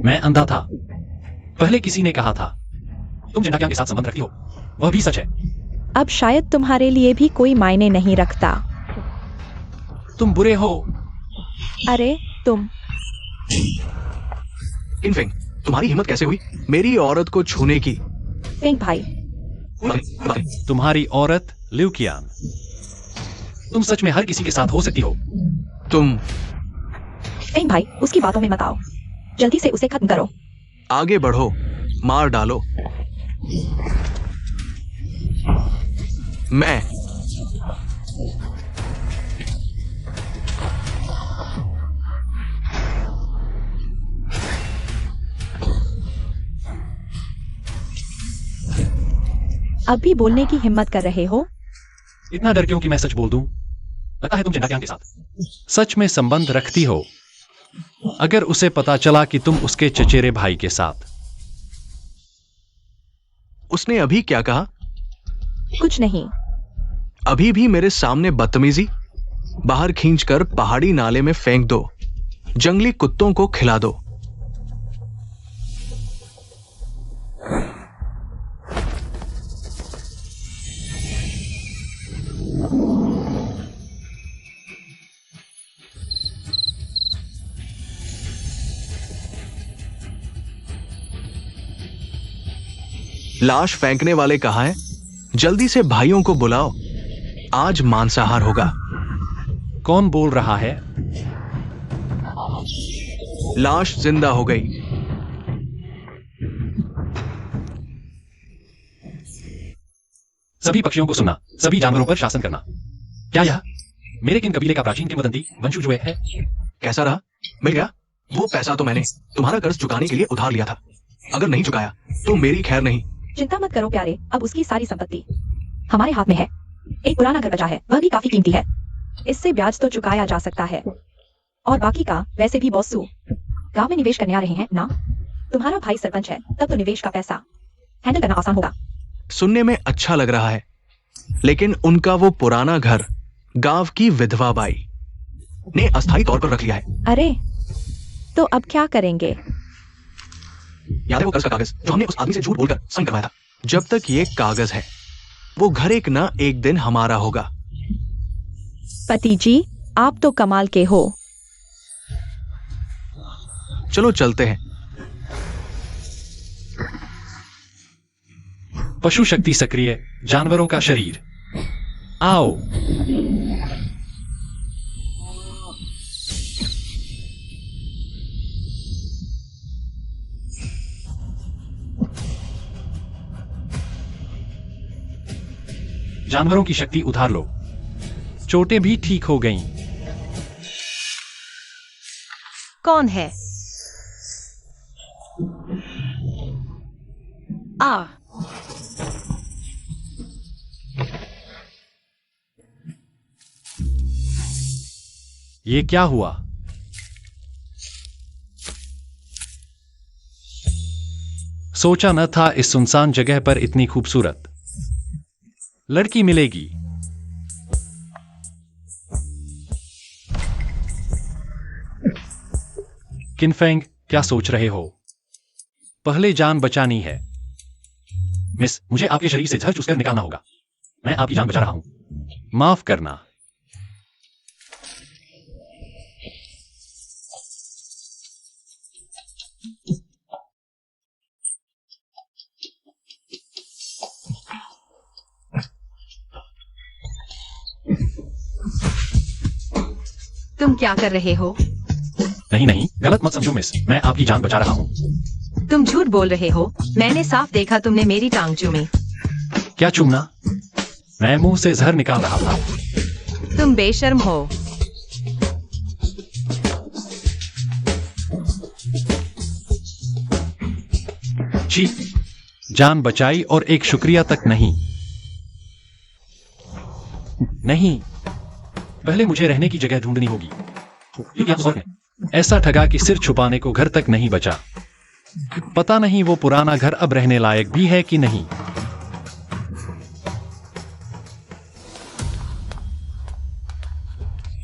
मैं अंधा था। पहले किसी ने कहा था तुम जिन्ना के साथ संबंध रखती हो, वह भी सच है। अब शायद तुम्हारे लिए भी कोई मायने नहीं रखता। तुम बुरे हो। अरे तुम किनफेंग, तुम्हारी हिम्मत कैसे हुई मेरी औरत को छूने की? फेंग भाई, तुम्हारी औरत ल्यूकियान, तुम सच में हर किसी के साथ हो सकती हो। तुम फेंग भाई, उसकी बातों में मत आओ, जल्दी से उसे खत्म करो। आगे बढ़ो, मार डालो। मैं अब भी बोलने की हिम्मत कर रहे हो? इतना डर क्यों कि मैं सच बोल दूं? लगता है तुम जिन्ना के साथ सच में संबंध रखती हो। अगर उसे पता चला कि तुम उसके चचेरे भाई के साथ। उसने अभी क्या कहा? कुछ नहीं। अभी भी मेरे सामने बदतमीजी? बाहर खींचकर पहाड़ी नाले में फेंक दो, जंगली कुत्तों को खिला दो। लाश फेंकने वाले कहाँ हैं? जल्दी से भाइयों को बुलाओ, आज मांसाहार होगा। कौन बोल रहा है? लाश जिंदा हो गई। सभी पक्षियों को सुनना, सभी जानवरों पर शासन करना। क्या यह मेरे किन कबीले का प्राचीन किंवदंती वंशज है? कैसा रहा? मिल गया? वो पैसा तो मैंने तुम्हारा कर्ज चुकाने के लिए उधार लिया था। अगर नहीं चुकाया तो मेरी खैर नहीं। चिंता मत करो प्यारे, अब उसकी सारी संपत्ति हमारे हाथ में है। एक पुराना घर बचा है, वह भी काफी कीमती है। इससे ब्याज तो चुकाया जा सकता है, और बाकी का वैसे भी बॉसू गांव में निवेश करने आ रहे हैं ना। तुम्हारा भाई सरपंच है, तब तो निवेश का पैसा हैंडल करना आसान होगा। सुनने में अच्छा लग रहा है, लेकिन उनका वो पुराना घर गांव की विधवा बाई ने अस्थायी तौर पर रख लिया है। अरे तो अब क्या करेंगे? याद है वो कर्ज का कागज जो हमने उस आदमी से झूठ बोलकर साइन करवाया था? जब तक ये कागज है, वो घर एक ना एक दिन हमारा होगा। पति जी, आप तो कमाल के हो। चलो चलते हैं। पशु शक्ति सक्रिय, जानवरों का शरीर। आओ। जानवरों की शक्ति उधार लो, चोटें भी ठीक हो गईं। कौन है? आ ये क्या हुआ? सोचा न था इस सुनसान जगह पर इतनी खूबसूरत लड़की मिलेगी। किनफेंग, क्या सोच रहे हो? पहले जान बचानी है। मिस, मुझे आपके शरीर से जहर चूसकर निकालना होगा। मैं आपकी जान बचा रहा हूं, माफ करना। तुम क्या कर रहे हो? नहीं नहीं, गलत मत समझो मिस, मैं आपकी जान बचा रहा हूं। तुम झूठ बोल रहे हो। मैंने साफ देखा तुमने मेरी टांग चूमी। क्या चूमना? मैं मुंह से जहर निकाल रहा था। तुम बेशर्म हो। छी, जान बचाई और एक शुक्रिया तक नहीं। नहीं, पहले मुझे रहने की जगह ढूंढनी होगी। ये क्या है? ऐसा ठगा कि सिर छुपाने को घर तक नहीं बचा। पता नहीं वो पुराना घर अब रहने लायक भी है कि नहीं।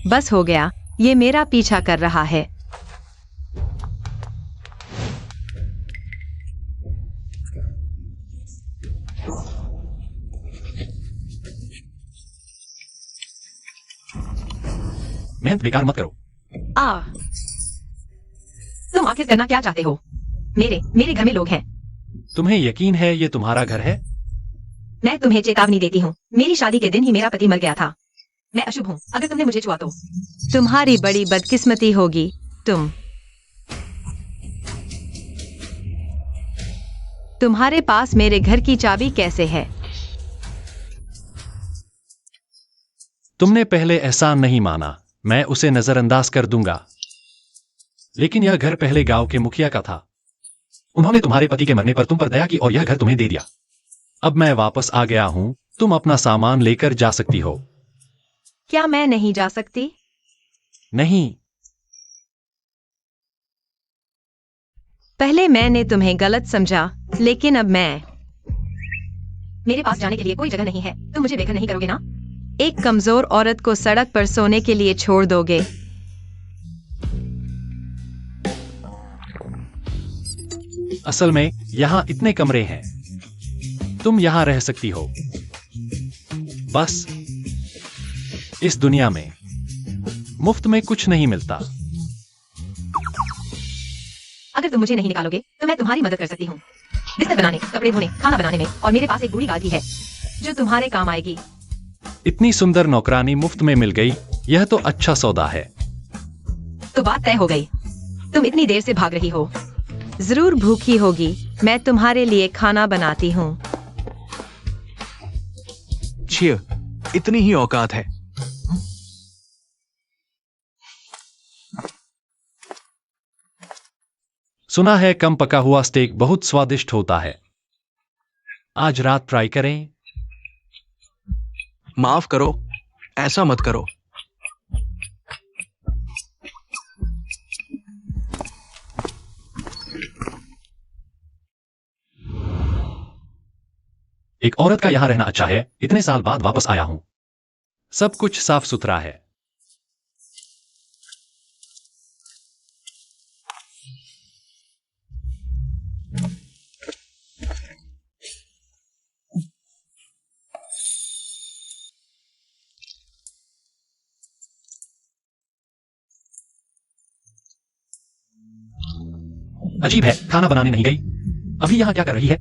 बस हो गया, ये मेरा पीछा कर रहा है। मेहनत बेकार मत करो। तुम आखिर करना क्या चाहते हो? मेरे घर में लोग हैं। तुम्हें यकीन है ये तुम्हारा घर है? मैं तुम्हें चेतावनी देती हूँ, मेरी शादी के दिन ही मेरा पति मर गया था। मैं अशुभ हूँ, अगर तुमने मुझे छुआ तो तुम्हारी बड़ी बदकिस्मती होगी। तुम्हारे पास मेरे घर की चाबी कैसे है? तुमने पहले एहसान नहीं माना, मैं उसे नजरअंदाज कर दूंगा। लेकिन यह घर पहले गांव के मुखिया का था। उन्होंने तुम्हारे पति के मरने पर तुम पर दया की और यह घर तुम्हें दे दिया। अब मैं वापस आ गया हूं, तुम अपना सामान लेकर जा सकती हो। क्या मैं नहीं जा सकती? नहीं। पहले मैंने तुम्हें गलत समझा, लेकिन अब मेरे पास जाने के लिए कोई जगह नहीं है। तुम मुझे बेघर नहीं करोगे ना? एक कमजोर औरत को सड़क पर सोने के लिए छोड़ दोगे? असल में यहाँ इतने कमरे हैं, तुम यहाँ रह सकती हो। बस इस दुनिया में मुफ्त में कुछ नहीं मिलता। अगर तुम मुझे नहीं निकालोगे तो मैं तुम्हारी मदद कर सकती हूँ, बिस्तर बनाने, कपड़े धोने, खाना बनाने में, और मेरे पास एक बूढ़ी गाय भी है जो तुम्हारे काम आएगी। इतनी सुंदर नौकरानी मुफ्त में मिल गई, यह तो अच्छा सौदा है। तो बात तय हो गई। तुम इतनी देर से भाग रही हो, जरूर भूखी होगी। मैं तुम्हारे लिए खाना बनाती हूँ। छिय, इतनी ही औकात है। सुना है कम पका हुआ स्टेक बहुत स्वादिष्ट होता है। आज रात ट्राई करें। माफ करो, ऐसा मत करो। एक औरत का यहां रहना अच्छा है, इतने साल बाद वापस आया हूं। सब कुछ साफ सुथरा है। अजीब है, खाना बनाने नहीं गई, अभी यहां क्या कर रही है?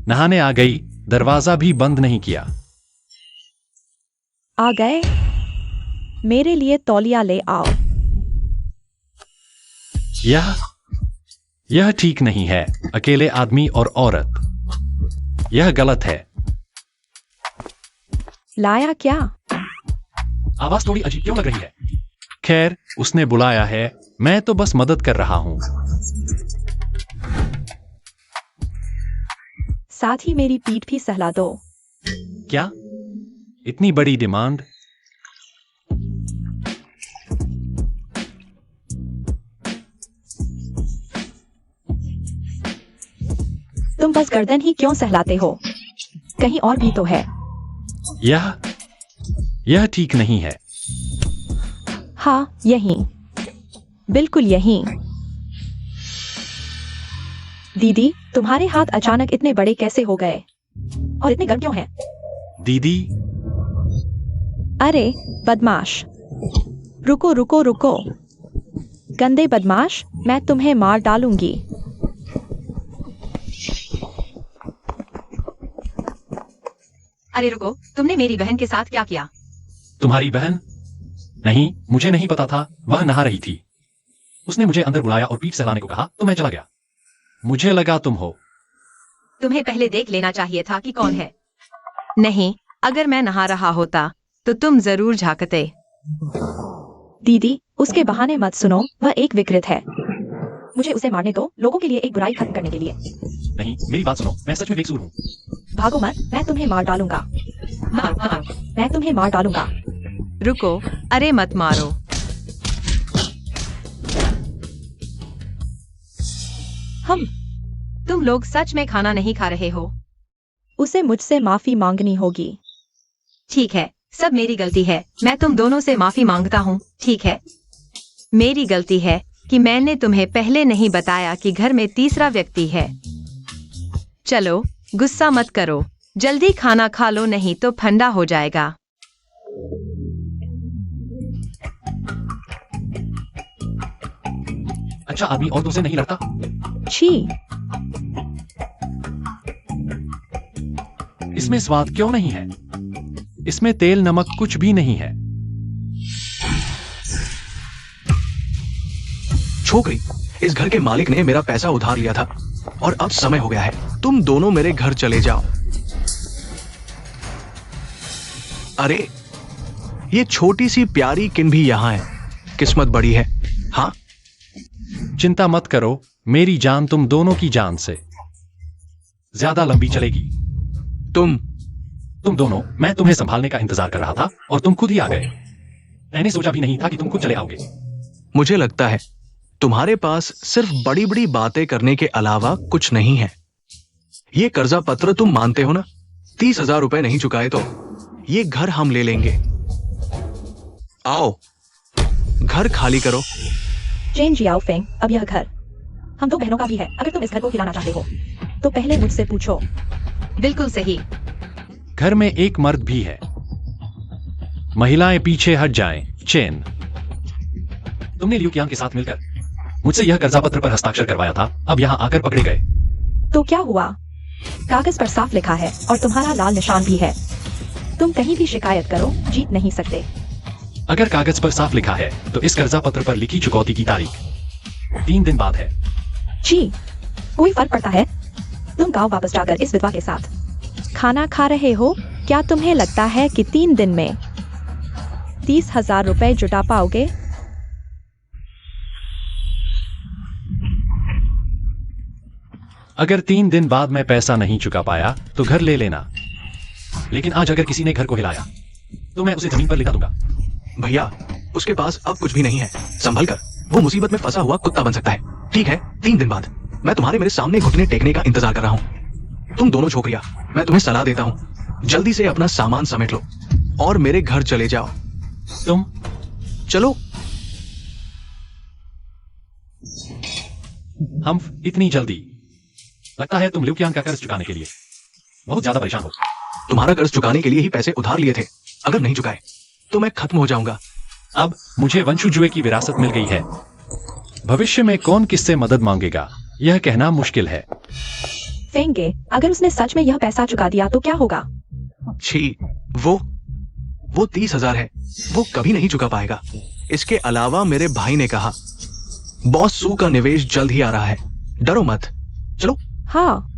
नहाने आ गई, दरवाजा भी बंद नहीं किया। आ गए? मेरे लिए तौलिया ले आओ। यह ठीक नहीं है, अकेले आदमी और औरत। यह गलत है। लाया क्या? आवाज थोड़ी अजीब क्यों लग रही है? खैर, उसने बुलाया है, मैं तो बस मदद कर रहा हूं। साथ ही मेरी पीठ भी सहला दो। क्या? इतनी बड़ी डिमांड? तुम बस गर्दन ही क्यों सहलाते हो? कहीं और भी तो है। यह ठीक नहीं है। हाँ, यहीं, बिल्कुल यहीं। दीदी, तुम्हारे हाथ अचानक इतने बड़े कैसे हो गए? और इतने गर्म क्यों हैं? दीदी? अरे बदमाश, रुको रुको रुको। गंदे बदमाश, मैं तुम्हें मार डालूंगी। अरे रुको, तुमने मेरी बहन के साथ क्या किया? तुम्हारी बहन? नहीं, मुझे नहीं पता था, वह नहा रही थी। उसने मुझे अंदर बुलाया और पीठ सहलाने को कहा तो मैं चला गया। मुझे लगा तुम हो। तुम्हें पहले देख लेना चाहिए था कि कौन है। नहीं, अगर मैं नहा रहा होता तो तुम जरूर झांकते। दीदी, उसके बहाने मत सुनो, वह एक विकृत है। मुझे उसे मारने दो, लोगों के लिए एक बुराई खत्म करने के लिए। नहीं, मेरी बात सुनो, मैं सच में बेकसूर हूँ। भागो मत, मैं तुम्हें मार डालूंगा। मैं तुम्हें मार डालूंगा। रुको, अरे मत मारो। तुम लोग सच में खाना नहीं खा रहे हो? उसे मुझसे माफी मांगनी होगी। ठीक है, सब मेरी गलती है, मैं तुम दोनों से माफी मांगता हूँ। ठीक है, मेरी गलती है कि मैंने तुम्हें पहले नहीं बताया कि घर में तीसरा व्यक्ति है। चलो, गुस्सा मत करो, जल्दी खाना खा लो, नहीं तो ठंडा हो जाएगा। अच्छा आदमी औरतों से नहीं लड़ता। छी। इसमें स्वाद क्यों नहीं है? इसमें तेल नमक कुछ भी नहीं है। छोकरी, इस घर के मालिक ने मेरा पैसा उधार लिया था और अब समय हो गया है। तुम दोनों मेरे घर चले जाओ। अरे, ये छोटी सी प्यारी किन भी यहां है। किस्मत बड़ी है। हाँ, चिंता मत करो मेरी जान तुम दोनों की जान से ज्यादा लंबी चलेगी। तुम दोनों, मैं तुम्हें संभालने का इंतजार कर रहा था और तुम खुद ही आ गए। मैंने सोचा भी नहीं था कि तुम खुद चले आओगे। मुझे लगता है तुम्हारे पास सिर्फ बड़ी बड़ी बातें करने के अलावा कुछ नहीं है। ये कर्जा पत्र तुम मानते हो ना? 30,000 रुपए नहीं चुकाए तो ये घर हम ले लेंगे। आओ, घर खाली करो। चेन जियाओ फेंग, अब यह घर हम दो बहनों का भी है। अगर तुम इस घर को खिलाना चाहते हो तो पहले मुझसे पूछो। बिल्कुल सही। घर में एक मर्द भी है। महिलाएं पीछे हट जाएं। चेन, तुमने लियू कियांग के साथ मिलकर मुझसे यह कर्जा पत्र पर हस्ताक्षर करवाया था, अब यहां आकर पकड़े गए। तो क्या हुआ? कागज पर साफ लिखा है और तुम्हारा लाल निशान भी है। तुम कहीं भी शिकायत करो, जीत नहीं सकते। अगर कागज पर साफ लिखा है तो इस कर्जा पत्र पर लिखी चुकौती की तारीख 3 दिन बाद है। जी, कोई फर्क पड़ता है? तुम गांव वापस जाकर इस विधवा के साथ खाना खा रहे हो। क्या तुम्हें लगता है कि 3 दिन में 30,000 रुपए जुटा पाओगे? अगर 3 दिन बाद मैं पैसा नहीं चुका पाया तो घर ले लेना, लेकिन आज अगर किसी ने घर को हिलाया तो मैं उसे जमीन पर लिटा दूंगा। भैया, उसके पास अब कुछ भी नहीं है। संभल कर, वो मुसीबत में फंसा हुआ कुत्ता बन सकता है। ठीक है, 3 दिन बाद मैं तुम्हारे मेरे सामने घुटने टेकने का इंतजार कर रहा हूं। तुम दोनों छोकरियां, मैं तुम्हें सलाह देता हूं, जल्दी से अपना सामान समेट लो और मेरे घर चले जाओ। तुम चलो। हम इतनी जल्दी? लगता है तुम लियू कियांग का कर्ज चुकाने के लिए बहुत ज्यादा परेशान हो। तुम्हारा कर्ज चुकाने के लिए ही पैसे उधार लिए थे। अगर नहीं चुकाए तो मैं खत्म हो जाऊंगा। अब मुझे वंशुजुए की विरासत मिल गई है। भविष्य में कौन किससे मदद मांगेगा यह कहना मुश्किल है। फेंगे, अगर उसने सच में यह पैसा चुका दिया तो क्या होगा? छी, वो 30,000 है, वो कभी नहीं चुका पाएगा। इसके अलावा मेरे भाई ने कहा बॉस सू का निवेश जल्द ही आ रहा है। डरो मत, चलो। हाँ,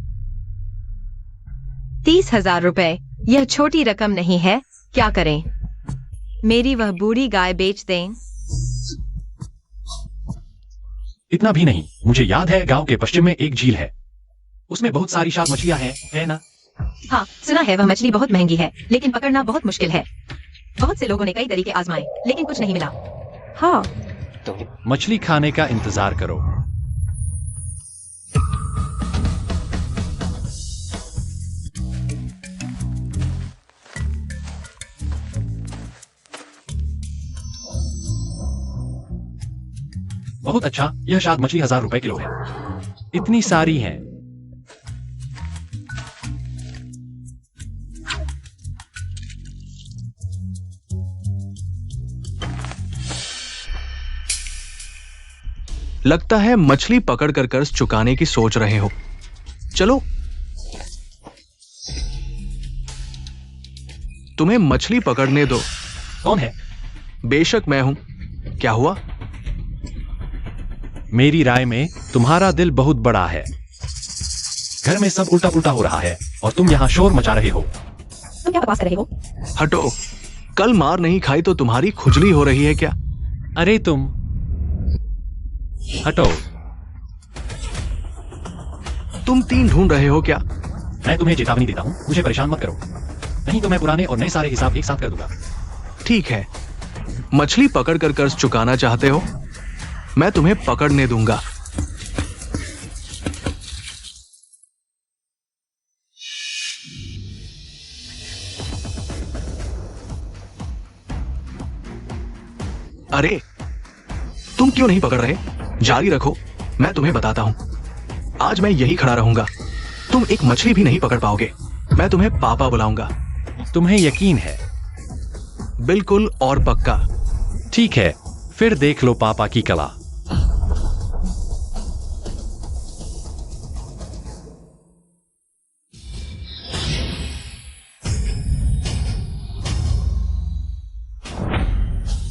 30,000 रुपए यह छोटी रकम नहीं है। क्या करें? मेरी वह बूढ़ी गाय बेच दें? इतना भी नहीं। मुझे याद है गांव के पश्चिम में एक झील है, उसमें बहुत सारी शार्क मछलियां हैं, है ना? हाँ, सुना है वह मछली बहुत महंगी है, लेकिन पकड़ना बहुत मुश्किल है। बहुत से लोगों ने कई तरीके आजमाए, लेकिन कुछ नहीं मिला। हाँ, मछली खाने का इंतजार करो। बहुत अच्छा, यह शायद मछली 1,000 रुपए किलो है। इतनी सारी हैं। लगता है मछली पकड़ कर कर्ज चुकाने की सोच रहे हो। चलो, तुम्हें मछली पकड़ने दो। कौन है? बेशक मैं हूं। क्या हुआ? मेरी राय में तुम्हारा दिल बहुत बड़ा है। घर में सब उल्टा पुल्टा हो रहा है और तुम यहाँ शोर मचा रहे हो। तुम क्या बकवास कर रहे हो? हटो। कल मार नहीं खाई तो तुम्हारी खुजली हो रही है क्या? अरे तुम हटो। तुम 3 ढूंढ रहे हो क्या? मैं तुम्हें चेतावनी देता हूँ, मुझे परेशान मत करो, नहीं तो मैं पुराने और नए सारे हिसाब एक साथ कर दूंगा। ठीक है, मछली पकड़ कर कर्ज चुकाना चाहते हो? मैं तुम्हें पकड़ने दूंगा। अरे, तुम क्यों नहीं पकड़ रहे? जारी रखो, मैं तुम्हें बताता हूं। आज मैं यही खड़ा रहूंगा। तुम एक मछली भी नहीं पकड़ पाओगे। मैं तुम्हें पापा बुलाऊंगा। तुम्हें यकीन है? बिल्कुल और पक्का। ठीक है, फिर देख लो पापा की कला।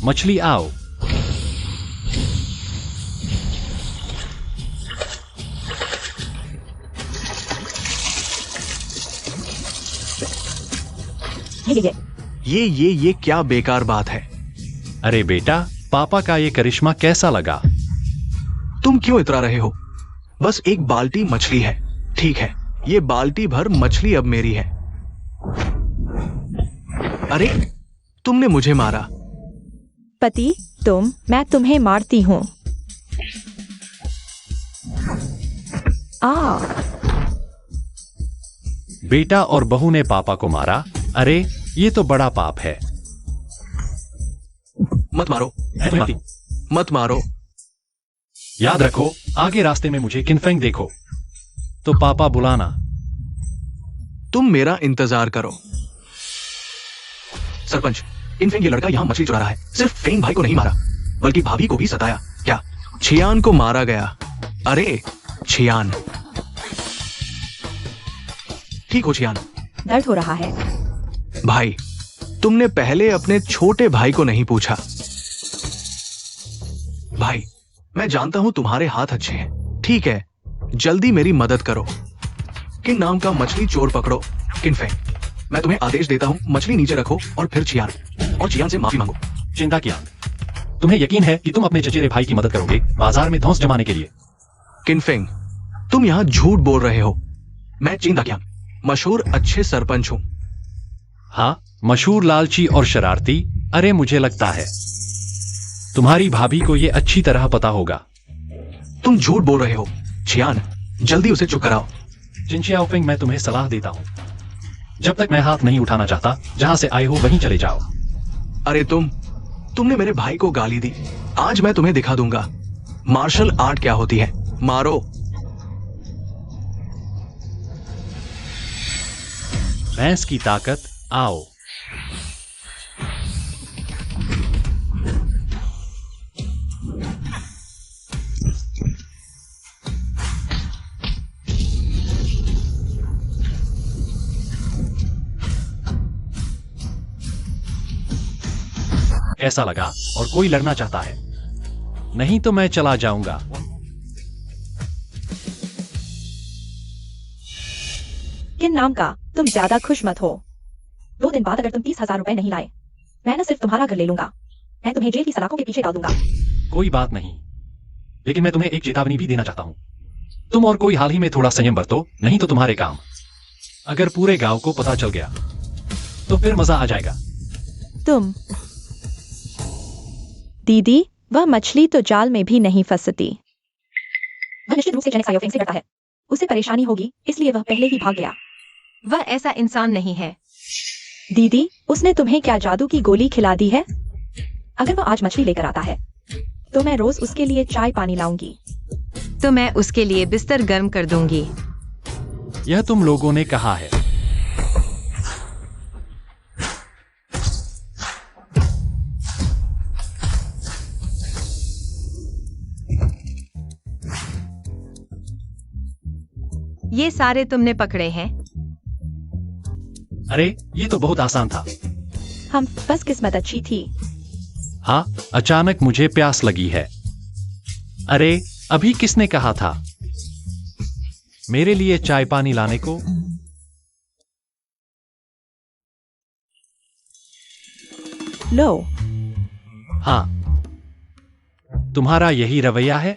मछली आओ। ये क्या बेकार बात है। अरे बेटा, पापा का ये करिश्मा कैसा लगा? तुम क्यों इतरा रहे हो? बस एक बाल्टी मछली है, ठीक है? ये बाल्टी भर मछली अब मेरी है। अरे, तुमने मुझे मारा। पति, मैं तुम्हें मारती हूँ। बेटा और बहू ने पापा को मारा। अरे, ये तो बड़ा पाप है। मत मारो, मत मारो। याद रखो, आगे रास्ते में मुझे किनफेंग देखो तो पापा बुलाना। तुम मेरा इंतजार करो। सरपंच, किनफेंग ये लड़का यहां मछली चुरा रहा है। सिर्फ फेंग भाई को नहीं मारा, बल्कि भाभी को भी सताया। क्या छियान को मारा गया? अरे छियान, ठीक हो छियान? दर्द हो रहा है। भाई, तुमने पहले अपने छोटे भाई को नहीं पूछा। भाई, मैं जानता हूं तुम्हारे हाथ अच्छे हैं, ठीक है? जल्दी मेरी मदद करो। किन नाम का मछली चोर पकड़ो। किनफेंग, मैं तुम्हें आदेश देता हूं, मछली नीचे रखो और फिर छियान, और छियान से माफी मांगो। चिंता किया, तुम्हें यकीन है कि तुम अपने चचेरे भाई की मदद करोगे बाजार में धौंस जमाने के लिए? किनफेंग, तुम यहां झूठ बोल रहे हो। मैं चिंता किया, मशहूर अच्छे सरपंच हूं। हाँ, मशहूर लालची और शरारती। अरे, मुझे लगता है तुम्हारी भाभी को यह अच्छी तरह पता होगा। तुम झूठ बोल रहे हो। छियान, जल्दी उसे चुप कराओ। चिंचियाओफेंग, मैं तुम्हें सलाह देता हूं, जब तक मैं हाथ नहीं उठाना चाहता, जहां से आए हो वहीं चले जाओ। अरे तुमने मेरे भाई को गाली दी। आज मैं तुम्हें दिखा दूंगा मार्शल आर्ट क्या होती है। मारो। भैंस की ताकत, आओ। कैसा लगा? और कोई लड़ना चाहता है? नहीं तो मैं चला जाऊंगा। किन नाम का, तुम ज्यादा खुश मत हो। 2 दिन बाद अगर तुम 30,000 रुपए नहीं लाए, मैं न सिर्फ तुम्हारा घर ले लूंगा, मैं तुम्हें जेल की सलाखों के पीछे डाल दूंगा। कोई बात नहीं, लेकिन मैं तुम्हें एक चेतावनी भी देना चाहता हूं। तुम और कोई हाल ही में थोड़ा संयम बरतो, नहीं तो तुम्हारे काम अगर पूरे गांव को पता चल गया तो फिर मजा आ जाएगा। दीदी, वह मछली तो जाल में भी नहीं फंसती। वह निश्चित रूप से चिंचियाओफेंग से डरता है। उसे परेशानी होगी, इसलिए वह पहले ही भाग गया। वह ऐसा इंसान नहीं है। दीदी, उसने तुम्हें क्या जादू की गोली खिला दी है? अगर वह आज मछली लेकर आता है तो मैं रोज उसके लिए चाय पानी लाऊंगी। तो मैं उसके लिए बिस्तर गर्म कर दूंगी। यह तुम लोगों ने कहा है। ये सारे तुमने पकड़े हैं? अरे, ये तो बहुत आसान था। हम बस किस्मत अच्छी थी। हाँ, अचानक मुझे प्यास लगी है। अरे, अभी किसने कहा था मेरे लिए चाय पानी लाने को? लो। हाँ, तुम्हारा यही रवैया है?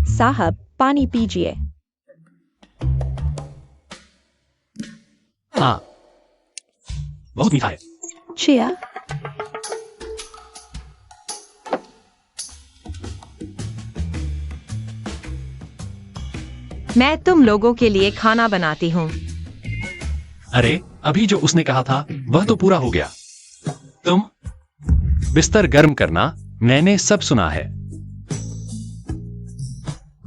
साहब, पानी पीजिए। हाँ, बहुत मीठा है। चिया। मैं तुम लोगों के लिए खाना बनाती हूँ। अरे, अभी जो उसने कहा था वह तो पूरा हो गया। तुम बिस्तर गर्म करना, मैंने सब सुना है।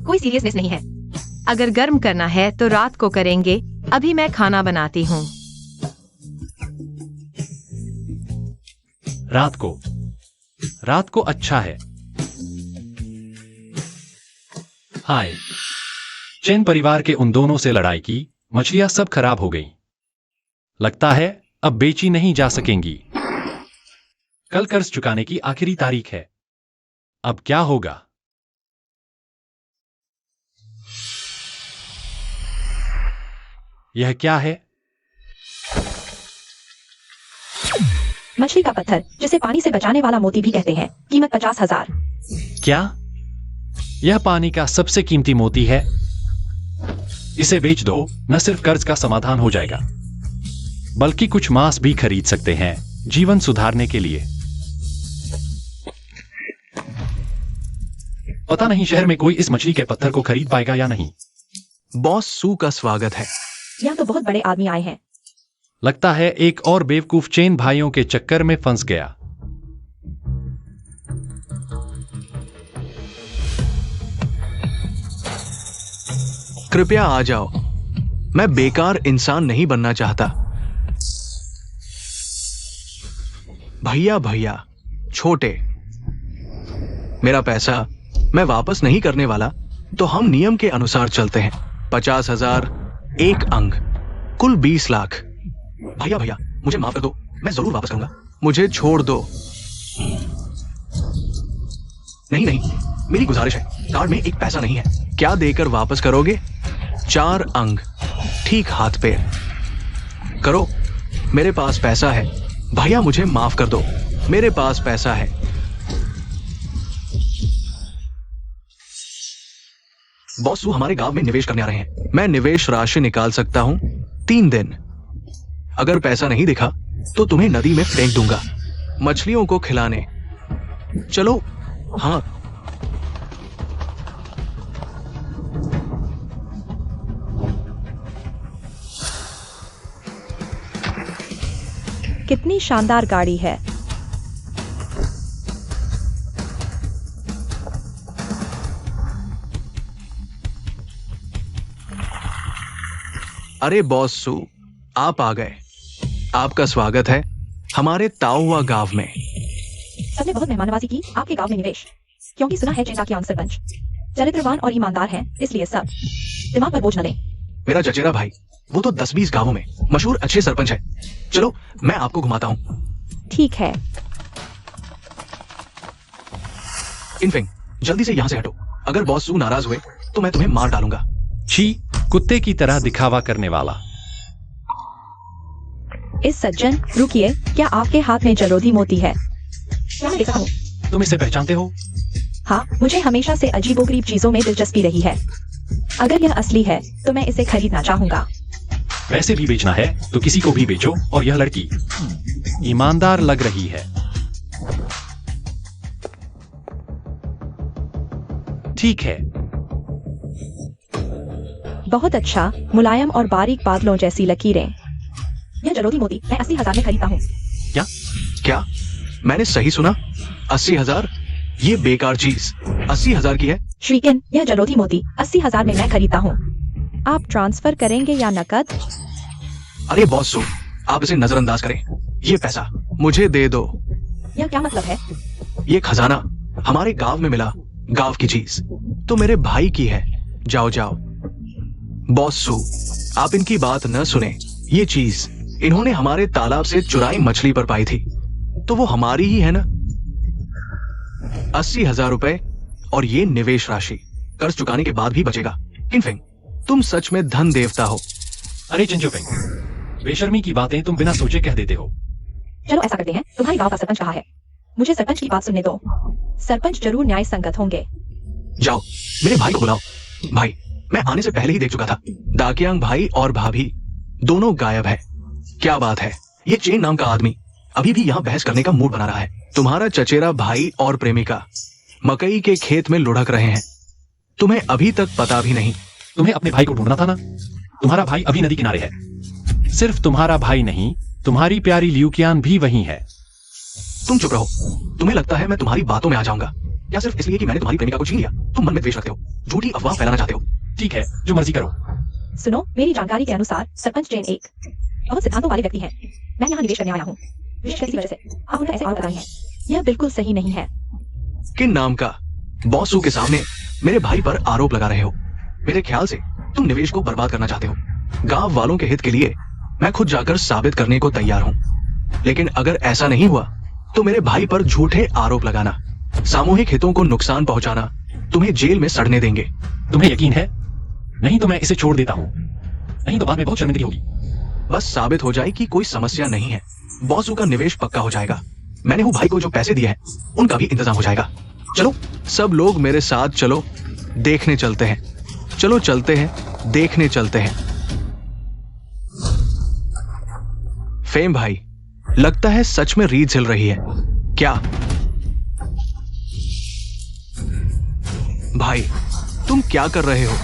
कोई सीरियसनेस नहीं है। अगर गर्म करना है तो रात को करेंगे। अभी मैं खाना बनाती हूँ। रात को अच्छा है। हाय, चेन परिवार के उन दोनों से लड़ाई की, मछलियां सब खराब हो गईं। लगता है अब बेची नहीं जा सकेंगी। कल कर्ज चुकाने की आखिरी तारीख है। अब क्या होगा? यह क्या है? मछली का पत्थर, जिसे पानी से बचाने वाला मोती भी कहते हैं। कीमत 50,000। क्या? यह पानी का सबसे कीमती मोती है। इसे बेच दो, न सिर्फ कर्ज का समाधान हो जाएगा, बल्कि कुछ मांस भी खरीद सकते हैं जीवन सुधारने के लिए। पता नहीं शहर में कोई इस मछली के पत्थर को खरीद पाएगा या नहीं। बॉस सू का स्वागत है। यहाँ तो बहुत बड़े आदमी आए हैं। लगता है एक और बेवकूफ चेन भाइयों के चक्कर में फंस गया। कृपया आ जाओ, मैं बेकार इंसान नहीं बनना चाहता। भैया भैया, छोटे, मेरा पैसा मैं वापस नहीं करने वाला, तो हम नियम के अनुसार चलते हैं। 50,000 एक अंग, कुल 20 लाख। भैया भैया, मुझे माफ कर दो, मैं जरूर वापस करूंगा। मुझे छोड़ दो। नहीं नहीं, मेरी गुजारिश है, कार्ड में एक पैसा नहीं है। क्या देकर वापस करोगे? 4 अंग, ठीक हाथ पे। करो, मेरे पास पैसा है। भैया मुझे माफ कर दो, मेरे पास पैसा है। बॉस सू हमारे गांव में निवेश करने आ रहे हैं। मैं निवेश राशि निकाल सकता हूं 3 दिन। अगर पैसा नहीं दिखा तो तुम्हें नदी में फेंक दूंगा, मछलियों को खिलाने। चलो। हाँ, कितनी शानदार गाड़ी है। अरे बॉस सू, आप आ गए। आपका स्वागत है हमारे ताओवा गांव में। सबने बहुत मेहमाननवाजी की आपके गांव में निवेश, क्योंकि सुना है चेता के सरपंच चरित्रवान और ईमानदार हैं, इसलिए सब दिमाग पर बोझ न लें। मेरा चचेरा भाई, वो तो 10-20 गांवों में मशहूर अच्छे सरपंच है। चलो, मैं आपको घुमाता हूँ। ठीक है। इनफिंग, जल्दी से यहाँ से हटो। अगर बॉस सू नाराज हुए तो मैं तुम्हें मार डालूंगा। छी, कुत्ते की तरह दिखावा करने वाला। इस सज्जन, रुकिए, क्या आपके हाथ में जलोधी मोती है? क्या मैं ले सकता हूँ? तुम इसे पहचानते हो? हाँ, मुझे हमेशा से अजीबोगरीब चीजों में दिलचस्पी रही है। अगर यह असली है तो मैं इसे खरीदना चाहूंगा। वैसे भी बेचना है तो किसी को भी बेचो। और यह लड़की ईमानदार लग रही है। ठीक है। बहुत अच्छा, मुलायम और बारीक बादलों जैसी लकीरें। यह जलोधी मोती मैं 80,000 में खरीदता हूँ। क्या मैंने सही सुना? 80,000? ये बेकार चीज 80,000 की है। श्रीकिन, यह जलोधी मोती 80,000 में मैं खरीदता हूँ। आप ट्रांसफर करेंगे या नकद? अरे बॉस सू, आप इसे नजरअंदाज करें। ये पैसा मुझे दे दो। यह क्या मतलब है? ये खजाना हमारे गांव में मिला, गांव की चीज तो मेरे भाई की है। जाओ जाओ। बॉस सू, आप इनकी बात न सुने। ये चीज इन्होंने हमारे तालाब से चुराई मछली पर पाई थी, तो वो हमारी ही है ना। 80,000 रुपए और ये निवेश राशि कर्ज चुकाने के बाद भी बचेगा। किनफिंग, तुम सच में धन देवता हो। अरे चिंचुफिंग, बेशर्मी की बातें तुम बिना सोचे कह देते हो। चलो ऐसा करते हैं, तुम्हारे गांव का सरपंच कहाँ है? मुझे सरपंच की बात सुनने दो। सरपंच जरूर न्याय संगत होंगे। जाओ, मेरे भाई को बुलाओ। भाई, मैं आने से पहले ही देख चुका था। दाकियांग भाई और भाभी दोनों गायब है। क्या बात है? ये चेन नाम का आदमी अभी भी यहाँ बहस करने का मूड बना रहा है। तुम्हारा चचेरा भाई और प्रेमिका मकई के खेत में लुढ़क रहे हैं। तुम्हें अभी तक पता भी नहीं। तुम्हें अपने भाई को ढूंढना था ना। तुम्हारा भाई अभी नदी किनारे है। सिर्फ तुम्हारा भाई नहीं, तुम्हारी प्यारी ल्यूकियान भी वहीं है। तुम चुप रहो। तुम्हें लगता है मैं तुम्हारी बातों में आ जाऊंगा या सिर्फ इसलिए कि मैंने तुम्हारी प्रेमिका को छीन लिया? तुम मन में द्वेष रखते हो, झूठी अफवाह फैलाना चाहते हो। ठीक है, जो मर्जी करो। सुनो, मेरी जानकारी के अनुसार सरपंच चेन एक बहुत सिद्धांतों वाले व्यक्ति हैं। मैं यहाँ निवेश करने आया हूँ, विशेष किसी वजह से आप उन पर ऐसे आरोप लगाए हैं। यह बिल्कुल सही नहीं है। किन नाम का? बॉसू के सामने मेरे भाई पर आरोप लगा रहे हो। मेरे ख्याल से तुम निवेश को बर्बाद करना चाहते हो। गांव वालों के हित के लिए मैं खुद जाकर साबित करने को तैयार हूं। लेकिन अगर ऐसा नहीं हुआ तो मेरे भाई पर झूठे आरोप लगाना, सामूहिक हितों को नुकसान पहुंचाना तुम्हें जेल में सड़ने देंगे। तुम्हें यकीन है? नहीं तो मैं इसे छोड़ देता हूँ, नहीं तो बाद में बहुत शर्मिंदगी होगी। बस साबित हो जाए कि कोई समस्या नहीं है, बॉसू का निवेश पक्का हो जाएगा। मैंने हूँ भाई को जो पैसे दिए हैं उनका भी इंतजाम हो जाएगा। चलो सब लोग मेरे साथ चलो, देखने चलते हैं। चलो चलते हैं, देखने चलते हैं। फेम भाई, लगता है सच में रीत झिल रही है क्या? भाई तुम क्या कर रहे हो?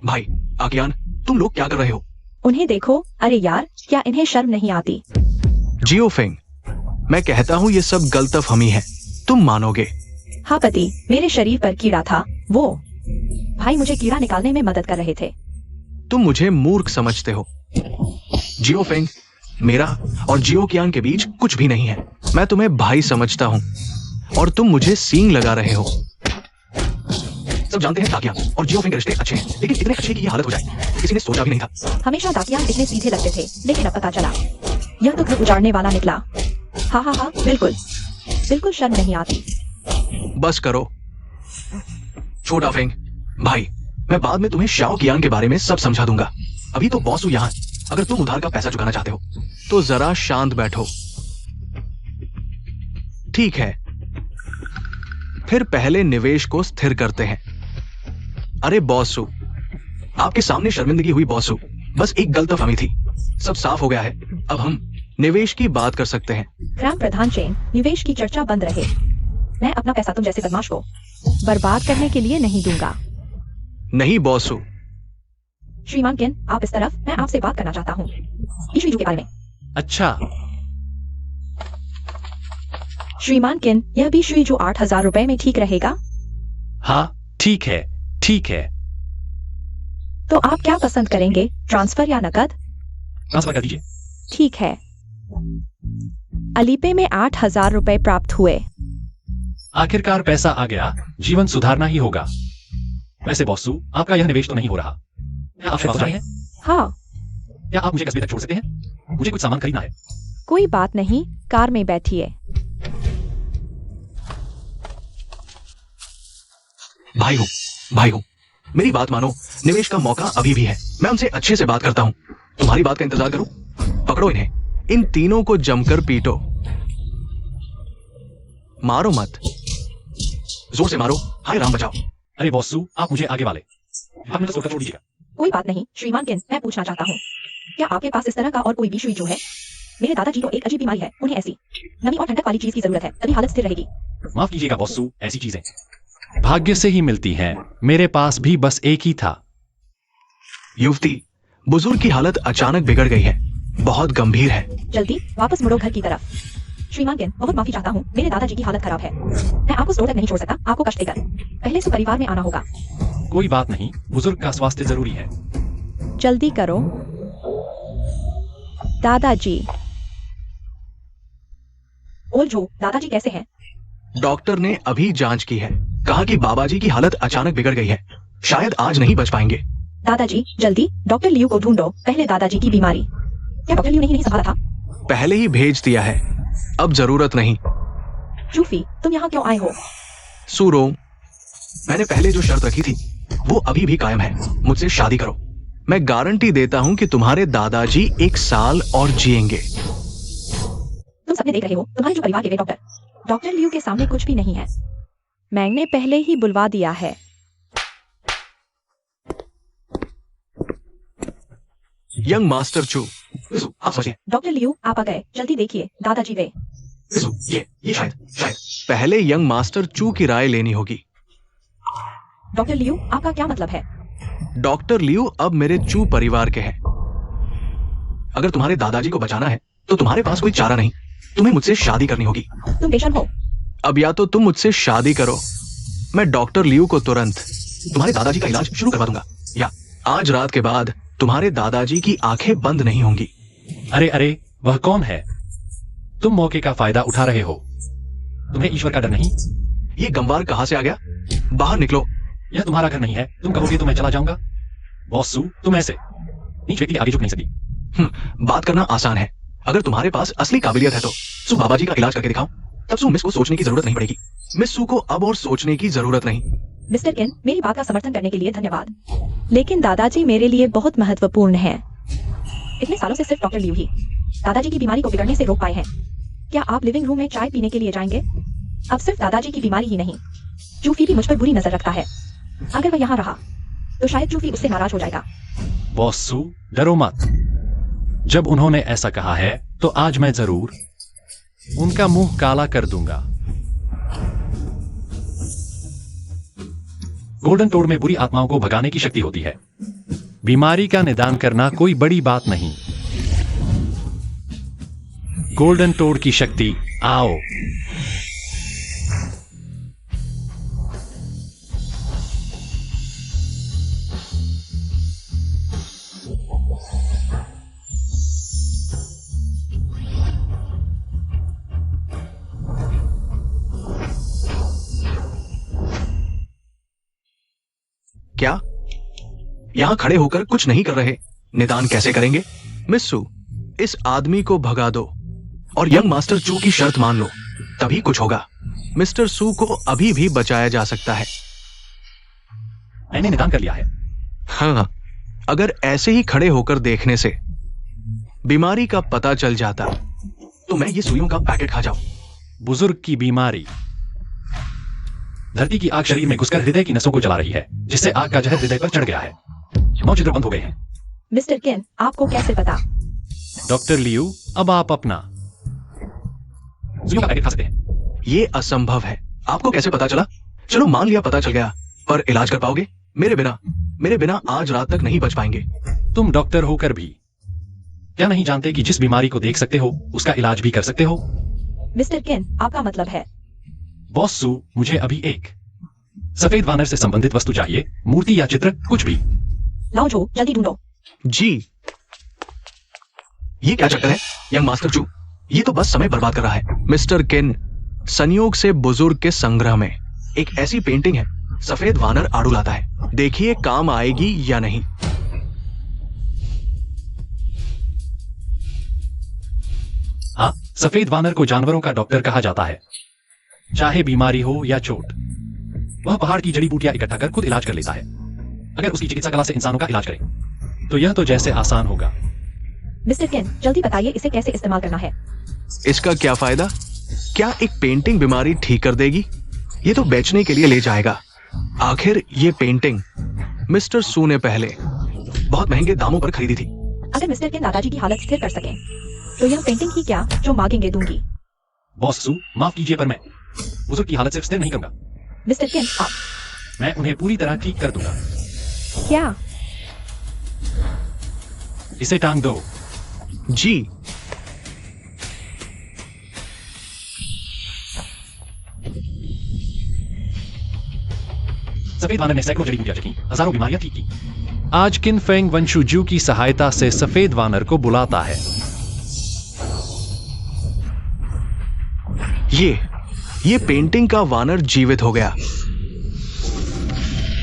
भाई आकियान, तुम लोग क्या कर रहे हो? उन्हें देखो। अरे यार, क्या इन्हें शर्म नहीं आती? जियो फेंग, मैं कहता हूं ये सब गलतफहमी है, तुम मानोगे? हाँ पति, मेरे शरीर पर कीड़ा था। वो भाई मुझे कीड़ा निकालने में मदद कर रहे थे। तुम मुझे मूर्ख समझते हो। जियो फेंग, मेरा और जियो कियान के बीच कुछ भी नहीं है। मैं तुम्हें भाई समझता हूं और तुम मुझे सींग लगा रहे हो। सब जानते हैं ताकिया और जियो फेंग के रिश्ते अच्छे हैं, लेकिन इतने अच्छे की ये हालत हो जाए किसी ने सोचा भी नहीं था। हमेशा दाकियान इतने सीधे लगते थे, लेकिन अब पता चला यह तो घर उजाड़ने वाला निकला। हाँ हाँ हाँ, बिल्कुल बिल्कुल शर्म नहीं आती। बस करो छोटा फेंग भाई, मैं बाद में तुम्हें शाओ कियान के बारे में सब समझा दूंगा। अभी तो बॉस हूं यहाँ। अगर तुम उधार का पैसा चुकाना चाहते हो तो जरा शांत बैठो। ठीक है, फिर पहले निवेश को स्थिर करते हैं। अरे बॉसू, आपके सामने शर्मिंदगी हुई बॉसू, बस एक गलतफहमी थी, सब साफ हो गया है। अब हम निवेश की बात कर सकते हैं। ग्राम प्रधान चेन, निवेश की चर्चा बंद रहे। मैं अपना पैसा तुम जैसे बदमाश को बर्बाद करने के लिए नहीं दूंगा। नहीं बॉसू। श्रीमान किन, आप इस तरफ, मैं आपसे बात करना चाहता हूँ इशू के बारे में। अच्छा, श्रीमान किन, यह भी श्री जो 8,000 रुपए में ठीक रहेगा? हाँ ठीक है, ठीक है। तो आप क्या पसंद करेंगे, ट्रांसफर या नकद? ट्रांसफर कर दीजिए। ठीक है। अलीपे में 8,000 रुपए प्राप्त हुए। आखिरकार पैसा आ गया, जीवन सुधारना ही होगा। वैसे बॉसू, आपका यह निवेश तो नहीं हो रहा। क्या आप वापस जाए हैं? हाँ। क्या आप मुझे कस्बे तक छोड़ सकते हैं? मुझे कुछ सामान खरीदना है। कोई बात नहीं, कार में बैठिए। भाई हो, मेरी बात मानो, निवेश का मौका अभी भी है। मैं उनसे अच्छे से बात करता हूं। तुम्हारी बात का इंतजार करूं? पकड़ो इन्हें, इन तीनों को जमकर पीटो। मारो मत, जोर से मारो। हाय राम बचाओ। अरे बॉसू, आप मुझे आगे वाले, आप मुझे छोड़ दीजिएगा। कोई बात नहीं श्रीमान किन, मैं पूछना चाहता हूँ, क्या आपके पास इस तरह का और कोई भी जो है? मेरे दादाजी को एक अजीब बीमारी है, उन्हें ऐसी नमी और ठंडक वाली चीज की जरूरत है, तभी हालत स्थिर रहेगी। माफ कीजिएगा बॉसू, ऐसी चीजें भाग्य से ही मिलती हैं। मेरे पास भी बस एक ही था। युवती, बुजुर्ग की हालत अचानक बिगड़ गई है, बहुत गंभीर है। जल्दी वापस मुड़ो घर की तरफ। श्रीमान किन, बहुत माफी चाहता हूँ, मेरे दादाजी की हालत खराब है। मैं आपको स्टोर तक नहीं छोड़ सकता, आपको कष्ट देकर। पहले से परिवार में आना होगा। कोई बात नहीं, बुजुर्ग का स्वास्थ्य जरूरी है। जल्दी करो। दादाजी। ओलझो, दादाजी कैसे हैं? डॉक्टर ने अभी जांच की है, कहा कि बाबा जी की हालत अचानक बिगड़ गई है, शायद आज नहीं बच पाएंगे। दादाजी जल्दी डॉक्टर लियू को ढूंढो, पहले दादाजी की बीमारी। क्या डॉक्टर लियू नहीं संभाला था? पहले ही भेज दिया है, अब जरूरत नहीं। जूफी, तुम यहाँ क्यों आए हो? सूरो, मैंने पहले जो शर्त रखी थी वो अभी भी कायम है, मुझसे शादी करो। मैं गारंटी देता हूँ कि तुम्हारे दादाजी 1 साल और जिएंगे। तुम सपने देख रहे हो, तुम्हारे जो परिवार के वे डॉक्टर लियू के सामने कुछ भी नहीं है। मैंने पहले ही बुलवा दिया है। यंग मास्टर चू, आप समझिए। डॉक्टर लियू आप आ गए, जल्दी देखिए, दादाजी वे। ये शायद पहले यंग मास्टर चू की राय लेनी होगी। डॉक्टर लियू, आपका क्या मतलब है? डॉक्टर लियू अब मेरे चू परिवार के हैं। अगर तुम्हारे दादाजी को बचाना है तो तुम्हारे पास कोई चारा नहीं, तुम्हें मुझसे शादी करनी होगी। तुम पेशेंट हो। अब या तो तुम मुझसे शादी करो, मैं डॉक्टर लियू को तुरंत तुम्हारे दादाजी का इलाज शुरू करवा दूंगा, या आज रात के बाद तुम्हारे दादाजी की आंखें बंद नहीं होंगी। अरे अरे, वह कौन है? तुम मौके का फायदा उठा रहे हो। तुम्हें ईश्वर का डर नहीं? ये गंवार कहां से आ गया? बाहर निकलो। यह तुम्हारा घर नहीं है, तुम कहोगे तो मैं चला जाऊंगा। बॉसू, तुम ऐसे नीच व्यक्ति के आगे झुक नहीं सकती। बात करना आसान है, अगर तुम्हारे पास असली काबिलियत है तो सु बाबा जी का इलाज करके दिखाओ, तब सु मिस को सोचने की जरूरत नहीं पड़ेगी। मिस सु को अब और सोचने की जरूरत नहीं। मिस्टर केन, मेरी बात का समर्थन करने के लिए धन्यवाद, लेकिन दादाजी मेरे लिए बहुत महत्वपूर्ण है। इतने सालों से सिर्फ डॉक्टर लियू ही दादाजी की बीमारी को बिगड़ने से रोक पाए हैं। क्या आप लिविंग रूम में चाय पीने के लिए जाएंगे? अब सिर्फ दादाजी की बीमारी ही नहीं, जूफी भी मुझ पर बुरी नजर रखता है। अगर वह यहाँ रहा तो शायद जूफी उससे नाराज हो जाएगा। बॉस सू, डरो मत। जब उन्होंने ऐसा कहा है तो आज मैं जरूर उनका मुंह काला कर दूंगा। गोल्डन टोड में बुरी आत्माओं को भगाने की शक्ति होती है। बीमारी का निदान करना कोई बड़ी बात नहीं। गोल्डन टोड की शक्ति, आओ। क्या यहां खड़े होकर कुछ नहीं कर रहे? निदान कैसे करेंगे? मिस सु, इस आदमी को भगा दो और यंग मास्टर चू की शर्त मान लो, तभी कुछ होगा। मिस्टर सू को अभी भी बचाया जा सकता है। मैंने निदान कर लिया है। हाँ, अगर ऐसे ही खड़े होकर देखने से बीमारी का पता चल जाता तो मैं ये सुइयों का पैकेट खा जाऊं। बुजुर्ग की बीमारी। धरती की आग शरीर में घुसकर हृदय की नसों को जला रही है, जिससे आग का जहर हृदय पर चढ़ गया है। 9 छिद्र बंद हो गए हैं। मिस्टर केन, आपको कैसे पता? डॉक्टर लियू, अब आप अपना सुइयों का पैकेट खा सकते हैं। ये असंभव है। आपको कैसे पता चला? चलो मान लिया पता चल गया, पर इलाज कर पाओगे? मेरे बिना आज रात तक नहीं बच पाएंगे। तुम डॉक्टर होकर भी क्या नहीं जानते कि जिस बीमारी को देख सकते हो उसका इलाज भी कर सकते हो? मिस्टर केन, आपका मतलब है? बॉस सू, मुझे अभी एक सफेद वानर से संबंधित वस्तु चाहिए, मूर्ति या चित्र, कुछ भी। लाओ जो, जल्दी ढूंढो। जी। ये क्या चक्कर है यंग मास्टर चू? ये तो बस समय बर्बाद कर रहा है। मिस्टर केन, संयोग से बुजुर्ग के संग्रह में एक ऐसी पेंटिंग है, सफेद वानर आड़ू लाता है। देखिए काम आएगी या नहीं। हाँ, सफेद वानर को जानवरों का डॉक्टर कहा जाता है। चाहे बीमारी हो या चोट, वह पहाड़ की जड़ी बूटियां इकट्ठा कर खुद इलाज कर लेता है। अगर उसकी चिकित्सा कला से इंसानों का इलाज करे तो यह तो जैसे आसान होगा। मिस्टर केन, जल्दी बताइए इसे कैसे इस्तेमाल करना है। इसका क्या फायदा? क्या एक पेंटिंग बीमारी ठीक कर देगी? ये तो बेचने के लिए ले जाएगा। आखिर ये पेंटिंग मिस्टर सू ने पहले बहुत महंगे दामों पर खरीदी थी। अगर मिस्टर केन दादाजी की हालत स्थिर कर सकें तो यह पेंटिंग ही क्या जो मांगेंगे दूंगी। बॉस सू, माफ कीजिए पर मैं बुजुर्ग की हालत सिर्फ स्थिर नहीं करूंगा। मिस्टर केन, आप। मैं उन्हें पूरी तरह ठीक कर दूंगा। क्या? इसे टांग दो। जी। सफेद वानर ने सैकड़ों जड़ी बूटियां चखी, हजारों बीमारियां ठीक की। आज किन फेंग वंशुजू की सहायता से सफेद वानर को बुलाता है। ये पेंटिंग का वानर जीवित हो गया।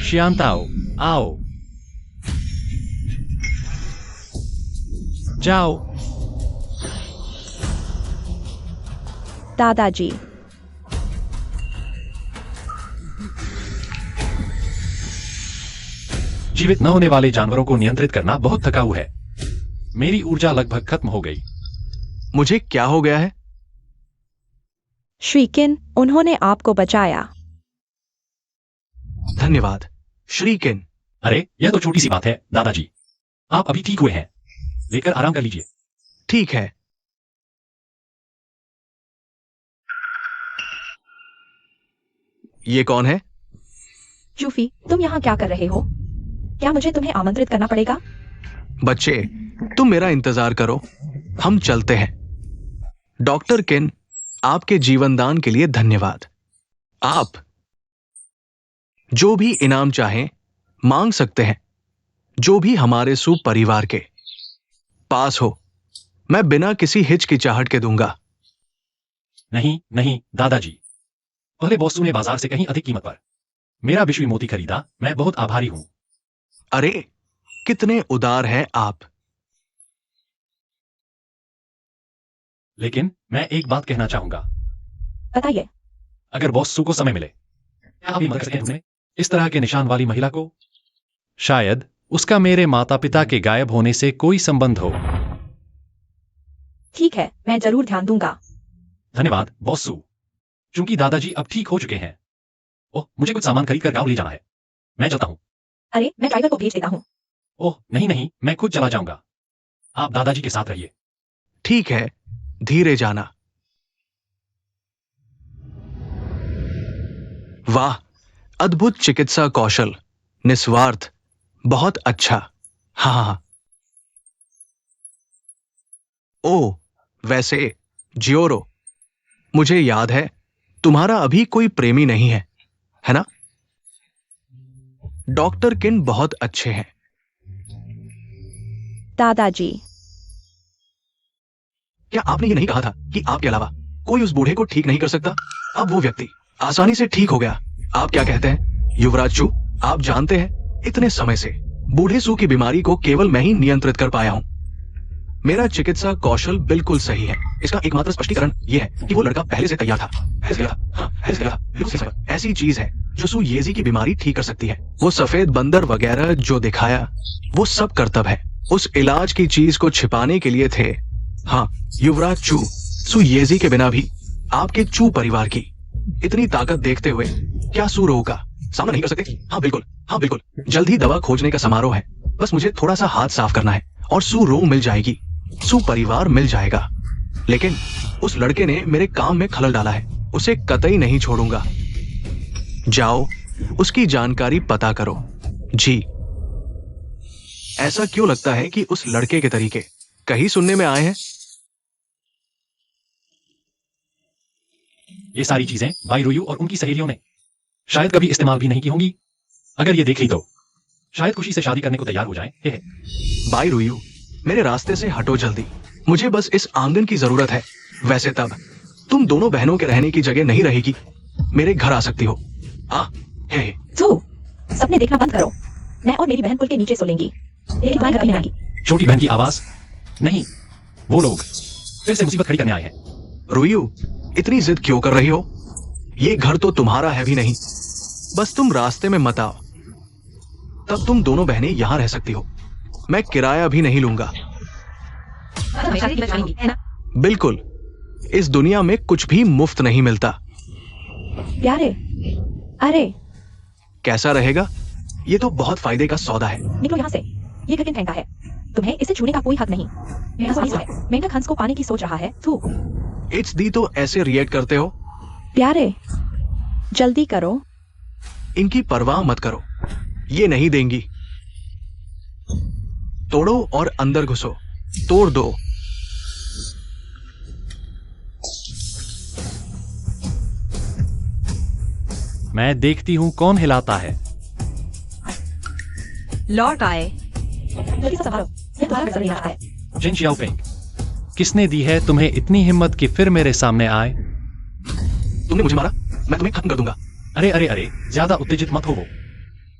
शियांताओ, आओ। जाओ। दादाजी। जीवित न होने वाले जानवरों को नियंत्रित करना बहुत थकाऊ है। मेरी ऊर्जा लगभग खत्म हो गई। मुझे क्या हो गया है? श्री केन, उन्होंने आपको बचाया। धन्यवाद श्री केन। अरे, यह तो छोटी सी बात है दादाजी। आप अभी ठीक हुए हैं, लेकर आराम कर लीजिए। ठीक है। ये कौन है? जूफी, तुम यहाँ क्या कर रहे हो? क्या मुझे तुम्हें आमंत्रित करना पड़ेगा? बच्चे, तुम मेरा इंतजार करो, हम चलते हैं। डॉक्टर केन, आपके जीवनदान के लिए धन्यवाद। आप जो भी इनाम चाहें मांग सकते हैं, जो भी हमारे सू परिवार के पास हो, मैं बिना किसी हिचकिचाहट के दूंगा। नहीं नहीं दादाजी, पहले बॉसू ने बाजार से कहीं अधिक कीमत पर मेरा विश्वी मोती खरीदा। मैं बहुत आभारी हूं। अरे, कितने उदार हैं आप। लेकिन मैं एक बात कहना चाहूंगा, बताइए। अगर बॉस सू को समय मिले, क्या आप ये मदद कर सकते हैं ढूंढने इस तरह के निशान वाली महिला को? शायद उसका मेरे माता पिता के गायब होने से कोई संबंध हो। ठीक है, मैं जरूर ध्यान दूंगा। धन्यवाद बॉस सू। चूंकि दादाजी अब ठीक हो चुके हैं, ओह मुझे कुछ सामान खरीद कर गांव ले जाना है। मैं चलता हूँ। अरे, मैं ड्राइवर को भेज देता हूँ। ओह नहीं नहीं, मैं खुद चला जाऊंगा। आप दादाजी के साथ रहिए। ठीक है, धीरे जाना। वाह, अद्भुत चिकित्सा कौशल, निस्वार्थ, बहुत अच्छा। हाँ। ओ, वैसे जियोरो, मुझे याद है तुम्हारा अभी कोई प्रेमी नहीं है ना? डॉक्टर किन बहुत अच्छे हैं। दादाजी, क्या आपने ये नहीं कहा था कि आपके अलावा कोई उस बूढ़े को ठीक नहीं कर सकता? अब वो व्यक्ति आसानी से ठीक हो गया। आप क्या कहते हैं युवराज चू? आप जानते हैं, इतने समय से बूढ़े सू की बीमारी को केवल मैं ही नियंत्रित कर पाया हूं। मेरा चिकित्सा कौशल बिल्कुल सही है। इसका एकमात्र स्पष्टीकरण यह है कि वो लड़का पहले से तैयार था। ऐसी चीज है जो सू येजी की बीमारी ठीक कर सकती है। वो सफेद बंदर वगैरह जो दिखाया, वो सब करतब है उस इलाज की चीज को छिपाने के लिए थे। हाँ युवराज चू, सू येजी के बिना भी आपके चू परिवार की इतनी ताकत देखते हुए क्या सू रोग का सामना नहीं कर सकते? हाँ बिल्कुल। जल्द ही दवा खोजने का समारोह है। बस मुझे थोड़ा सा हाथ साफ करना है और सू रोग मिल जाएगी, सू परिवार मिल जाएगा। लेकिन उस लड़के ने मेरे काम में खलल डाला है, उसे कतई नहीं छोड़ूंगा। जाओ उसकी जानकारी पता करो। जी। ऐसा क्यों लगता है कि उस लड़के के तरीके कहीं सुनने में आए हैं? ये सारी चीजें भाई रुयू और उनकी सहेलियों ने शायद कभी इस्तेमाल भी नहीं की होंगी। अगर ये देख ली तो शायद खुशी से शादी करने को तैयार हो जाए। भाई रुयू, मेरे रास्ते से हटो जल्दी। मुझे बस इस आंगन की जरूरत है। वैसे तब तुम दोनों बहनों के रहने की जगह नहीं रहेगी। मेरे घर आ सकती हो। हे। सू, सपने देखना बंद करो। मैं और मेरी बहन पुल के नीचे सो लेंगी, लेकिन तुम्हारे घर नहीं आएंगी। छोटी बहन की आवाज नहीं, वो लोग फिर से मुसीबत खड़ी करने आए हैं। रुयू, इतनी जिद क्यों कर रही हो? ये घर तो तुम्हारा है भी नहीं। बस तुम रास्ते में मत आओ, तब तुम दोनों बहनें यहां रह सकती हो। मैं किराया भी नहीं लूंगा। बिल्कुल, इस दुनिया में कुछ भी मुफ्त नहीं मिलता। प्यारे, अरे कैसा रहेगा? ये तो बहुत फायदे का सौदा है। निकलो यहाँ से। ये घर किन का है? तुम्हें इसे छूने का कोई हक नहीं। मेंढक हंस को पाने की सोच रहा है। थू। इट्स दी तो ऐसे रिएक्ट करते हो? प्यारे, जल्दी करो। इनकी परवाह मत करो, ये नहीं देंगी। तोड़ो और अंदर घुसो। तोड़ दो। मैं देखती हूं कौन हिलाता है। लौट आए। जल्दी से संभालो, ये तुम्हारा घर नहीं रहा है। जिन शियाओफेंग, किसने दी है तुम्हें इतनी हिम्मत कि फिर मेरे सामने आए? तुमने मुझे मारा, मैं तुम्हें खत्म कर दूंगा। अरे, ज्यादा उत्तेजित मत हो।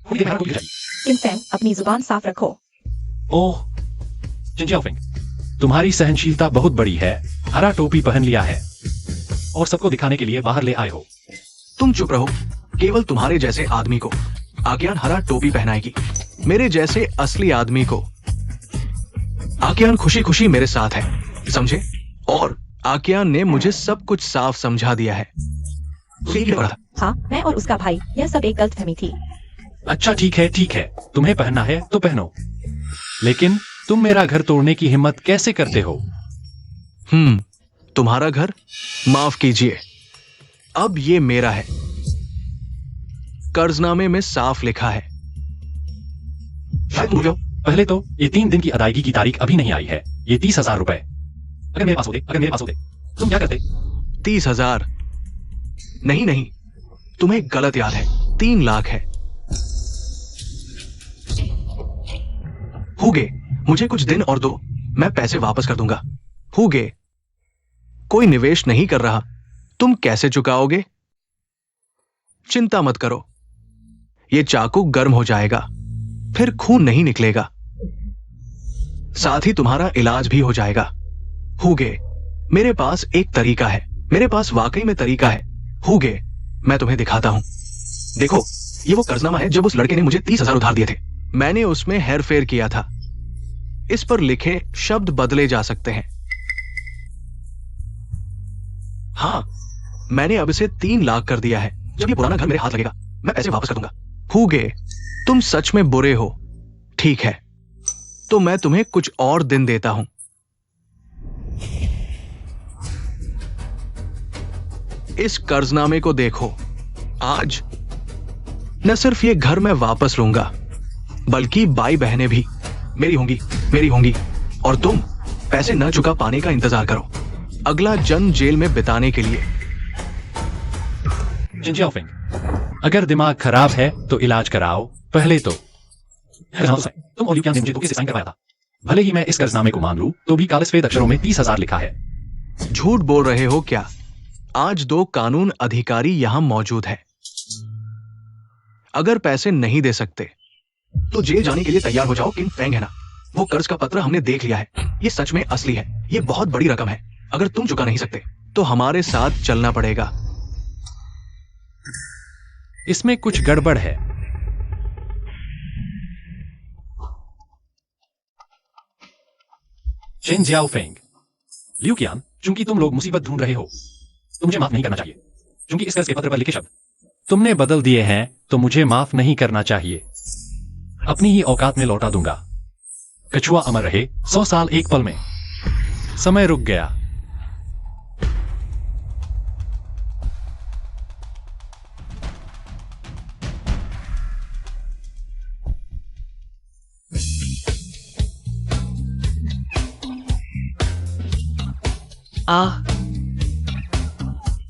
किन फैंग, अपनी जुबान साफ रखो। ओह जिन शियाओफेंग, तुम्हारी सहनशीलता बहुत बड़ी है। हरा टोपी पहन लिया है और सबको दिखाने के लिए बाहर ले आए हो। तुम चुप रहो। केवल तुम्हारे जैसे आदमी को आकियान हरा टोपी पहनाएगी। मेरे जैसे असली आदमी को आकियान खुशी खुशी मेरे साथ है, समझे? और आकियान ने मुझे सब कुछ साफ समझा दिया है। हाँ, मैं और उसका भाई, यह सब एक गलतफहमी थी। अच्छा ठीक है, तुम्हें पहनना है तो पहनो। लेकिन तुम मेरा घर तोड़ने की हिम्मत कैसे करते हो? तुम्हारा घर? माफ कीजिए, अब ये मेरा है। कर्जनामे में साफ लिखा है। पहले तो ये 3 दिन की अदायगी की तारीख अभी नहीं आई है। ये 30,000 रुपए अगर मेरे पास होते तुम क्या करते? 30,000 नहीं, तुम्हें गलत याद है। 3 लाख है। हुगे, मुझे कुछ दिन और दो, मैं पैसे वापस कर दूंगा। हुगे, कोई निवेश नहीं कर रहा, तुम कैसे चुकाओगे? चिंता मत करो, ये चाकू गर्म हो जाएगा, फिर खून नहीं निकलेगा। साथ ही तुम्हारा इलाज भी हो जाएगा। हुगे, मेरे पास एक तरीका है, मेरे पास वाकई में तरीका है। हुगे, मैं तुम्हें दिखाता हूं। देखो, ये वो कर्जनामा है जब उस लड़के ने मुझे 30,000 उधार दिए थे। मैंने उसमें हेरफेर किया था। इस पर लिखे शब्द बदले जा सकते हैं। हाँ, मैंने अब इसे 3 लाख कर दिया है। जब ये पुराना घर मेरे हाथ लगेगा, मैं पैसे वापस कर दूंगा। हुगे, तुम सच में बुरे हो। ठीक है, तो मैं तुम्हें कुछ और दिन देता हूं। इस कर्जनामे को देखो। आज न सिर्फ ये घर मैं वापस लूंगा, बल्कि बाई बहनें भी मेरी होंगी। और तुम पैसे न चुका पाने का इंतजार करो, अगला जन्म जेल में बिताने के लिए। जिन जियाओफेंग, अगर दिमाग खराब है तो इलाज कराओ। पहले तो तुम और ल्यूकियान ने मुझे धोखे से साइन करवाया था। भले ही मैं इस कर्जनामे को मान लूं, तो भी काले सफेद अक्षरों में 30,000 लिखा है। झूठ बोल रहे हो क्या? आज 2 कानून अधिकारी यहां मौजूद हैं। अगर पैसे नहीं दे सकते तो जेल जाने के लिए तैयार हो जाओ। किन फेंग है ना, वो कर्ज का पत्र हमने देख लिया है। ये सच में असली है। ये बहुत बड़ी रकम है। अगर तुम चुका नहीं सकते तो हमारे साथ चलना पड़ेगा। इसमें कुछ गड़बड़ है। चेन जियाओफेंग, ल्यूकियान, चूंकि तुम लोग मुसीबत ढूंढ रहे हो, तो मुझे माफ नहीं करना चाहिए। चूंकि इस कर्ज के पत्र पर लिखे शब्द तुमने बदल दिए हैं, तो मुझे माफ नहीं करना चाहिए। अपनी ही औकात में लौटा दूंगा। कछुआ अमर रहे 100 साल एक पल में। समय रुक गया।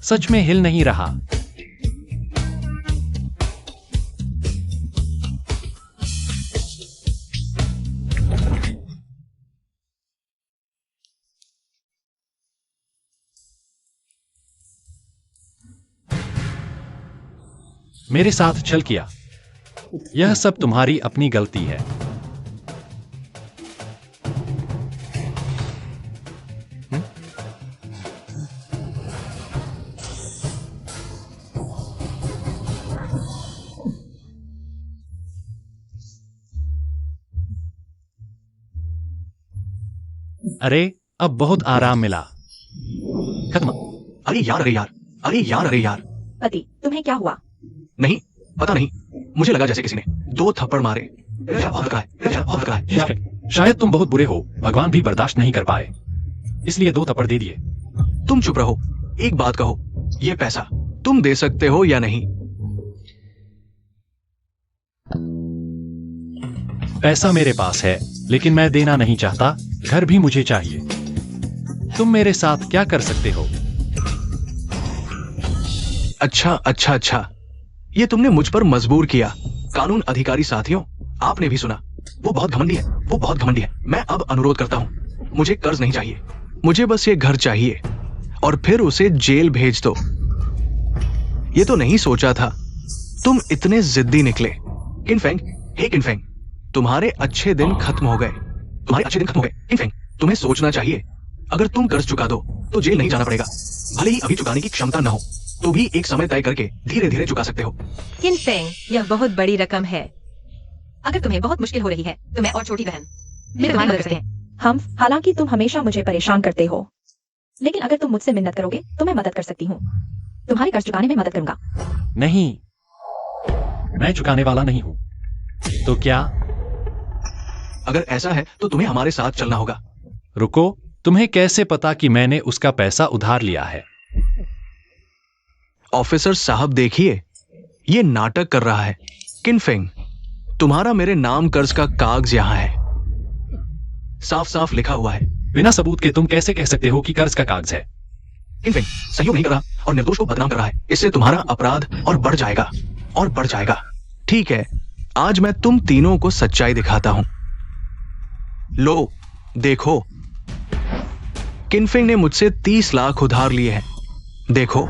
सच में हिल नहीं रहा। मेरे साथ छल किया। यह सब तुम्हारी अपनी गलती है। अरे, अब बहुत आराम मिला। खत्म। अरे यार। पति, तुम्हें क्या हुआ? नहीं, पता नहीं। मुझे लगा जैसे किसी ने 2 थप्पड़ मारे। बहुत लगा है। शायद तुम बहुत बुरे हो। भगवान भी बर्दाश्त नहीं कर पाए, इसलिए 2 थप्पड़ दे दिए। तुम चुप रहो। एक बात कहो, ये पैसा तुम दे सकते हो या नहीं? पैसा मेरे पास है, लेकिन मैं देना नहीं चाहता। घर भी मुझे चाहिए। तुम मेरे साथ क्या कर सकते हो? अच्छा। ये तुमने मुझ पर मजबूर किया। कानून अधिकारी साथियों, आपने भी सुना। वो बहुत घमंडी है। मैं अब अनुरोध करता हूं, मुझे कर्ज नहीं चाहिए। मुझे बस ये घर चाहिए, और फिर उसे जेल भेज दो। ये तो नहीं सोचा था तुम इतने जिद्दी निकले। किनफेंग, तुम्हारे अच्छे दिन खत्म हो गए। किनफेंग, तुम्हें सोचना चाहिए। अगर तुम कर्ज चुका दो तो जेल नहीं जाना पड़ेगा। भले ही अभी चुकाने की क्षमता न हो, तो भी एक समय तय करके धीरे धीरे चुका सकते हो। किनफेंग, यह बहुत बड़ी रकम है। अगर तुम्हें बहुत मुश्किल हो रही है तो मैं और छोटी बहन मेरे तुम्हारी मदद करते हैं। हम, हालांकि तुम हमेशा मुझे परेशान करते हो, लेकिन अगर तुम मुझसे मिन्नत करोगे तो मैं मदद कर सकती हूँ। तुम्हारे कर्ज चुकाने में मदद करूंगा। नहीं, मैं चुकाने वाला नहीं हूं। तो क्या? अगर ऐसा है तो तुम्हें हमारे साथ चलना होगा। रुको, तुम्हें कैसे पता कि मैंने उसका पैसा उधार लिया है? ऑफिसर साहब देखिए, ये नाटक कर रहा है। किनफेंग, तुम्हारा मेरे नाम कर्ज का कागज यहां है। साफ साफ लिखा हुआ है। बिना सबूत के तुम कैसे कह सकते हो कि कर्ज का कागज है? किनफेंग सहयोग नहीं कर रहा और निर्दोष को बदनाम कर रहा है। इससे तुम्हारा अपराध और बढ़ जाएगा। ठीक है, आज मैं तुम तीनों को सच्चाई दिखाता हूं। लो, देखो, किनफेंग ने मुझसे 30 लाख उधार लिए हैं। देखो,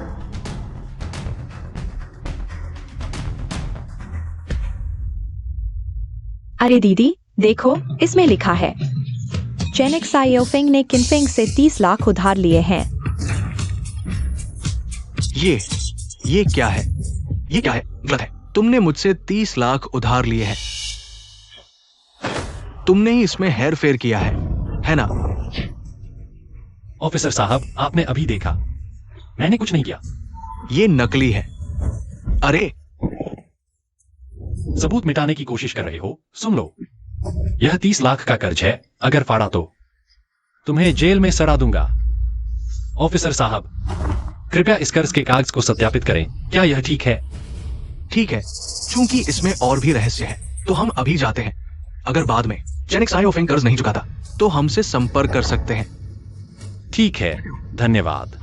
अरे दीदी, देखो, इसमें लिखा है जेनिक साइयोफेंग ने किनफेंग से 30 लाख उधार लिए हैं। ये क्या है? ये क्या है? गलत है। तुमने मुझसे 30 लाख उधार लिए हैं। तुमने ही इसमें हेर फेर किया है ना? ऑफिसर साहब, आपने अभी देखा, मैंने कुछ नहीं किया। ये नकली है। अरे सबूत मिटाने की कोशिश कर रहे हो? सुन लो, यह 30 लाख का कर्ज है। अगर फाड़ा तो तुम्हें जेल में सड़ा दूंगा। ऑफिसर साहब, कृपया इस कर्ज के कागज को सत्यापित करें। क्या यह ठीक है? ठीक है, चूंकि इसमें और भी रहस्य है तो हम अभी जाते हैं। अगर बाद में जेनिक साइयोफेंग कर्ज नहीं चुकाता तो हमसे संपर्क कर सकते हैं। ठीक है, धन्यवाद।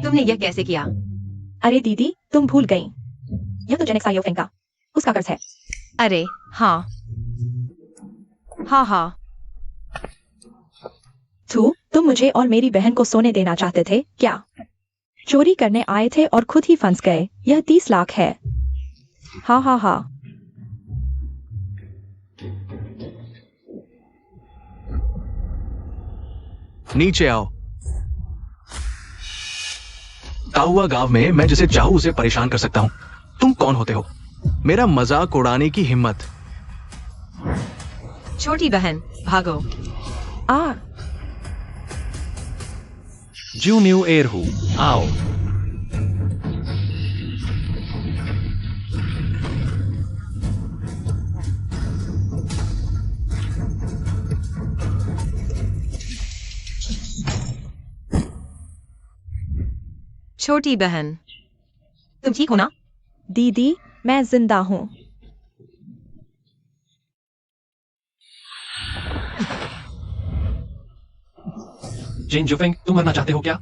तुमने यह कैसे किया? अरे दीदी, तुम भूल गई, यह तो जेनिक साइयोफेंग का उसका कर्ज है। अरे हाँ हाँ। तुम मुझे और मेरी बहन को सोने देना चाहते थे क्या? चोरी करने आए थे और खुद ही फंस गए। यह 30 लाख है। हाँ। नीचे आओ। ताहुआ गांव में मैं जिसे चाहूं उसे परेशान कर सकता हूं। तुम कौन होते हो? मेरा मजाक उड़ाने की हिम्मत? छोटी बहन, भागो। जू न्यू एयर हूं, आओ। छोटी बहन, तुम ठीक हो ना? दीदी, मैं जिंदा हूँ। जेन जुफेंग, तुम मरना चाहते हो क्या?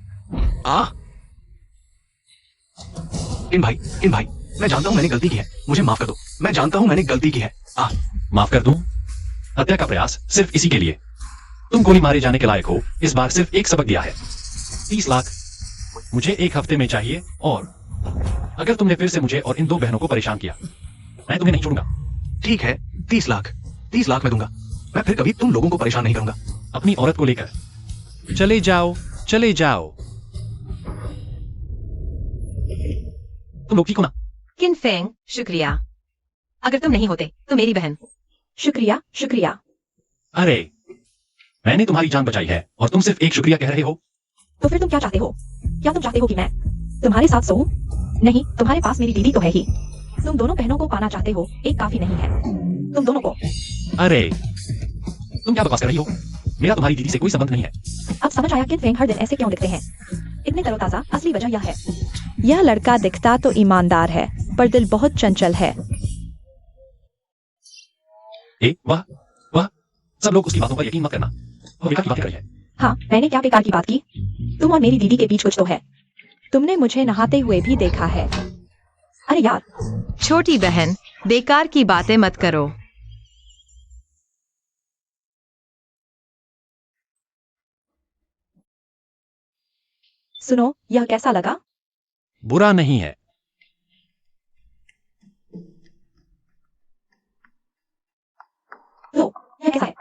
इन भाई, मैं जानता हूं मैंने गलती की है। मुझे माफ कर दो। मैं जानता हूं मैंने गलती की है। माफ कर दूं? हत्या का प्रयास सिर्फ इसी के लिए। तुम गोली मारे जाने के लायक हो। इस बार सिर्फ एक सबक दिया है। 30 लाख मुझे 1 हफ्ते में चाहिए, और अगर तुमने फिर से मुझे और इन 2 बहनों को परेशान किया, मैं तुम्हें नहीं छोड़ूंगा। ठीक है, 30 लाख मैं दूंगा। मैं फिर कभी तुम लोगों को परेशान नहीं करूंगा। अपनी औरत को लेकर चले जाओ। तुम लोग ठीक हो ना? किनफेंग, शुक्रिया। अगर तुम नहीं होते तो मेरी बहन। शुक्रिया। अरे, मैंने तुम्हारी जान बचाई है और तुम सिर्फ एक शुक्रिया कह रहे हो? तो फिर तुम क्या चाहते हो? क्या तुम चाहते हो कि मैं तुम्हारे साथ सोऊं? नहीं, तुम्हारे पास मेरी दीदी तो है ही। तुम दोनों बहनों को पाना चाहते हो, एक काफी नहीं है। तुम दोनों को। अरे, तुम क्या बकवास कर रही हो? मेरा तुम्हारी दीदी से कोई संबंध नहीं है। अब समझ आया किनफेंग हर दिन ऐसे क्यों दिखते हैं। इतने तरोताजा। असली वजह यह है, यह लड़का दिखता तो ईमानदार है, पर दिल बहुत चंचल है। वाह, सब लोग उसकी बातों पर यकीन मत करना। वो बेकार की बातें कर रही है। हाँ, मैंने क्या बेकार की बात की? तुम और मेरी दीदी के बीच कुछ तो है। तुमने मुझे नहाते हुए भी देखा है। अरे यार। छोटी बहन, बेकार की बातें मत करो। सुनो, यह कैसा लगा? बुरा नहीं है। लो, यह कैसा है?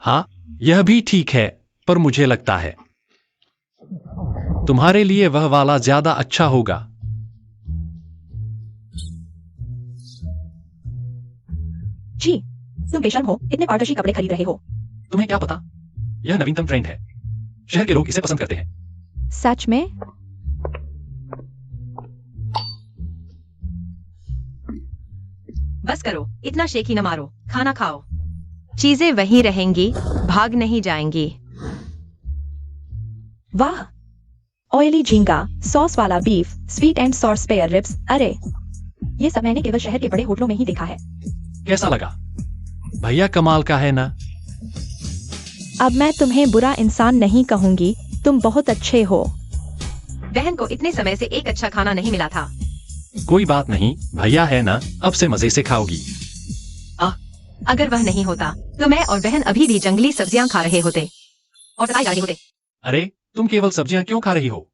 हाँ, यह भी ठीक है, पर मुझे लगता है तुम्हारे लिए वह वाला ज्यादा अच्छा होगा। जी, तुम बेशर्म हो, इतने पारदर्शी कपड़े खरीद रहे हो। तुम्हें क्या पता, यह नवीनतम ट्रेंड है। शहर के लोग इसे पसंद करते हैं। सच में? बस करो, इतना शेखी न मारो। खाना खाओ। चीजें वहीं रहेंगी, भाग नहीं जाएंगी। वाह, ऑयली झींगा, सॉस वाला beef, sweet and sour spare ribs. अरे, ये सब मैंने केवल शहर के बड़े होटलों में ही देखा है। कैसा लगा? भैया कमाल का है ना? अब मैं तुम्हें बुरा इंसान नहीं कहूंगी, तुम बहुत अच्छे हो। बहन को इतने समय से एक अच्छा खाना नहीं मिला था। कोई बात नहीं, भैया है ना, अब से मजे से खाओगी। अगर वह नहीं होता तो मैं और बहन अभी भी जंगली सब्जियां खा रहे होते और सताए जा रहे होते। अरे, तुम केवल सब्जियां क्यों खा रही हो?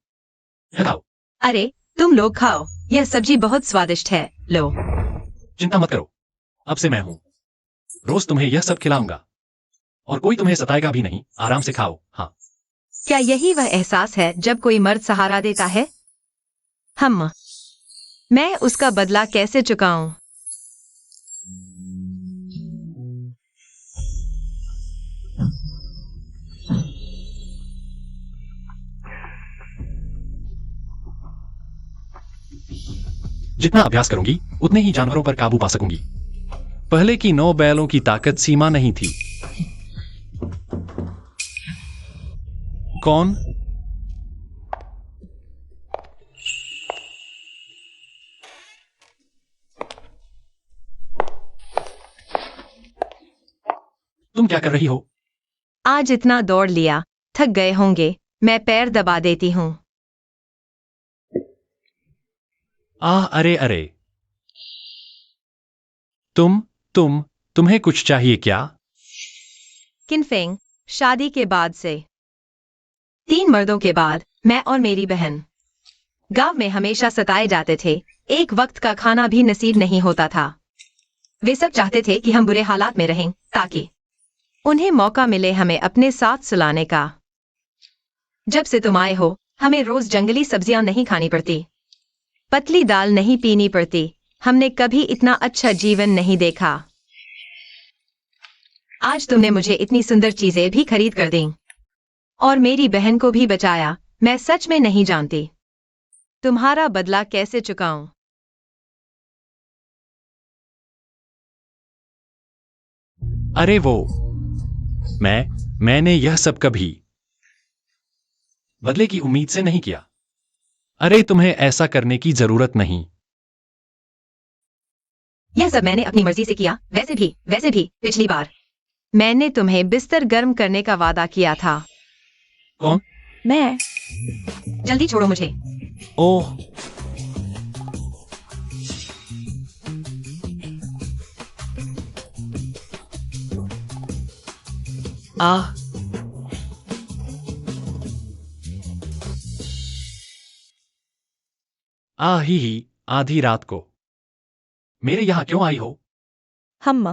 यह खाओ। अरे, तुम लोग खाओ, यह सब्जी बहुत स्वादिष्ट है। लो। चिंता मत करो, अब से मैं हूं, रोज तुम्हें यह सब खिलाऊंगा और कोई तुम्हें सताएगा भी नहीं। आराम से खाओ। हाँ, क्या यही वह एहसास है जब कोई मर्द सहारा देता है? मैं उसका बदला कैसे चुकाऊं? जितना अभ्यास करूंगी उतने ही जानवरों पर काबू पा सकूंगी। पहले की 9 बैलों की ताकत सीमा नहीं थी। कौन? तुम क्या कर रही हो? आज इतना दौड़ लिया, थक गए होंगे। मैं पैर दबा देती हूँ। अरे अरे, तुम्हें कुछ चाहिए क्या? किनफेंग, शादी के बाद से 3 मर्दों के बाद मैं और मेरी बहन गांव में हमेशा सताए जाते थे। एक वक्त का खाना भी नसीब नहीं होता था। वे सब चाहते थे कि हम बुरे हालात में रहें ताकि उन्हें मौका मिले हमें अपने साथ सुलाने का। जब से तुम आए हो, हमें रोज जंगली सब्जियां नहीं खानी पड़ती, पतली दाल नहीं पीनी पड़ती। हमने कभी इतना अच्छा जीवन नहीं देखा। आज तुमने मुझे इतनी सुंदर चीजें भी खरीद कर दी और मेरी बहन को भी बचाया। मैं सच में नहीं जानती तुम्हारा बदला कैसे चुकाऊं। अरे वो, मैंने यह सब कभी बदले की उम्मीद से नहीं किया। अरे तुम्हें ऐसा करने की जरूरत नहीं। यह सब मैंने अपनी मर्जी से किया। वैसे भी पिछली बार मैंने तुम्हें बिस्तर गर्म करने का वादा किया था। कौन? मैं। जल्दी छोड़ो मुझे। ओह, ही आधी रात को मेरे यहां क्यों आई हो? हम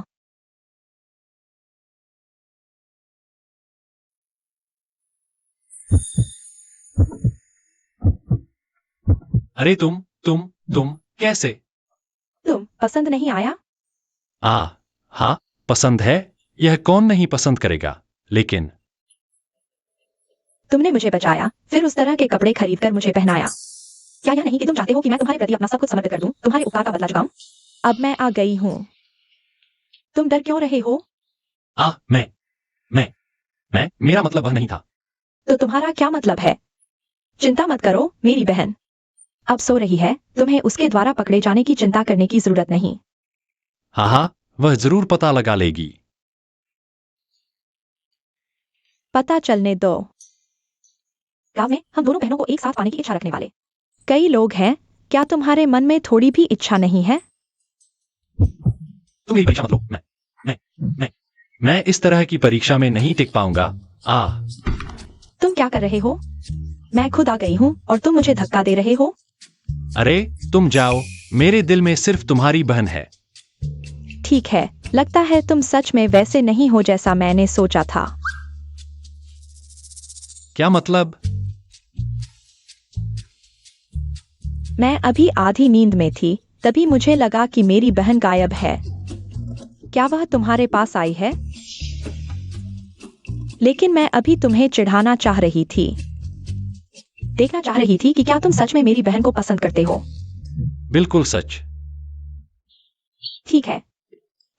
अरे तुम कैसे? तुम पसंद नहीं आया? हाँ, पसंद है। यह कौन नहीं पसंद करेगा? लेकिन तुमने मुझे बचाया, फिर उस तरह के कपड़े खरीदकर मुझे पहनाया। क्या यह नहीं कि तुम चाहते हो कि मैं तुम्हारे प्रति अपना सब कुछ समर्पित कर दूं, तुम्हारे उपकार का बदला चुकाऊं? अब मैं आ गई हूं। तुम डर क्यों रहे हो? मेरा मतलब वह नहीं था। तो तुम्हारा क्या मतलब है? चिंता मत करो, मेरी बहन अब सो रही है। तुम्हें उसके द्वारा पकड़े जाने की चिंता करने की जरूरत नहीं। हाँ, वह जरूर पता लगा लेगी। पता चलने दो। गांव में हम दोनों बहनों को एक साथ पाने की इच्छा रखने वाले कई लोग हैं। क्या तुम्हारे मन में थोड़ी भी इच्छा नहीं है? तुम मेरी परीक्षा मत लो। मैं इस तरह की परीक्षा में नहीं टिक पाऊंगा। तुम क्या कर रहे हो? मैं खुद आ गई हूं और तुम मुझे धक्का दे रहे हो। अरे तुम जाओ, मेरे दिल में सिर्फ तुम्हारी बहन है। ठीक है, लगता है तुम सच में वैसे नहीं हो जैसा मैंने सोचा था। क्या मतलब? मैं अभी आधी नींद में थी, तभी मुझे लगा कि मेरी बहन गायब है। क्या वह तुम्हारे पास आई है? लेकिन मैं अभी तुम्हें चिढ़ाना चाह रही थी। देखना चाह रही थी कि क्या तुम सच में मेरी बहन को पसंद करते हो। बिल्कुल सच। ठीक है,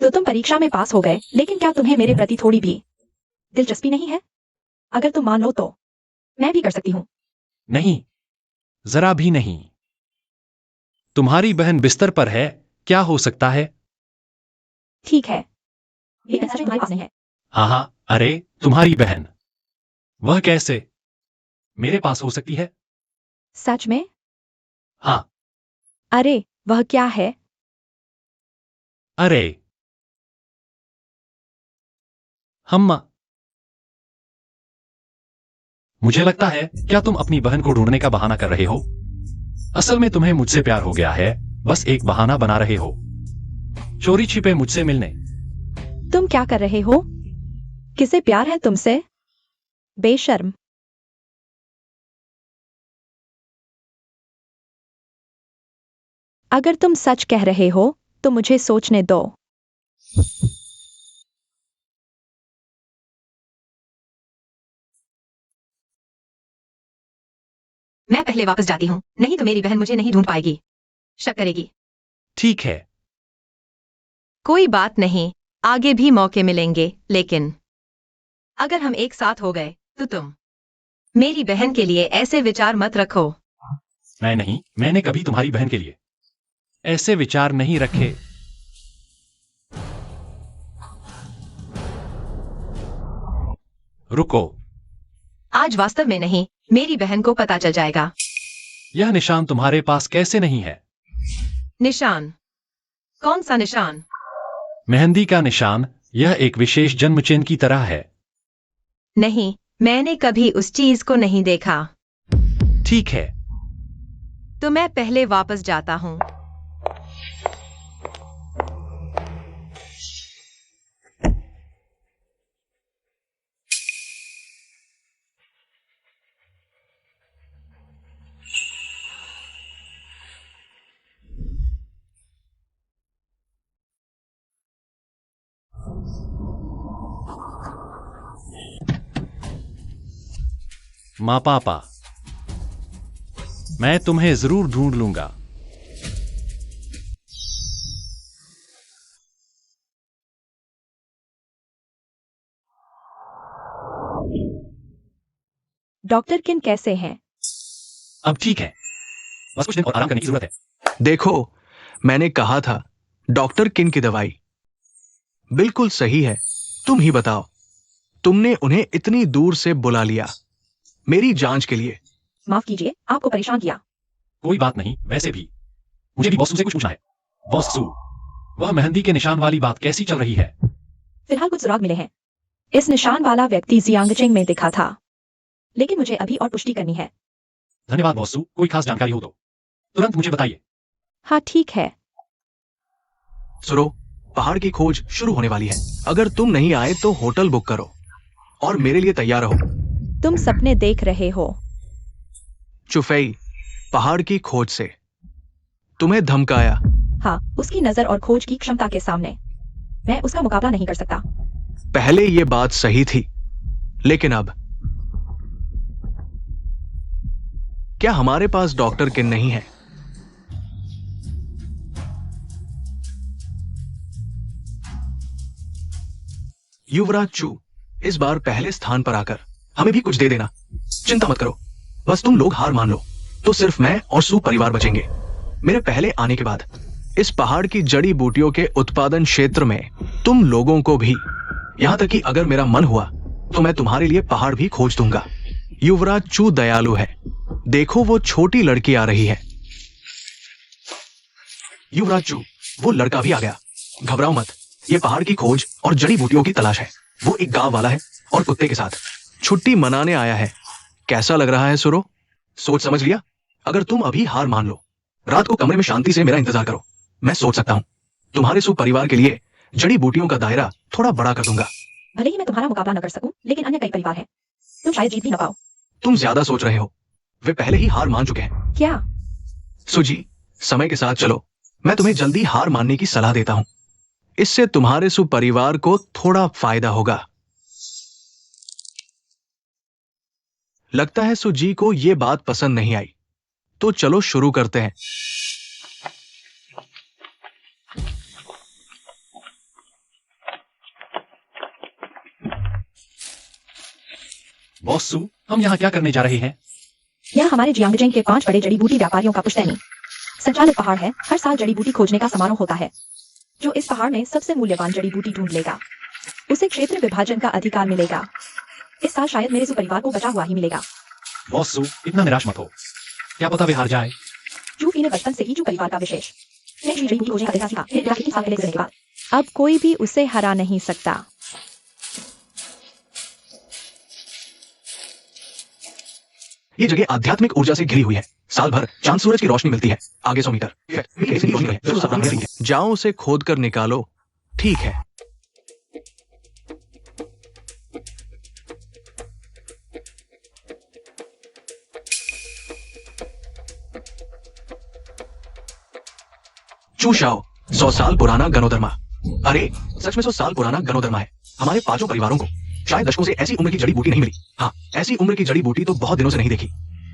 तो तुम परीक्षा में पास हो गए, लेकिन क्या तुम्हें मेरे प्रति थोड़ी भी दिलचस्पी नहीं है? अगर तुम मान लो तो मैं भी कर सकती हूँ। नहीं, जरा भी नहीं। तुम्हारी बहन बिस्तर पर है, क्या हो सकता है? ठीक है, लेकिन सच में तुम्हारे पास नहीं है। हाँ, अरे तुम्हारी बहन, वह कैसे मेरे पास हो सकती है? सच में? हाँ। अरे वह क्या है? अरे मुझे लगता है क्या तुम अपनी बहन को ढूंढने का बहाना कर रहे हो? असल में तुम्हें मुझसे प्यार हो गया है, बस एक बहाना बना रहे हो। चोरी छिपे मुझसे मिलने। तुम क्या कर रहे हो? किसे प्यार है तुमसे? बेशर्म। अगर तुम सच कह रहे हो तो मुझे सोचने दो। मैं पहले वापस जाती हूँ, नहीं तो मेरी बहन मुझे नहीं ढूंढ पाएगी, शक करेगी। ठीक है। कोई बात नहीं, आगे भी मौके मिलेंगे, लेकिन अगर हम एक साथ हो गए तो तुम मेरी बहन के लिए ऐसे विचार मत रखो। मैंने कभी तुम्हारी बहन के लिए ऐसे विचार नहीं रखे। रुको। आज वास्तव में नहीं, मेरी बहन को पता चल जाएगा। यह निशान तुम्हारे पास कैसे नहीं है? निशान? कौन सा निशान? मेहंदी का निशान। यह एक विशेष जन्म चिन्ह की तरह है। नहीं, मैंने कभी उस चीज को नहीं देखा। ठीक है। तो मैं पहले वापस जाता हूँ। माँ पापा, मैं तुम्हें जरूर ढूंढ लूंगा। डॉक्टर किन कैसे हैं? अब ठीक है, बस कुछ दिन और आराम करने की जरूरत है। देखो, मैंने कहा था डॉक्टर किन की दवाई बिल्कुल सही है। तुम ही बताओ, तुमने उन्हें इतनी दूर से बुला लिया मेरी जांच के लिए। माफ कीजिए, आपको परेशान किया। कोई बात नहीं, वैसे भी मुझे भी बॉस से कुछ पूछना है। बॉस सू, वह मेहंदी के निशान वाली बात कैसी चल रही है? फिलहाल कुछ सुराग मिले हैं। इस निशान वाला व्यक्ति जियांगचेंग में दिखा था, लेकिन मुझे अभी और पुष्टि करनी है। धन्यवाद बॉस सू, कोई खास जानकारी हो तो तुरंत मुझे बताइए। हाँ ठीक है। सुनो, पहाड़ की खोज शुरू होने वाली है। अगर तुम नहीं आए तो होटल बुक करो और मेरे लिए तैयार रहो। तुम सपने देख रहे हो। चुफेई, पहाड़ की खोज से तुम्हें धमकाया। हाँ, उसकी नजर और खोज की क्षमता के सामने मैं उसका मुकाबला नहीं कर सकता। पहले ये बात सही थी, लेकिन अब क्या हमारे पास डॉक्टर किन नहीं है? युवराज चू, इस बार पहले स्थान पर आकर हमें भी कुछ दे देना। चिंता मत करो, बस तुम लोग हार मान लो तो सिर्फ मैं और सू परिवार बचेंगे। मेरे पहले आने के बाद इस पहाड़ की जड़ी बूटियों के उत्पादन क्षेत्र में तुम लोगों को भी, यहां तक कि अगर मेरा मन हुआ तो मैं तुम्हारे लिए पहाड़ भी खोज दूंगा। युवराज चू दयालु है। देखो, वो छोटी लड़की आ रही है। युवराज चू, वो लड़का भी आ गया। घबराओ मत, ये पहाड़ की खोज और जड़ी बूटियों की तलाश है। वो एक गांव वाला है और कुत्ते के साथ छुट्टी मनाने आया है। कैसा लग रहा है सुरो? सोच समझ लिया? अगर तुम अभी हार मान लो, रात को कमरे में शांति से मेरा इंतजार करो। मैं सोच सकता हूँ तुम्हारे सु परिवार के लिए जड़ी बूटियों का दायरा थोड़ा बड़ा कर दूंगा। भले ही मैं तुम्हारा मुकाबला न कर सकूं, लेकिन अन्य कई परिवार हैं। तुम शायद जीत भी न पाओ। तुम ज्यादा सोच रहे हो, वे पहले ही हार मान चुके हैं। क्या? सुजी, समय के साथ चलो। मैं तुम्हें जल्दी हार मानने की सलाह देता हूं। इससे तुम्हारे सु परिवार को थोड़ा फायदा होगा। लगता है सुजी को यह बात पसंद नहीं आई, तो चलो शुरू करते हैं। बॉस सू, हम यहाँ क्या करने जा रहे हैं? यह हमारे जियांगजेंग के 5 बड़े जड़ी बूटी व्यापारियों का पुश्तैनी संचालित पहाड़ है। हर साल जड़ी बूटी खोजने का समारोह होता है। जो इस पहाड़ में सबसे मूल्यवान जड़ी बूटी ढूंढ लेगा, उसे क्षेत्र विभाजन का अधिकार मिलेगा। इस साल शायद मेरे सु परिवार को बचा हुआ ही मिलेगा। बॉस सू, इतना निराश मत हो, क्या पता वे हार जाए। जूफी ने बचपन से ही जू परिवार का विशेष जड़ी बूटी खोजने का तरीका सीखा। फिर इतने साल पहले गुजरने के बाद अब कोई भी उसे हरा नहीं सकता। ये जगह आध्यात्मिक ऊर्जा से घिरी हुई है। साल भर चांद सूरज की रोशनी मिलती है। आगे 100 मीटर ऐसी रोशनी है जो सब रंग बिरंगी है। जाओ उसे खोद कर निकालो। ठीक है। चूशाओ 100 साल पुराना गनोदरमा। अरे सच में 100 साल पुराना गनोदरमा है। हमारे 5 परिवारों को शायद दशकों से ऐसी उम्र की जड़ी बूटी नहीं मिली। हाँ, ऐसी उम्र की जड़ी बूटी तो बहुत दिनों से नहीं देखी।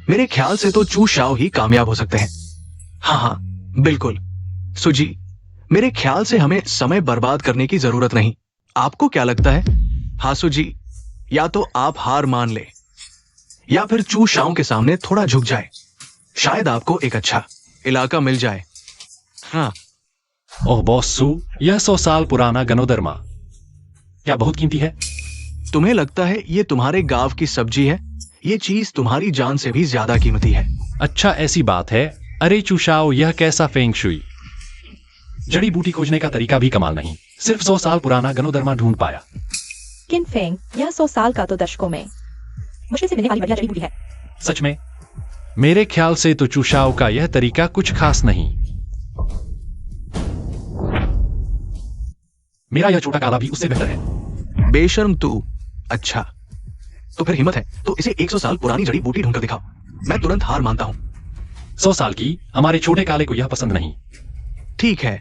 मेरे ख्याल से तो चूशाओ ही कामयाब हो सकते हैं। हाँ हाँ बिल्कुल सुजी, मेरे ख्याल से हमें समय बर्बाद करने की जरूरत नहीं। आपको क्या लगता है? हाँ सुजी, या तो आप हार मान ले या फिर चूशाओं के सामने थोड़ा झुक जाए। शायद आपको एक अच्छा इलाका मिल जाए। हाँ। ओह बॉस सू, यह 100 साल पुराना गनोदरमा क्या बहुत कीमती है? तुम्हें लगता है ये तुम्हारे गांव की सब्जी है? ये चीज तुम्हारी जान से भी ज्यादा कीमती है। अच्छा ऐसी बात है। अरे चूशाओ, यह कैसा फेंग शुई? जड़ी बूटी खोजने का तरीका भी कमाल नहीं। सिर्फ 100 साल पुराना गनोदरमा ढूंढ पाया। किन फेंग, यह 100 साल का तो दशकों में मुश्किल से मिलने वाली बढ़िया जड़ी बूटी है। सच में? मेरे ख्याल से तो चूशाओ का यह तरीका कुछ खास नहीं। मेरा यह छोटा काला भी उससे बेहतर है। बेशर्म तू। अच्छा तो फिर हिम्मत है तो इसे 100 साल पुरानी जड़ी बूटी ढूंढकर दिखाओ। मैं तुरंत हार मानता हूं। 100 साल की हमारे छोटे काले को यह पसंद नहीं। ठीक है,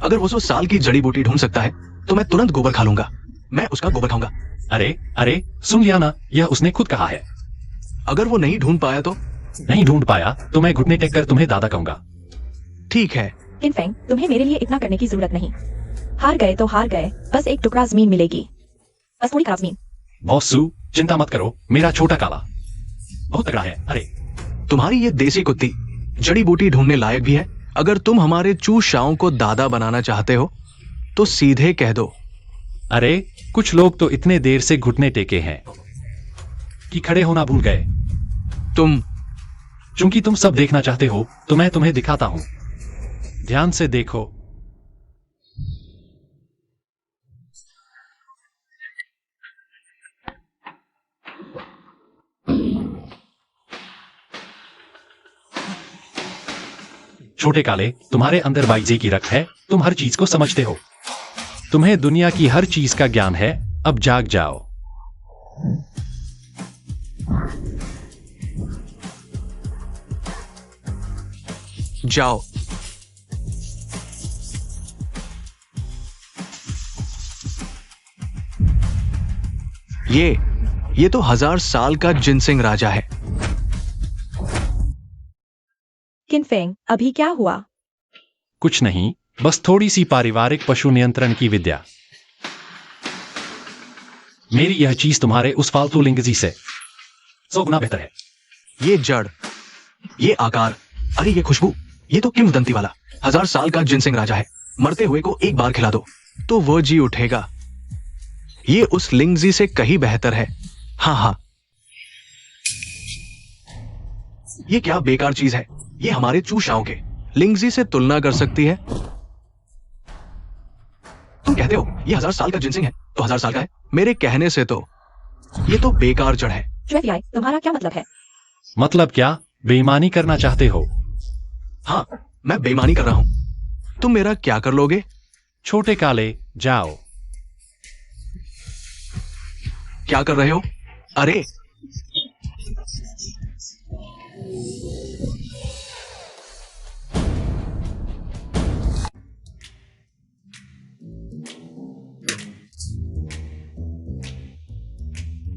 अगर वो 100 साल की जड़ी बूटी ढूंढ सकता है तो मैं तुरंत गोबर खा लूंगा। मैं उसका गोबर खाऊंगा। अरे अरे सुन लिया ना, यह उसने खुद कहा है। अगर वो नहीं ढूंढ पाया तो? नहीं ढूंढ पाया तो मैं घुटने टेक कर तुम्हें दादा कहूंगा। ठीक है। किन फेंग, तुम्हें मेरे लिए इतना करने की जरूरत नहीं। हार गए तो हार गए, बस एक टुकड़ा जमीन मिलेगी, बस थोड़ी खराब जमीन। बॉस सू, चिंता मत करो, मेरा छोटा काला बहुत तगड़ा है। अरे तुम्हारी ये देसी कुत्ती जड़ी बूटी ढूंढने लायक भी है। अगर तुम हमारे चूशाओं को दादा बनाना चाहते हो तो सीधे कह दो। अरे कुछ लोग तो इतने देर से घुटने टेके हैं कि खड़े होना भूल गए। चूंकि तुम सब देखना चाहते हो तो मैं तुम्हें दिखाता हूं। ध्यान से देखो। छोटे काले, तुम्हारे अंदर बाइजे की रख है। तुम हर चीज को समझते हो। तुम्हें दुनिया की हर चीज का ज्ञान है। अब जाग जाओ। जाओ। ये तो 1000 साल का जिनसिंग राजा है। किन फेंग, अभी क्या हुआ? कुछ नहीं, बस थोड़ी सी पारिवारिक पशु नियंत्रण की विद्या। मेरी यह चीज तुम्हारे उस फालतू लिंगजी से 100 गुना बेहतर है। ये जड़, ये आकार, अरे ये खुशबू, ये तो किंवदंती वाला 1000 साल का जिनसिंग राजा है। मरते हुए को एक बार खिला दो तो वो जी उठेगा। ये उस लिंगजी से कहीं बेहतर है। हाँ हाँ। ये क्या बेकार चीज है? ये हमारे चूशाओं के लिंगजी से तुलना कर सकती है? तुम कहते हो ये 1000 साल का जिनसिंग है तो 1000 साल का है। मेरे कहने से तो ये तो बेकार जड़ है। तुम्हारा क्या मतलब है? मतलब क्या? बेईमानी करना चाहते हो? हाँ, मैं बेईमानी कर रहा हूं। तुम मेरा क्या कर लोगे? छोटे काले, जाओ। क्या कर रहे हो? अरे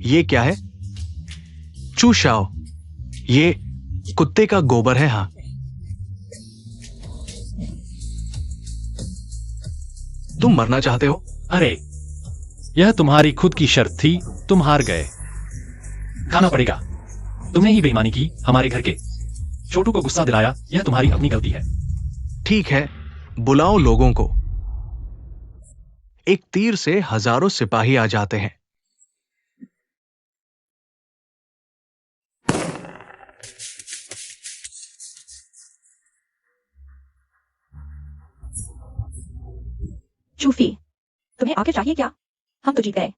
ये क्या है? चूशाओ, ये कुत्ते का गोबर है। हाँ, तुम मरना चाहते हो? अरे यह तुम्हारी खुद की शर्त थी। तुम हार गए। खाना पड़ेगा। तुमने ही बेईमानी की। हमारे घर के छोटू को गुस्सा दिलाया। यह तुम्हारी अपनी गलती है। ठीक है, बुलाओ लोगों को। एक तीर से हजारों सिपाही आ जाते हैं। चूफी, तुम्हें आखिर चाहिए क्या? हम तो जीत गए।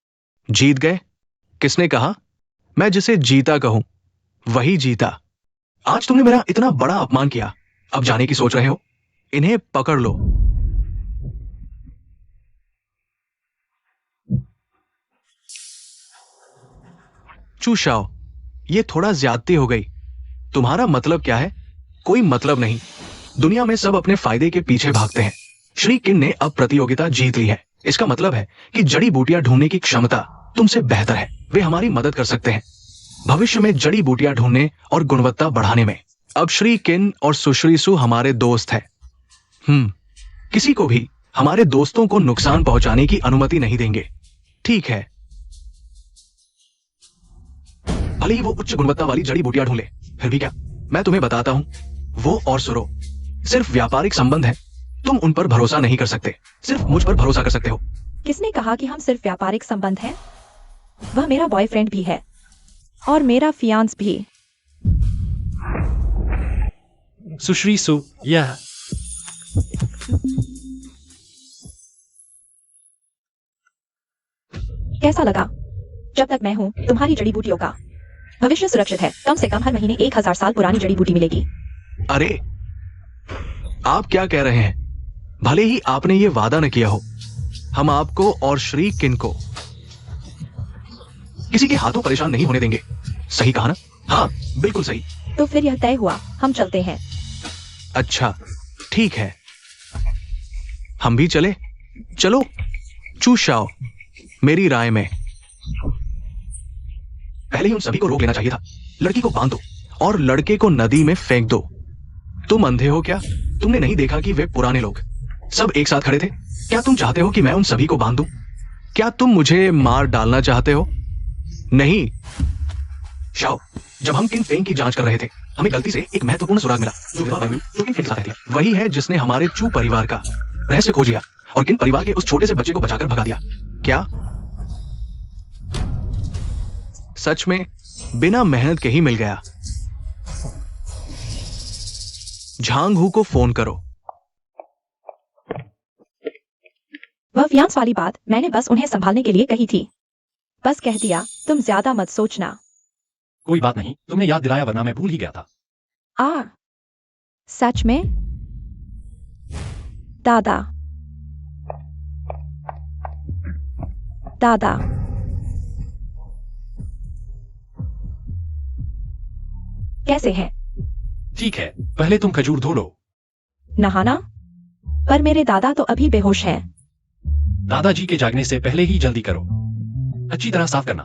जीत गए? किसने कहा? मैं जिसे जीता कहूं वही जीता। आज तुमने मेरा इतना बड़ा अपमान किया, अब जाने की सोच रहे हो? इन्हें पकड़ लो। चूशाओ, ये थोड़ा ज्यादती हो गई। तुम्हारा मतलब क्या है? कोई मतलब नहीं। दुनिया में सब अपने फायदे के पीछे भागते हैं। श्री किन ने अब प्रतियोगिता जीत ली है। इसका मतलब है कि जड़ी बूटियां ढूंढने की क्षमता तुमसे बेहतर है। वे हमारी मदद कर सकते हैं भविष्य में जड़ी बूटियां ढूंढने और गुणवत्ता बढ़ाने में। अब श्री किन और सुश्री सु हमारे दोस्त हैं। किसी को भी हमारे दोस्तों को नुकसान पहुंचाने की अनुमति नहीं देंगे। ठीक है, भले ही वो उच्च गुणवत्ता वाली जड़ी बूटियां ढूंढ ले, फिर भी क्या, मैं तुम्हें बताता हूं, वो और सुरो सिर्फ व्यापारिक संबंध है। तुम उन पर भरोसा नहीं कर सकते, सिर्फ मुझ पर भरोसा कर सकते हो। किसने कहा कि हम सिर्फ व्यापारिक संबंध हैं? वह मेरा बॉयफ्रेंड भी है और मेरा फियांस भी। सुश्री सु, यह कैसा लगा? जब तक मैं हूं, तुम्हारी जड़ी बूटियों का भविष्य सुरक्षित है। कम से कम हर महीने 1000 साल पुरानी जड़ी बूटी मिलेगी। अरे, आप क्या कह रहे हैं? भले ही आपने ये वादा न किया हो, हम आपको और श्री किन को किसी के हाथों परेशान नहीं होने देंगे। सही कहा ना? हाँ, बिल्कुल सही। तो फिर यह तय हुआ, हम चलते हैं। अच्छा, ठीक है, हम भी चले। चलो चूशाओ, मेरी राय में पहले ही उन सभी को रोक लेना चाहिए था। लड़की को बांध दो और लड़के को नदी में फेंक दो। तुम अंधे हो क्या? तुमने नहीं देखा कि वे पुराने लोग सब एक साथ खड़े थे? क्या तुम चाहते हो कि मैं उन सभी को बांध दूं? क्या तुम मुझे मार डालना चाहते हो? नहीं। शाओ, जब हम किन फेंग की जांच कर रहे थे, हमें गलती से एक महत्वपूर्ण सुराग मिला जो विधवा बहू जो किन के साथ रहती है। वही है जिसने हमारे चू परिवार का रहस्य खोज लिया और किन परिवार के उस छोटे से बच्चे को बचाकर भगा दिया। क्या सच में बिना मेहनत के ही मिल गया? झांग हू को फोन करो। वह फियांस वाली बात मैंने बस उन्हें संभालने के लिए कही थी। बस कह दिया, तुम ज्यादा मत सोचना। कोई बात नहीं, तुमने याद दिलाया वरना मैं भूल ही गया था। सच में? दादा, दादा, कैसे हैं? ठीक है, पहले तुम खजूर धो लो। नहाना? पर मेरे दादा तो अभी बेहोश हैं। दादाजी के जागने से पहले ही जल्दी करो। अच्छी तरह साफ करना।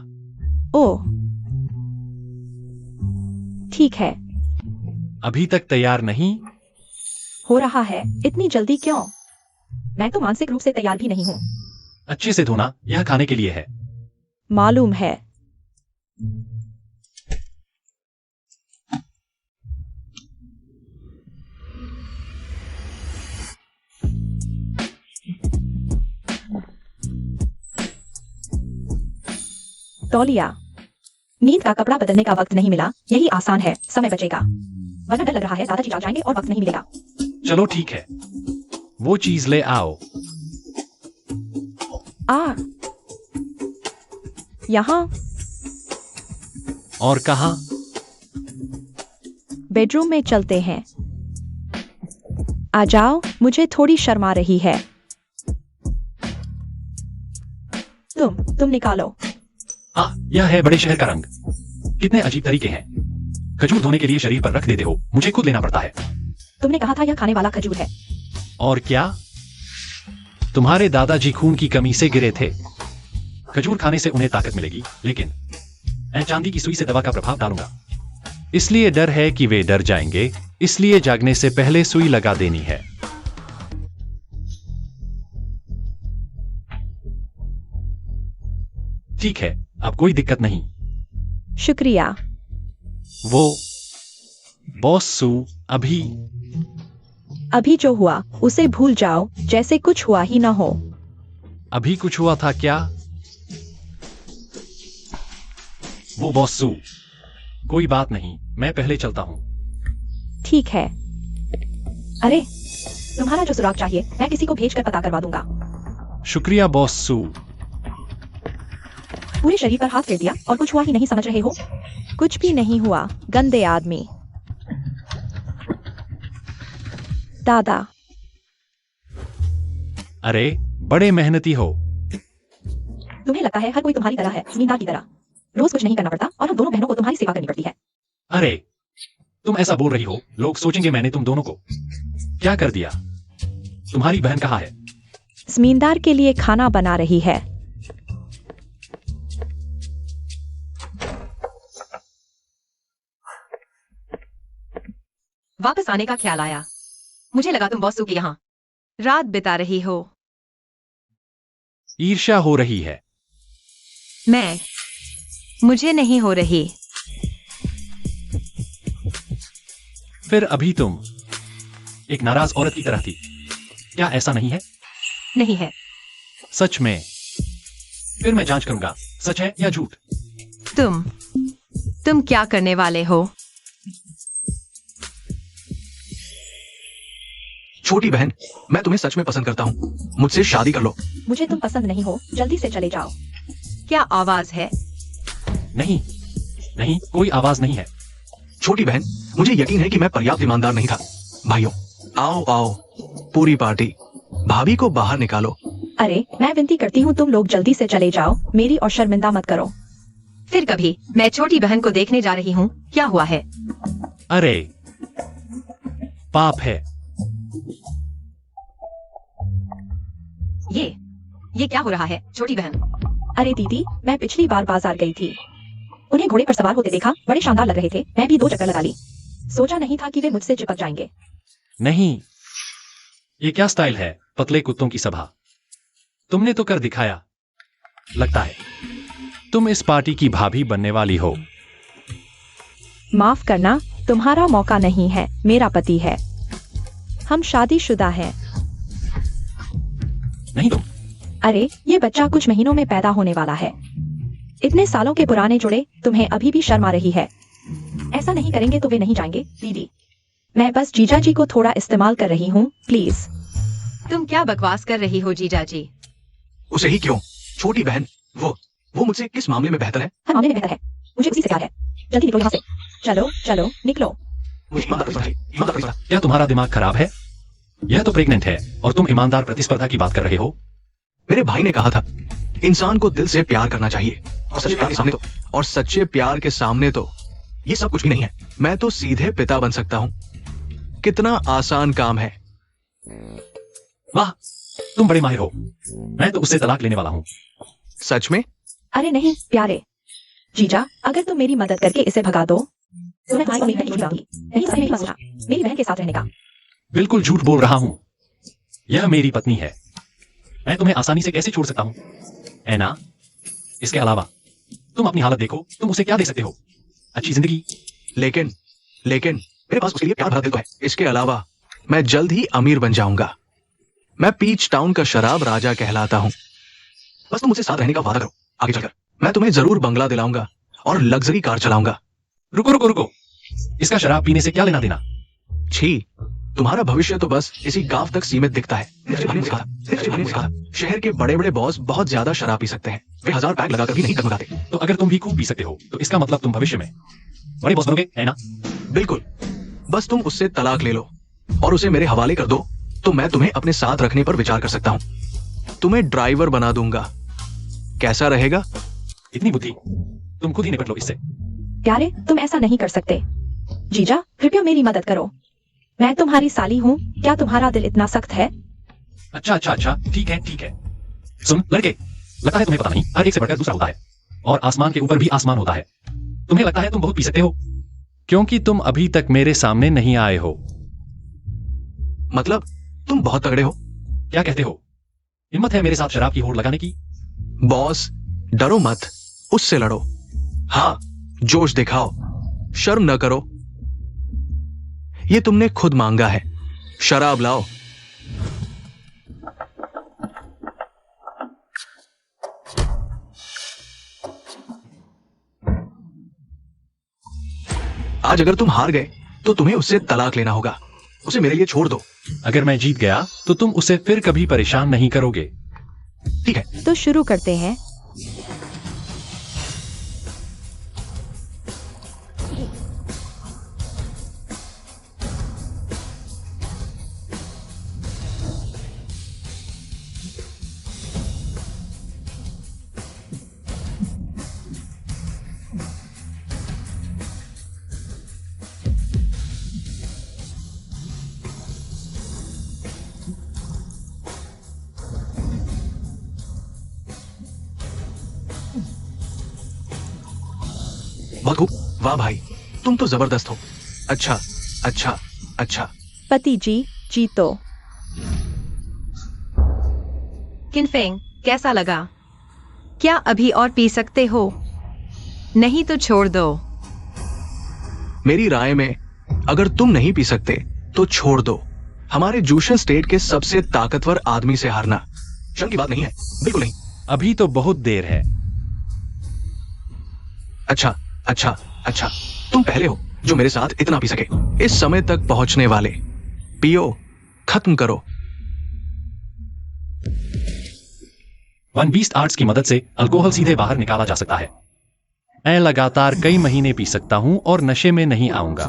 ओह, ठीक है। अभी तक तैयार नहीं? हो रहा है। इतनी जल्दी क्यों? मैं तो मानसिक रूप से तैयार भी नहीं हूँ। अच्छे से धोना, यह खाने के लिए है। मालूम है। तौलिया, नींद का कपड़ा बदलने का वक्त नहीं मिला। यही आसान है, समय बचेगा। वरना डर लग रहा है दादाजी जाग जाएंगे और वक्त नहीं मिलेगा। चलो ठीक है, वो चीज ले आओ। यहाँ? और कहाँ? बेडरूम में चलते हैं। आ जाओ, मुझे थोड़ी शर्मा रही है। तुम निकालो। यह है बड़े शहर का रंग। कितने अजीब तरीके हैं। खजूर धोने के लिए शरीर पर रख देते हो, मुझे खुद लेना पड़ता है। तुमने कहा था यह खाने वाला खजूर है। और क्या? तुम्हारे दादाजी खून की कमी से गिरे थे। खजूर खाने से उन्हें ताकत मिलेगी, लेकिन मैं चांदी की सुई से दवा का प्रभाव डालूंगा। इसलिए डर है कि वे डर जाएंगे, इसलिए जागने से पहले सुई लगा देनी है। ठीक है, अब कोई दिक्कत नहीं। शुक्रिया। वो बॉस सू, अभी जो हुआ उसे भूल जाओ, जैसे कुछ हुआ ही ना हो। अभी कुछ हुआ था क्या? वो बॉस सू, कोई बात नहीं, मैं पहले चलता हूं। ठीक है। अरे, तुम्हारा जो सुराग चाहिए मैं किसी को भेजकर पता करवा दूंगा। शुक्रिया बॉस सू। पूरे शरीर पर हाथ फेर दिया और कुछ हुआ ही नहीं, समझ रहे हो? कुछ भी नहीं हुआ, गंदे आदमी। दादा, अरे बड़े मेहनती हो। तुम्हें लगता है हर कोई तुम्हारी तरह है, जमींदार की तरह। रोज कुछ नहीं करना पड़ता और हम दोनों बहनों को तुम्हारी सेवा करनी पड़ती है। अरे तुम ऐसा बोल रही हो, लोग सोचेंगे मैंने तुम दोनों को क्या कर दिया। तुम्हारी बहन कहाँ है? जमींदार के लिए खाना बना रही है। वापस आने का ख्याल आया। मुझे लगा तुम बॉसू के यहाँ रात बिता रही हो। ईर्ष्या हो रही है। मुझे नहीं हो रही। फिर अभी तुम एक नाराज औरत की तरह थी, क्या ऐसा नहीं है? नहीं है। सच में? फिर मैं जांच करूंगा सच है या झूठ। तुम क्या करने वाले हो? छोटी बहन, मैं तुम्हें सच में पसंद करता हूँ, मुझसे शादी कर लो। मुझे तुम पसंद नहीं हो, जल्दी से चले जाओ। क्या आवाज है? नहीं नहीं, कोई आवाज नहीं है। छोटी बहन, मुझे यकीन है कि मैं पर्याप्त ईमानदार नहीं था। भाइयों, आओ आओ, पूरी पार्टी। भाभी को बाहर निकालो। अरे मैं विनती करती हूँ तुम लोग जल्दी से चले जाओ, मेरी और शर्मिंदा मत करो। फिर कभी मैं छोटी बहन को देखने जा रही हूँ, क्या हुआ है? अरे पाप है। ये क्या हो रहा है छोटी बहन? अरे दीदी, मैं पिछली बार बाजार गई थी, उन्हें घोड़े पर सवार होते देखा, बड़े शानदार लग रहे थे। मैं भी 2 चक्कर लगा ली, सोचा नहीं था कि वे मुझसे चिपक जाएंगे। नहीं, ये क्या स्टाइल है, पतले कुत्तों की सभा। तुमने तो कर दिखाया। लगता है तुम इस पार्टी की भाभी बनने वाली हो। माफ करना, तुम्हारा मौका नहीं है, मेरा पति है। हम शादीशुदा हैं। नहीं तुम। अरे ये बच्चा कुछ महीनों में पैदा होने वाला है। इतने सालों के पुराने जुड़े, तुम्हें अभी भी शर्म आ रही है? ऐसा नहीं करेंगे तो वे नहीं जाएंगे। दीदी, मैं बस जीजा जी को थोड़ा इस्तेमाल कर रही हूँ, प्लीज। तुम क्या बकवास कर रही हो जीजा जी? उसे ही क्यों? छोटी बहन, वो मुझसे किस मामले में बेहतर है? हर मामले में बेहतर है, मुझे उसी से प्यार है। जल्दी निकलो यहाँ से, चलो चलो निकलो। मुझे ईमानदार समझाइए, ईमानदार समझाइए। क्या तुम्हारा दिमाग खराब है? यह तो प्रेग्नेंट है और तुम ईमानदार प्रतिस्पर्धा की बात कर रहे हो। मेरे भाई ने कहा था, इंसान को दिल से प्यार करना चाहिए, और सच्चे प्यार के सामने तो ये सब कुछ भी नहीं है। मैं तो सीधे पिता बन सकता हूँ। कितना आसान काम है। वाह, तुम बड़े माहिर हो। मैं तो उससे तलाक लेने वाला हूँ। सच में? अरे नहीं प्यारे जीजा, अगर तुम मेरी मदद करके इसे भगा दो तो मैं तुम्हारी बहन की छुड़ाऊंगी। नहीं सच में मत सोचना, मेरी बहन के साथ रहने का। बिल्कुल झूठ बोल रहा हूँ, यह मेरी पत्नी है। मैं तुम्हें आसानी से कैसे छोड़ सकता हूँ? ऐना, इसके अलावा तुम अपनी हालत देखो, तुम उसे क्या दे सकते हो? अच्छी जिंदगी। लेकिन मेरे पास उसके लिए प्यार भरा दिल तो है। इसके अलावा मैं जल्द ही अमीर बन जाऊंगा। मैं पीच टाउन का शराब राजा कहलाता हूँ। बस तुम मुझसे साथ रहने का वादा करो। आगे चलकर मैं तुम्हें जरूर बंगला दिलाऊंगा और लग्जरी कार चलाऊंगा। रुको, इसका शराब पीने से क्या लेना देना? छी, तुम्हारा भविष्य तो बस इसी गांव तक सीमित दिखता है। शहर के बड़े बड़े बॉस बहुत ज्यादा शराब पी सकते हैं, वे 1000 पैक लगाकर भी नहीं टकमकाते। तो अगर तुम भी खूब पी सकते हो तो इसका मतलब तुम भविष्य में बड़े बॉस बनोगे, है ना? बिल्कुल। बस तुम उससे तलाक ले लो और उसे मेरे हवाले कर दो, तो मैं तुम्हें अपने साथ रखने पर विचार कर सकता हूँ। तुम्हें ड्राइवर बना दूंगा, कैसा रहेगा? इतनी बुद्धि, तुम खुद ही निपट लो इससे। प्यारे, तुम ऐसा नहीं कर सकते। जीजा कृपया मेरी मदद करो, मैं तुम्हारी साली हूँ, क्या तुम्हारा दिल इतना सख्त है? अच्छा, ठीक है। सुन लड़के, लगता है तुम्हें पता नहीं, हर एक से बढ़कर दूसरा होता है, और आसमान के ऊपर भी आसमान होता है। तुम्हें लगता है तुम बहुत पी सकते हो, क्योंकि तुम अभी तक मेरे सामने नहीं आए हो। मतलब तुम बहुत तगड़े हो। क्या कहते हो? हिम्मत है मेरे साथ शराब की होड़ लगाने की? बॉस, डरो मत, उससे लड़ो। हाँ, जोश दिखाओ, शर्म न करो। ये तुमने खुद मांगा है। शराब लाओ। आज अगर तुम हार गए तो तुम्हें उससे तलाक लेना होगा। उसे मेरे लिए छोड़ दो। अगर मैं जीत गया तो तुम उसे फिर कभी परेशान नहीं करोगे। ठीक है। तो शुरू करते हैं। बहुत खूब, वाह भाई, तुम तो जबरदस्त हो। अच्छा अच्छा अच्छा। पति जी, जीतो। किनफेंग, कैसा लगा? क्या अभी और पी सकते हो? नहीं तो छोड़ दो। मेरी राय में अगर तुम नहीं पी सकते तो छोड़ दो। हमारे जूशन स्टेट के सबसे ताकतवर आदमी से हारना शर्म की बात नहीं है, बिल्कुल नहीं। अभी तो बहुत देर है। अच्छा अच्छा अच्छा, तुम पहले हो जो मेरे साथ इतना पी सके। इस समय तक पहुंचने वाले, पियो, खत्म करो। वन बीस्ट आर्ट्स की मदद से अल्कोहल सीधे बाहर निकाला जा सकता है। मैं लगातार कई महीने पी सकता हूं और नशे में नहीं आऊंगा।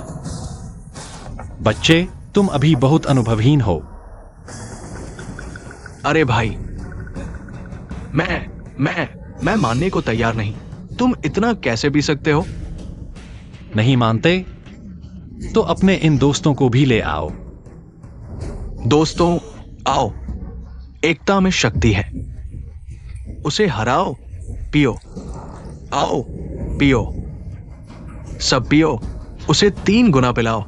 बच्चे, तुम अभी बहुत अनुभवहीन हो। अरे भाई, मैं मानने को तैयार नहीं। तुम इतना कैसे पी सकते हो? नहीं मानते तो अपने इन दोस्तों को भी ले आओ। दोस्तों, आओ, एकता में शक्ति है। उसे हराओ, पियो। आओ, पियो, सब पियो, उसे 3 गुना पिलाओ।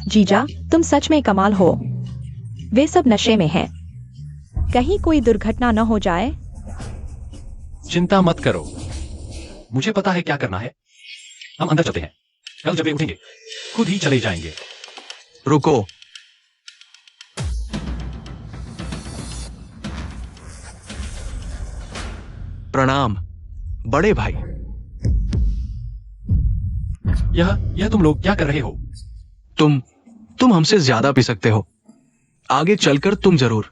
जीजा, तुम सच में कमाल हो। वे सब नशे में हैं। कहीं कोई दुर्घटना न हो जाए। चिंता मत करो, मुझे पता है क्या करना है। हम अंदर चलते हैं। कल जब वे उठेंगे खुद ही चले जाएंगे। रुको, प्रणाम बड़े भाई। यह तुम लोग क्या कर रहे हो? तुम हमसे ज्यादा पी सकते हो। आगे चलकर तुम जरूर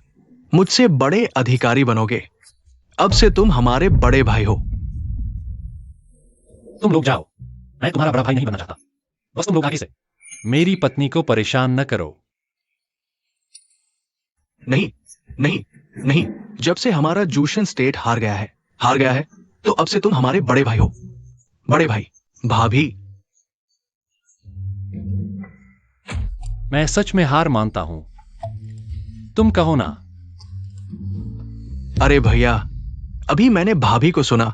मुझसे बड़े अधिकारी बनोगे। अब से तुम हमारे बड़े भाई हो। तुम लोग जाओ, मैं तुम्हारा बड़ा भाई नहीं बनना चाहता। बस तुम लोग आगे से। मेरी पत्नी को परेशान न करो। नहीं नहीं नहीं, जब से हमारा जूशन स्टेट हार गया है, तो अब से तुम हमारे बड़े भाई हो। बड़े भाई, भाभी। मैं सच में हार मानता हूं। तुम कहो ना। अरे भैया, अभी मैंने भाभी को सुना।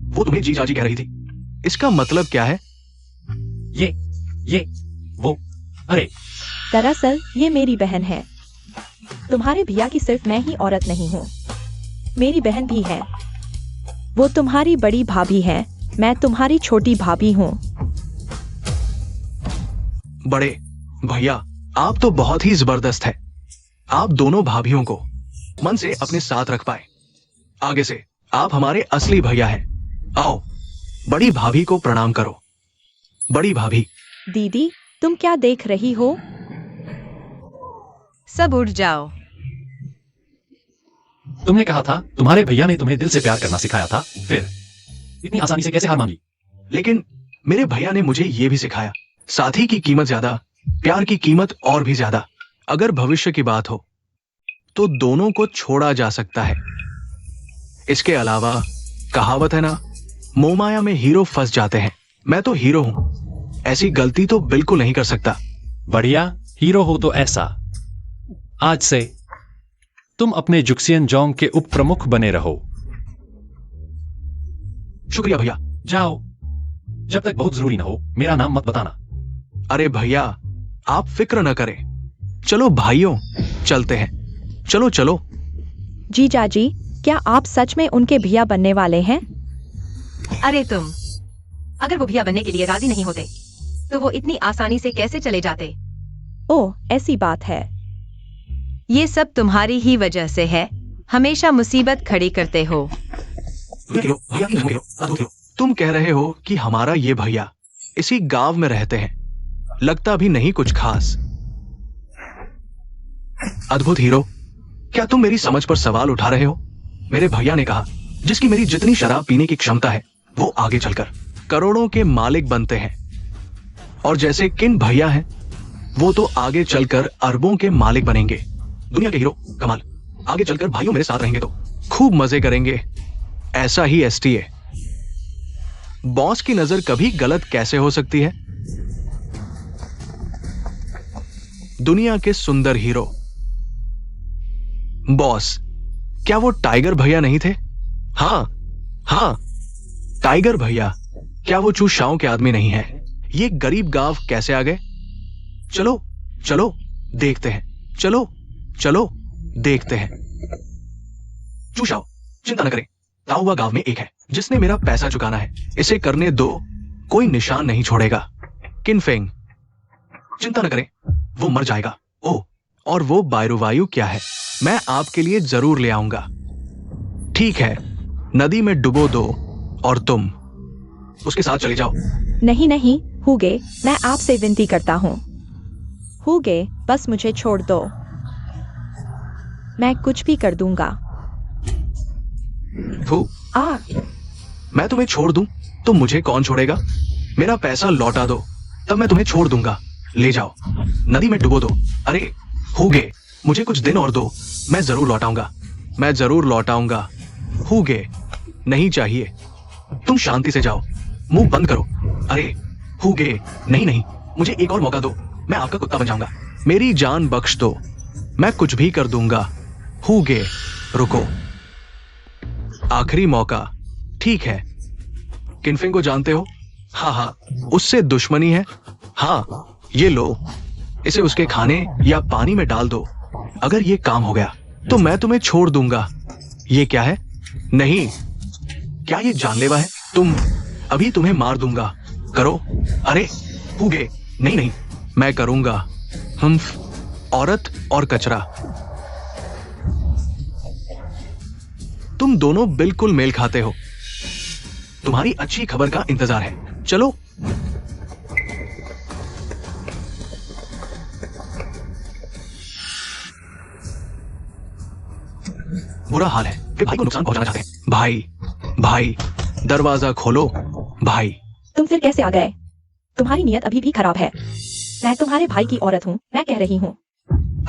वो तुम्हें जी जाजी कह रही थी। इसका मतलब क्या है? ये वो, अरे दरअसल ये मेरी बहन है। तुम्हारे भैया की सिर्फ मैं ही औरत नहीं हूँ, मेरी बहन भी है। वो तुम्हारी बड़ी भाभी है, मैं तुम्हारी छोटी भाभी हूँ। बड़े भैया, आप तो बहुत ही जबरदस्त है। आप दोनों भाभियों को मन से अपने साथ रख पाए। आगे से आप हमारे असली भैया हैं। आओ, बड़ी भाभी को प्रणाम करो। बड़ी भाभी। दीदी, तुम क्या देख रही हो? सब उठ जाओ। तुमने कहा था तुम्हारे भैया ने तुम्हें दिल से प्यार करना सिखाया था, फिर इतनी आसानी से कैसे हार मान ली? लेकिन मेरे भैया ने मुझे यह भी सिखाया, साथी की कीमत ज्यादा, प्यार की कीमत और भी ज्यादा। अगर भविष्य की बात हो तो दोनों को छोड़ा जा सकता है। इसके अलावा कहावत है ना, मोहमाया में हीरो फंस जाते हैं। मैं तो हीरो हूं, ऐसी गलती तो बिल्कुल नहीं कर सकता। बढ़िया, हीरो हो तो ऐसा। आज से तुम अपने जुक्सियन जोंग के उप प्रमुख बने रहो। शुक्रिया भैया। जाओ, जब तक बहुत जरूरी ना हो मेरा नाम मत बताना। अरे भैया, आप फिक्र न करें। चलो भाइयों, चलते हैं। चलो चलो। जीजा जी, क्या आप सच में उनके भैया बनने वाले हैं? अरे तुम, अगर वो भैया बनने के लिए राजी नहीं होते तो वो इतनी आसानी से कैसे चले जाते? ओह, ऐसी बात है। ये सब तुम्हारी ही वजह से है। हमेशा मुसीबत खड़ी करते हो। तुम कह रहे हो कि हमारा ये भैया इसी गांव में रहते हैं, लगता भी नहीं कुछ खास। अद्भुत हीरो, क्या तुम मेरी समझ पर सवाल उठा रहे हो? मेरे भैया ने कहा, जिसकी मेरी जितनी शराब पीने की क्षमता है वो आगे चलकर करोड़ों के मालिक बनते हैं। और जैसे किन भैया हैं, वो तो आगे चलकर अरबों के मालिक बनेंगे, दुनिया के हीरो। कमाल। आगे चलकर भाइयों मेरे साथ रहेंगे तो खूब मजे करेंगे। ऐसा ही एसटी है। बॉस की नजर कभी गलत कैसे हो सकती है? दुनिया के सुंदर हीरो बॉस, क्या वो टाइगर भैया नहीं थे? हाँ हाँ, टाइगर भैया। क्या वो चूशाओं के आदमी नहीं है? ये गरीब गांव कैसे आ गए? चलो चलो देखते हैं, चलो चलो देखते हैं। चूशाओ, चिंता न करें, ताऊ हुआ गांव में एक है जिसने मेरा पैसा चुकाना है। इसे करने दो, कोई निशान नहीं छोड़ेगा। किनफेंग, चिंता न करें, वो मर जाएगा। ओह, और वो बायरुवायु क्या है? मैं आपके लिए जरूर ले आऊंगा। ठीक है, नदी में डुबो दो और तुम उसके साथ चले जाओ। नहीं नहीं हुगे, मैं आपसे विनती करता हूँ। हुगे, बस मुझे छोड़ दो, मैं कुछ भी कर दूंगा। थू, आ मैं तुम्हें छोड़ दूं तो मुझे कौन छोड़ेगा? मेरा पैसा लौटा दो, तब मैं तुम्हें छोड़ दूंगा। ले जाओ, नदी में डुबो दो। अरे हुगे, मुझे कुछ दिन और दो, मैं जरूर लौटाऊंगा, मैं जरूर लौटाऊंगा। हुगे, नहीं चाहिए, तुम शांति से जाओ, मुंह बंद करो। अरे हुगे, नहीं नहीं, मुझे एक और मौका दो, मैं आपका कुत्ता बन जाऊंगा। मेरी जान बख्श दो, मैं कुछ भी कर दूंगा। हुगे, रुको, आखिरी मौका। ठीक है, किनफिंग को जानते हो? हाँ हाँ, उससे दुश्मनी है। हाँ, ये लो, इसे उसके खाने या पानी में डाल दो। अगर ये काम हो गया तो मैं तुम्हें छोड़ दूंगा। ये क्या है? नहीं, क्या ये जानलेवा है? अभी तुम्हें मार दूंगा। करो। अरे हुगे, नहीं नहीं, मैं करूंगा। औरत और कचरा, तुम दोनों बिल्कुल मेल खाते हो। तुम्हारी अच्छी खबर का इंतजार है, चलो। बुरा हाल है, वे भाई को नुकसान पहुंचाना चाहते हैं। भाई भाई, दरवाजा खोलो भाई। तुम फिर कैसे आ गए? तुम्हारी नीयत अभी भी खराब है। मैं तुम्हारे भाई की औरत हूँ, मैं कह रही हूँ।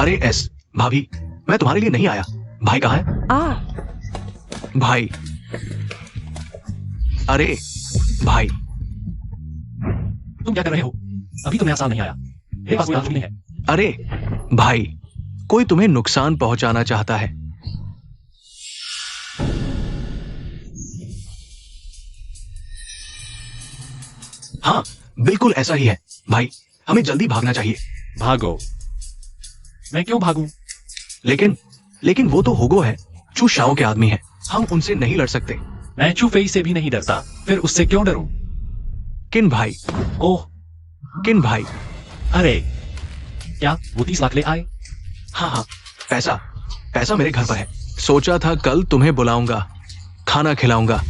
अरे एस भाभी, मैं तुम्हारे लिए नहीं आया। भाई कहाँ है? भाई, अरे भाई, तुम क्या कर रहे हो? अभी तो नया साल नहीं आया, मेरे पास कोई आंसू नहीं है। अरे भाई, कोई तुम्हें नुकसान पहुंचाना चाहता है। हाँ, बिल्कुल ऐसा ही है। भाई, हमें जल्दी भागना चाहिए। भागो? मैं क्यों भागूं? लेकिन वो तो हुगो है, चू शाओ के आदमी है, हम उनसे नहीं लड़ सकते। मैं चूफेई से भी नहीं डरता, फिर उससे क्यों डरूं? किन भाई? ओह, किन भाई? अरे क्या वो 30 लाख ले आए? हाँ, पैसा मेरे घर पर है। सोचा था कल तुम्हें बुलाऊंगा, खाना खिलाऊंगा,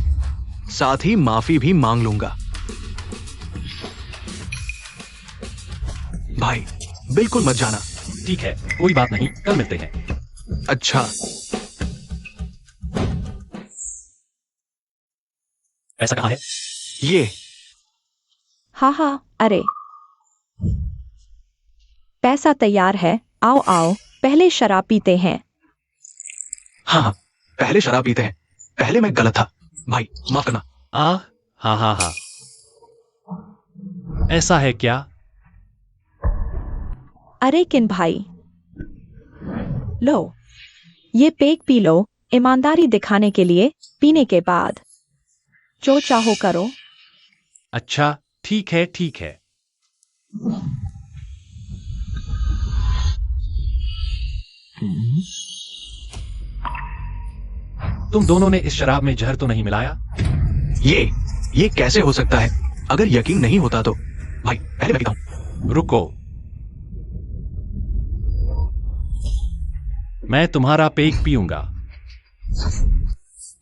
साथ ही माफी भी मांग लूंगा। भाई, बिल्कुल मत जाना। ठीक है, कोई बात नहीं, कल मिलते हैं। अच्छा, पैसा कहाँ है? ये हाँ, अरे पैसा तैयार है, आओ आओ, पहले शराब पीते हैं। हाँ, पहले शराब पीते हैं। पहले मैं गलत था, भाई माफ करना। हाँ, ऐसा है क्या? अरे किन भाई, लो, ये पेक पी लो, ईमानदारी दिखाने के लिए, पीने के बाद जो चाहो करो। अच्छा, ठीक है। तुम दोनों ने इस शराब में जहर तो नहीं मिलाया? ये कैसे हो सकता है? अगर यकीन नहीं होता तो भाई, पहले मैं पीता हूं। रुको, मैं तुम्हारा पेक पीऊंगा।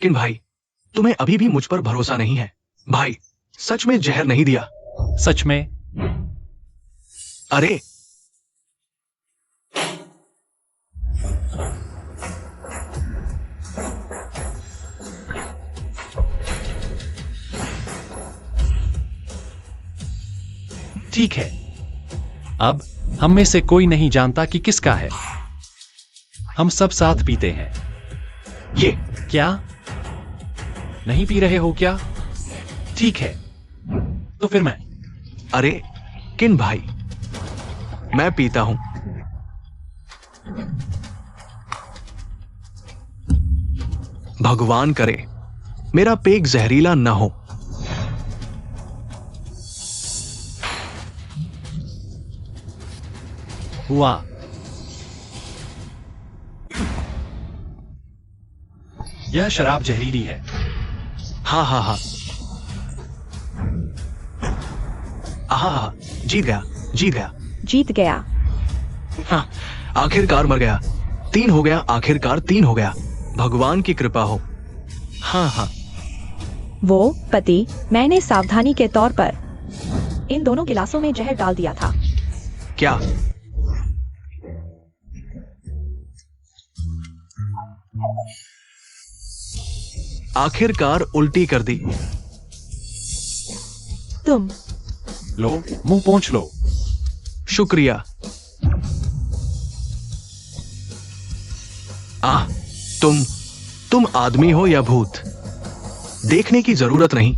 किन भाई, तुम्हें अभी भी मुझ पर भरोसा नहीं है? भाई, सच में जहर नहीं दिया? सच में? अरे ठीक है, अब हम में से कोई नहीं जानता कि किसका है। हम सब साथ पीते हैं। ये क्या नहीं पी रहे हो क्या? ठीक है, तो फिर मैं। अरे किन भाई, मैं पीता हूं। भगवान करे मेरा पेट जहरीला न हो। हुआ। यह शराब जहरीली है। हाँ हाँ हाँ, हाँ, जीत गया, जीत गया। जीत गया। हाँ, आखिरकार मर गया। 3 हो गया, आखिरकार 3 हो गया। भगवान की कृपा हो। हाँ हाँ, वो पति, मैंने सावधानी के तौर पर इन दोनों गिलासों में जहर डाल दिया था। क्या? आखिरकार उल्टी कर दी। तुम लो, मुंह पोंछ लो। शुक्रिया। आह, तुम आदमी हो या भूत? देखने की जरूरत नहीं,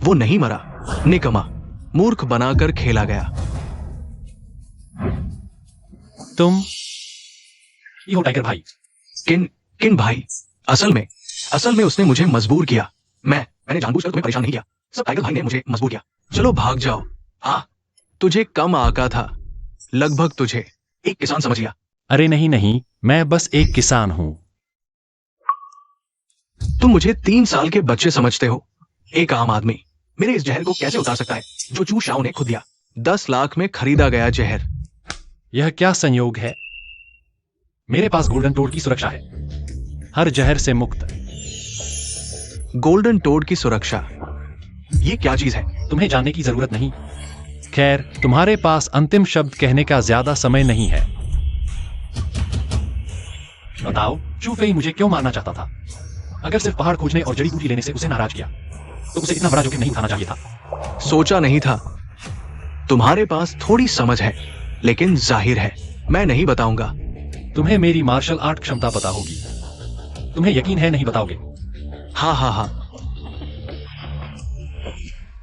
वो नहीं मरा, निकम्मा, मूर्ख बनाकर खेला गया। तुम ये हो टाइगर भाई। किन भाई? असल में उसने मुझे मजबूर किया। मैंने जानबूझकर तुम्हें परेशान नहीं किया। सब टाइगर भाई ने मुझे मजबूर किया। चलो भाग जाओ। तुझे कम आका था, लगभग तुझे एक किसान समझ लिया। अरे नहीं नहीं, मैं बस एक किसान हूं। तुम मुझे 3 साल के बच्चे समझते हो। एक आम आदमी मेरे इस जहर को कैसे उतार सकता है जो चू शाओ ने खुद दिया? 10 लाख में खरीदा गया जहर। यह क्या संयोग है? मेरे पास गोल्डन टोड की सुरक्षा है, हर जहर से मुक्त। गोल्डन टोड की सुरक्षा, ये क्या चीज है? तुम्हें जानने की जरूरत नहीं। खैर, तुम्हारे पास अंतिम शब्द कहने का ज्यादा समय नहीं है। बताओ, चू फेई मुझे क्यों मारना चाहता था? अगर सिर्फ पहाड़ खोजने और जड़ी बूटी लेने से उसे नाराज किया, तो उसे इतना बड़ा जोखिम नहीं उठाना चाहिए था। सोचा नहीं था। तुम्हारे पास थोड़ी समझ है, लेकिन जाहिर है मैं नहीं बताऊंगा। तुम्हें मेरी मार्शल आर्ट क्षमता पता होगी। तुम्हें यकीन है नहीं बताओगे? हाँ हाँ हाँ,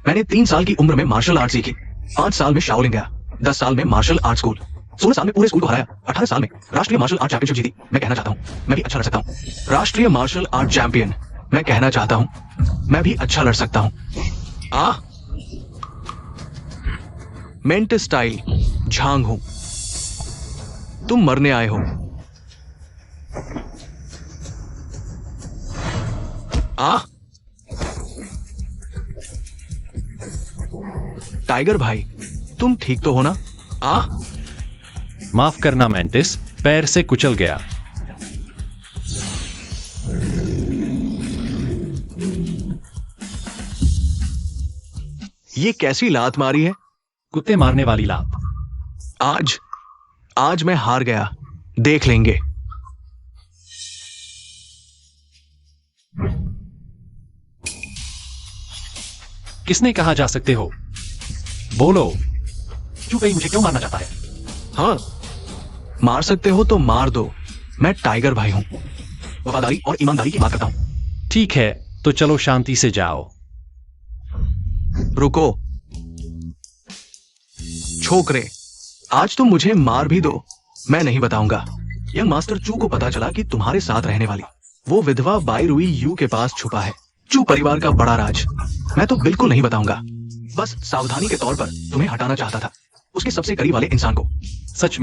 मैंने 3 साल की उम्र में मार्शल आर्ट सीखी। 5 साल में शाओलिन गया, 10 साल में मार्शल आर्ट स्कूल, 16 साल में पूरे स्कूल को हराया, 18 साल में राष्ट्रीय मार्शल आर्ट चैंपियनशिप जीती। मैं कहना चाहता हूं मैं भी अच्छा लड़ सकता हूं। राष्ट्रीय मार्शल आर्ट चैंपियन, मैं कहना चाहता हूं मैं भी अच्छा लड़ सकता हूं। मेंट स्टाइल झांग हूं। तुम मरने आए हो। टाइगर भाई, तुम ठीक तो हो ना? माफ करना मेंटिस, पैर से कुचल गया। ये कैसी लात मारी है? कुत्ते मारने वाली लात। आज मैं हार गया, देख लेंगे। किसने कहा जा सकते हो? बोलो, चू फेई मुझे क्यों मारना चाहता है? हाँ, मार सकते हो तो मार दो। मैं टाइगर भाई हूं, वफादारी और ईमानदारी की बात करता हूं। ठीक है, तो चलो शांति से जाओ। रुको छोकरे, आज तुम मुझे मार भी दो, मैं नहीं बताऊंगा। यंग मास्टर चू को पता चला कि तुम्हारे साथ रहने वाली वो विधवा बाई रुई यू के पास छुपा है। चू परिवार का बड़ा राज, मैं तो बिल्कुल नहीं बताऊंगा। बस सावधानी के तौर पर तुम्हें हटाना चाहता था, उसके सबसे करीब वाले इंसान को। सच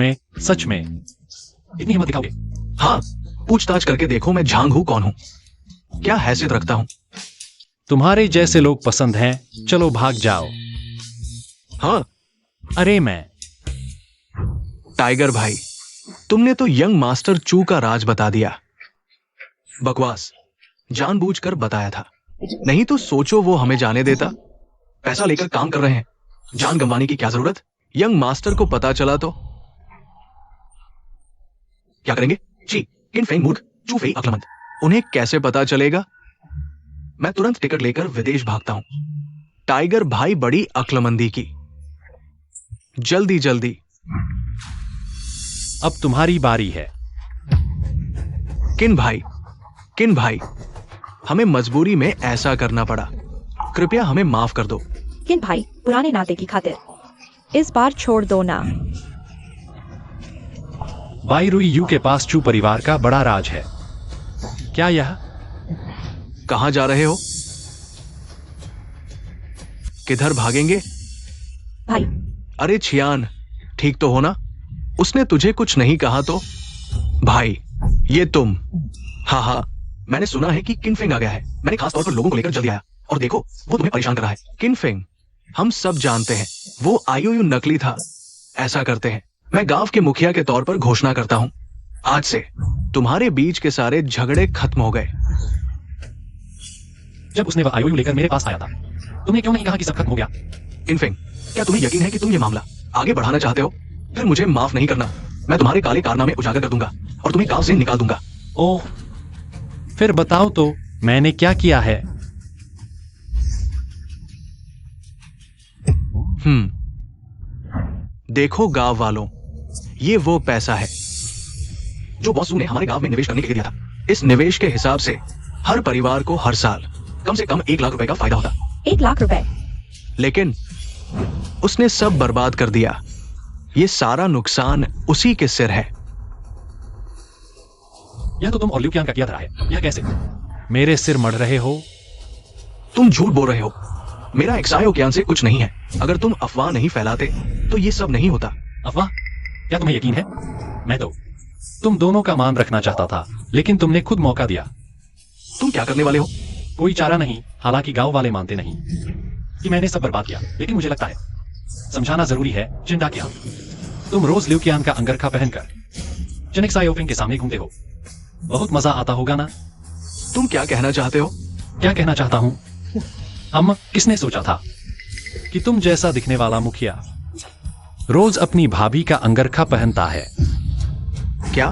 में इतनी हिम्मत दिखाओगे? हाँ, पूछताछ करके देखो मैं झांग हूं, कौन हूं, क्या हैसियत रखता हूं। तुम्हारे जैसे लोग पसंद हैं, चलो भाग जाओ। हाँ, अरे मैं टाइगर भाई, तुमने तो यंग मास्टर चू का राज बता दिया। बकवास, जानबूझकर बताया था। नहीं तो सोचो वो हमें जाने देता। पैसा लेकर काम कर रहे हैं, जान गंवाने की क्या जरूरत? यंग मास्टर को पता चला तो क्या करेंगे? जी, किन फेंग मूर्ख, चू फेई अक्लमंद, उन्हें कैसे पता चलेगा? मैं तुरंत टिकट लेकर विदेश भागता हूं। टाइगर भाई बड़ी अक्लमंदी की। जल्दी जल्दी। अब तुम्हारी बारी है। किन भाई, हमें मजबूरी में ऐसा करना पड़ा, कृपया हमें माफ कर दो। किन भाई, पुराने नाते की खातिर इस बार छोड़ दो ना। बाई रुई यू के पास चू परिवार का बड़ा राज है। क्या यह? कहां जा रहे हो? किधर भागेंगे? भाई, अरे छियान, ठीक तो हो ना? उसने तुझे कुछ नहीं कहा तो? भाई, ये तुम? हाँ, मैंने सुना है कि किनफेंग आ गया है। मैंने खास तौर पर लोगों को लेकर जल्दी आया, और देखो वो तुम्हें परेशान कर रहा है। किनफेंग, हम सब जानते हैं, वो आईओयू नकली था। ऐसा करते हैं, मैं गांव के मुखिया के तौर पर घोषणा करता हूं, आज से तुम्हारे बीच के सारे झगड़े खत्म हो गए। जब उसने वह आईओयू लेकर मेरे पास आया था, तुमने क्यों नहीं कहा कि सब खत्म हो गया? किनफेंग, क्या तुम्हें यकीन है कि तुम ये मामला आगे बढ़ाना चाहते हो? फिर मुझे माफ नहीं करना। मैं तुम्हारे काले कारनामे उजागर कर दूंगा और तुम्हें गांव से निकाल दूंगा। ओह, फिर बताओ तो मैंने क्या किया है? देखो गांव वालों, ये वो पैसा है जो बॉसू ने हमारे गांव में निवेश करने के लिए दिया था। इस निवेश के हिसाब से हर परिवार को हर साल कम से कम 1 लाख रुपए का फायदा होता। 1 लाख रुपए? लेकिन उसने सब बर्बाद कर दिया। ये सारा नुकसान उसी के सिर है। यह तो तुम और ल्यूकियान का किया धरा है। यह कैसे? मेरे सिर मढ़ रहे हो? तुम झूठ बोल रहे हो। मेरा एक्सायो ज्ञान से कुछ नहीं है। अगर तुम अफवाह नहीं फैलाते तो ये सब नहीं होता। अफवाह? क्या तुम्हें यकीन है? मैं तो तुम दोनों का मान रखना चाहता था, लेकिन तुमने खुद मौका दिया। तुम क्या करने वाले हो? कोई चारा नहीं। हालांकि गांव वाले मानते नहीं कि मैंने सब बर्बाद किया, लेकिन मुझे लगता है समझाना जरूरी है। चिंता क्या, तुम रोज ल्यूकियान का अंगरखा पहनकर चेनेक्स आयोफिंग के सामने घूमते हो। बहुत मजा आता होगा ना? तुम क्या कहना चाहते हो? क्या कहना चाहता हूं? किसने सोचा था कि तुम जैसा दिखने वाला मुखिया रोज अपनी भाभी का अंगरखा पहनता है? क्या?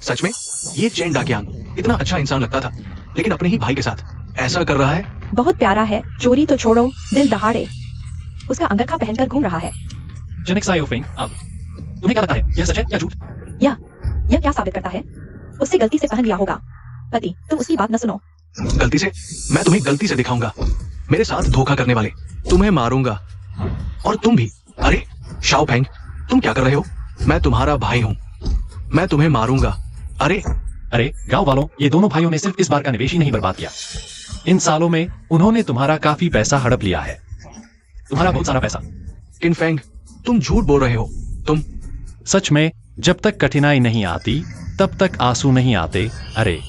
सच में? ये चेन डाकियांग इतना अच्छा इंसान लगता था, लेकिन अपने ही भाई के साथ ऐसा कर रहा है। बहुत प्यारा है। चोरी तो छोड़ो, दिल दहाड़े उसका अंगरखा पहनकर घूम रहा है। चेनेक्स आयोफिंग, अब तुम्हें क्या लगता है, यह सच है या झूठ? यह क्या साबित करता है? उससे गलती से पहन लिया होगा। पति, तुम उसकी बात न सुनो। गलती से? मैं तुम्हें गलती से दिखाऊंगा। मेरे साथ धोखा करने वाले, तुम्हें मारूंगा। और तुम भी। अरे शाओफेंग, तुम क्या कर रहे हो? मैं तुम्हारा भाई हूं, मैं तुम्हें मारूंगा। अरे गांव वालों, ये दोनों भाइयों ने सिर्फ इस बार का निवेश ही नहीं बर्बाद किया। इन सालों में उन्होंने तुम्हारा काफी पैसा हड़प लिया है। तुम्हारा बहुत सारा पैसा। किनफेंग, तुम झूठ बोल रहे हो। तुम सच में, जब तक कठिनाई नहीं आती तब तक आंसू नहीं आते। अरे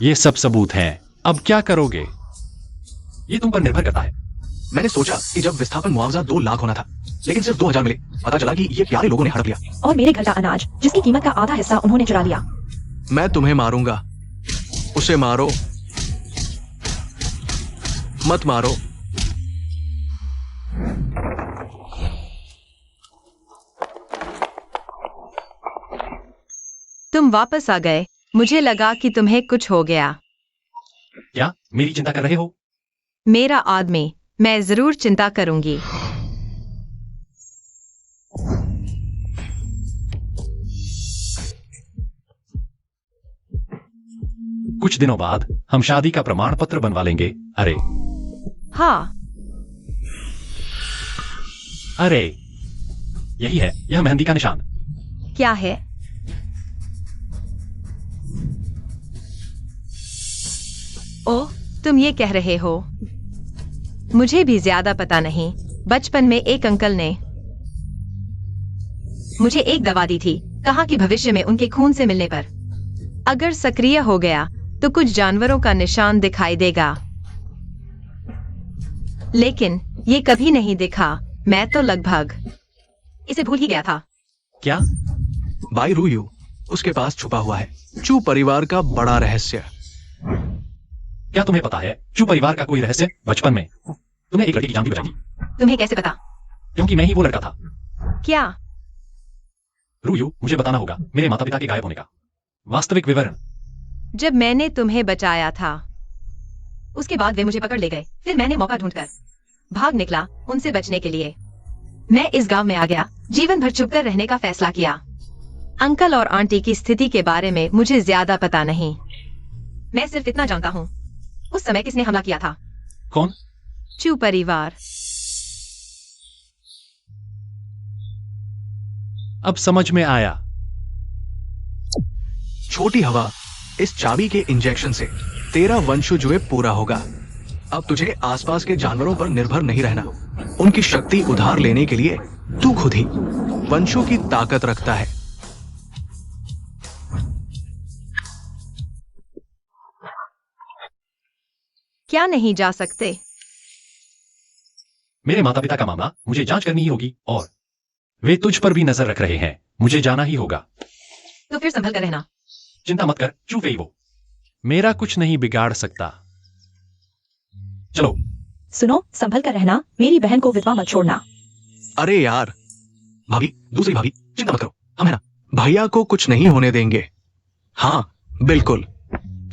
ये सब सबूत हैं। अब क्या करोगे? ये तुम पर निर्भर करता है। मैंने सोचा कि जब विस्थापन मुआवजा 2 लाख होना था, लेकिन सिर्फ 2000 मिले। पता चला कि ये प्यारे लोगों ने हड़प लिया। और मेरे घर का अनाज, जिसकी कीमत का आधा हिस्सा उन्होंने चुरा लिया। मैं तुम्हें मारूंगा। उसे मारो, मत मारो। तुम वापस आ गए। मुझे लगा कि तुम्हें कुछ हो गया। क्या मेरी चिंता कर रहे हो? मेरा आदमी, मैं जरूर चिंता करूंगी। कुछ दिनों बाद हम शादी का प्रमाण पत्र बनवा लेंगे। हाँ, अरे यही है, यह मेहंदी का निशान। क्या है? ओह, तुम ये कह रहे हो? मुझे भी ज्यादा पता नहीं। बचपन में एक अंकल ने मुझे एक दवा दी थी। कहा कि भविष्य में उनके खून से मिलने पर अगर सक्रिय हो गया तो कुछ जानवरों का निशान दिखाई देगा, लेकिन ये कभी नहीं दिखा। मैं तो लगभग इसे भूल ही गया था। क्या? बाई रूयू उसके पास छुपा हुआ है चू परिवार का बड़ा रहस्य। क्या तुम्हें पता है चू परिवार का कोई रहस्य? बचपन में तुमने एक लड़की की जान भी बचाई। तुम्हें कैसे पता? क्योंकि मैं ही वो लड़का था। क्या? रूयू, मुझे बताना होगा मेरे माता पिता के गायब होने का। वास्तविक विवरण। जब मैंने तुम्हें बचाया था, उसके बाद वे मुझे पकड़ ले गए। फिर मैंने मौका ढूंढकर भाग निकला उनसे बचने के लिए। मैं इस गांव में आ गया, जीवन भर छुपकर रहने का फैसला किया। अंकल और आंटी की स्थिति के बारे में मुझे ज्यादा पता नहीं। मैं सिर्फ इतना जानता हूँ, उस समय किसने हमला किया था। कौन? चू परिवार। अब समझ में आया। छोटी हवा, इस चाबी के इंजेक्शन से तेरा वंशजुए पूरा होगा। अब तुझे आसपास के जानवरों पर निर्भर नहीं रहना। उनकी शक्ति उधार लेने के लिए तू खुद ही वंशों की ताकत रखता है। क्या नहीं जा सकते? मेरे माता पिता का मामला मुझे जांच करनी ही होगी और वे तुझ पर भी नजर रख रहे हैं। मुझे जाना ही होगा। तो फिर संभल कर रहना। चिंता मत कर चूफेई, वो मेरा कुछ नहीं बिगाड़ सकता। चलो। सुनो, संभल कर रहना, मेरी बहन को विधवा मत छोड़ना। अरे यार, भाभी, दूसरी भाभी, चिंता मत करो, हम है ना। भैया को कुछ नहीं होने देंगे। हाँ बिल्कुल,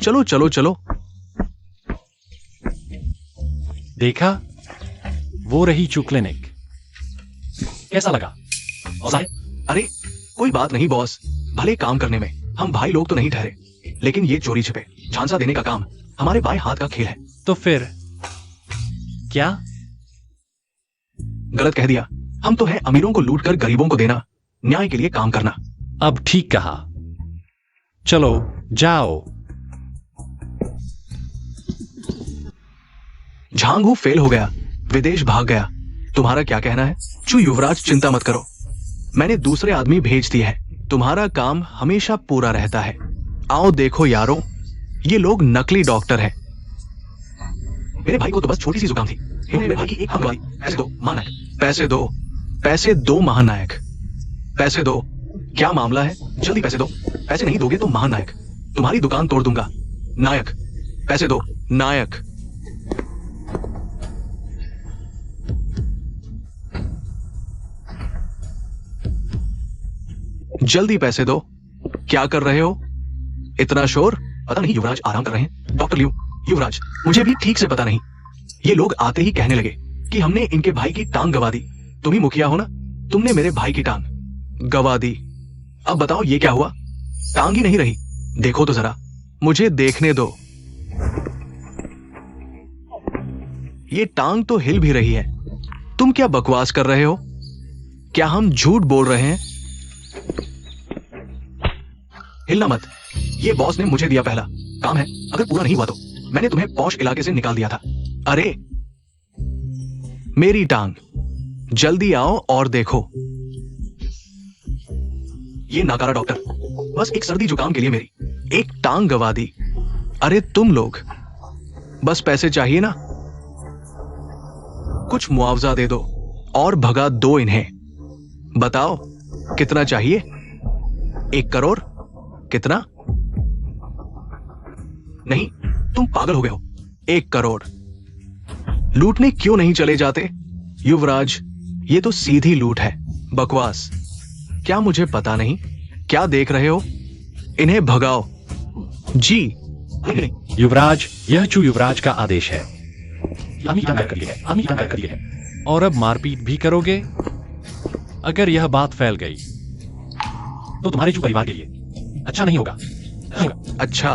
चलो चलो चलो। देखा, वो रही चू क्लिनिक। कैसा लगा? औजार? अरे कोई बात नहीं बॉस, भले काम करने में हम भाई लोग तो नहीं ठहरे, लेकिन ये चोरी छिपे झांसा देने का काम हमारे बाएं हाथ का खेल है। तो फिर क्या? गलत कह दिया। हम तो है अमीरों को लूट कर गरीबों को देना, न्याय के लिए काम करना। अब ठीक कहा। चलो जाओ। झांगू फेल हो गया, विदेश भाग गया। तुम्हारा क्या कहना है? चू युवराज, चिंता मत करो, मैंने दूसरे आदमी भेज दिए हैं। तुम्हारा काम हमेशा पूरा रहता है। आओ देखो यारों, ये लोग नकली डॉक्टर हैं। मेरे भाई को तो बस छोटी सी जुकाम थी, मेरे भाई की एक दवाई। पैसे दो महानायक, पैसे दो, पैसे दो महानायक, पैसे दो। क्या मामला है? जल्दी पैसे दो। पैसे नहीं दोगे तो महानायक तुम्हारी दुकान तोड़ दूंगा। नायक, पैसे दो नायक। जल्दी पैसे दो। क्या कर रहे हो? इतना शोर? पता नहीं युवराज आराम कर रहे हैं। डॉक्टर लियू, युवराज, मुझे भी ठीक से पता नहीं। ये लोग आते ही कहने लगे कि हमने इनके भाई की टांग गवा दी। तुम ही मुखिया हो ना, तुमने मेरे भाई की टांग गवा दी। अब बताओ ये क्या हुआ? टांग ही नहीं रही। देखो तो जरा, मुझे देखने दो। ये टांग तो हिल भी रही है। तुम क्या बकवास कर रहे हो? क्या हम झूठ बोल रहे हैं? हिलना मत, ये बॉस ने मुझे दिया पहला काम है। अगर पूरा नहीं हुआ तो मैंने तुम्हें पॉश इलाके से निकाल दिया था। अरे मेरी टांग, जल्दी आओ और देखो। ये नाकारा डॉक्टर बस एक सर्दी जुकाम के लिए मेरी एक टांग गवा दी। अरे तुम लोग बस पैसे चाहिए ना, कुछ मुआवजा दे दो और भगा दो इन्हें। बताओ कितना चाहिए? 1 करोड़? कितना? नहीं, तुम पागल हो गए हो। 1 करोड़ लूटने क्यों नहीं चले जाते? युवराज, ये तो सीधी लूट है। बकवास। क्या मुझे पता नहीं? क्या देख रहे हो? इन्हें भगाओ। जी। युवराज, यह चू युवराज का आदेश है। आमी क्या कर लिया है? आमी क्या कर लिया है? और अब मारपीट भी करोगे? अगर यह बात फैल गई तो तुम्हारे चू परिवार के लिए अच्छा नहीं होगा। अच्छा,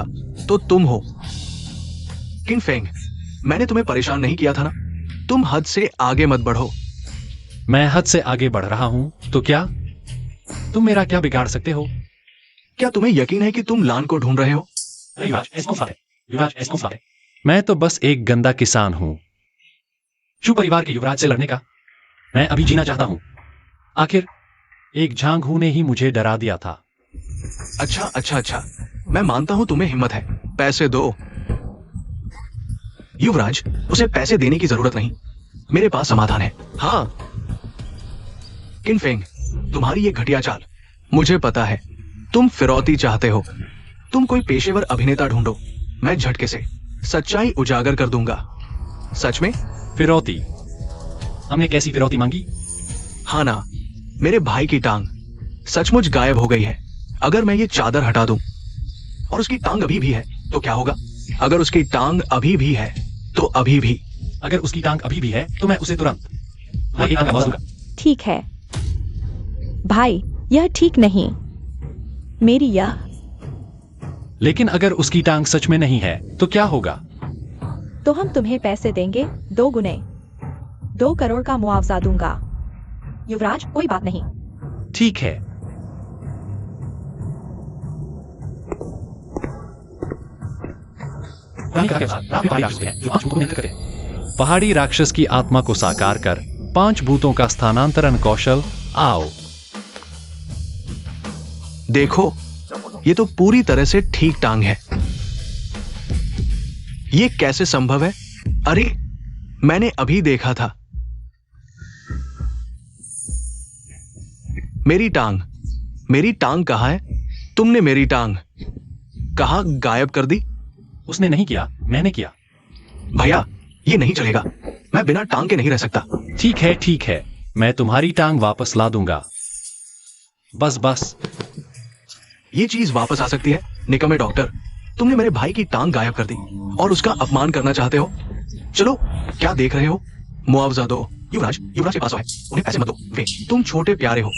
तो तुम हो किंग फेंग। मैंने तुम्हें परेशान नहीं किया था ना? तुम हद से आगे मत बढ़ो। मैं हद से आगे बढ़ रहा हूं तो क्या? तुम मेरा क्या बिगाड़ सकते हो? क्या तुम्हें यकीन है कि तुम लान को ढूंढ रहे हो? मैं तो बस एक गंदा किसान हूं। चू परिवार के युवराज से लड़ने का मैं अभी जीना चाहता हूं। आखिर एक झांगू ने ही मुझे डरा दिया था। अच्छा अच्छा अच्छा, मैं मानता हूं तुम्हें हिम्मत है। पैसे दो। युवराज, उसे पैसे देने की जरूरत नहीं, मेरे पास समाधान है। हाँ किंग फेंग, तुम्हारी ये घटिया चाल मुझे पता है। तुम फिरौती चाहते हो। तुम कोई पेशेवर अभिनेता ढूंढो, मैं झटके से सच्चाई उजागर कर दूंगा। सच में? फिरौती? हमने कैसी फिरौती मांगी? हाँ ना, मेरे भाई की टांग सचमुच गायब हो गई है। अगर मैं ये चादर हटा दूं और उसकी टांग अभी भी है तो क्या होगा? अगर उसकी टांग अभी भी है तो अभी भी। अगर उसकी टांग अभी भी है तो मैं उसे तुरंत भाई की टांग का मुआवजा दूंगा। ठीक है भाई, यह ठीक नहीं। मेरी यह लेकिन अगर उसकी टांग सच में नहीं है तो क्या होगा? तो हम तुम्हें पैसे देंगे 2 गुने, 2 करोड़ का मुआवजा दूंगा। युवराज, कोई बात नहीं। ठीक है। रानी कहा के अनुसार रात में पहाड़ी राक्षस हैं जो 5 भूतों को नियंत्रित करते हैं। पहाड़ी राक्षस की आत्मा को साकार कर 5 भूतों का स्थानांतरण कौशल। आओ देखो, ये तो पूरी तरह से ठीक टांग है। ये कैसे संभव है? अरे मैंने अभी देखा था। मेरी टांग कहाँ है? तुमने मेरी टांग कहाँ गायब कर दी? उसने नहीं किया, मैंने किया। भैया, ये नहीं चलेगा। मैं बिना टांग के नहीं रह सकता। ठीक है, मैं तुम्हारी टांग वापस ला दूंगा। बस ये चीज वापस आ सकती है? निकम्मे डॉक्टर, तुमने मेरे भाई की टांग गायब कर दी और उसका अपमान करना चाहते हो। चलो, क्या देख रहे हो? मुआवजा दो। युवराज के पास है, उन्हें पैसे मत दो। वे, तुम छोटे प्यारे हो।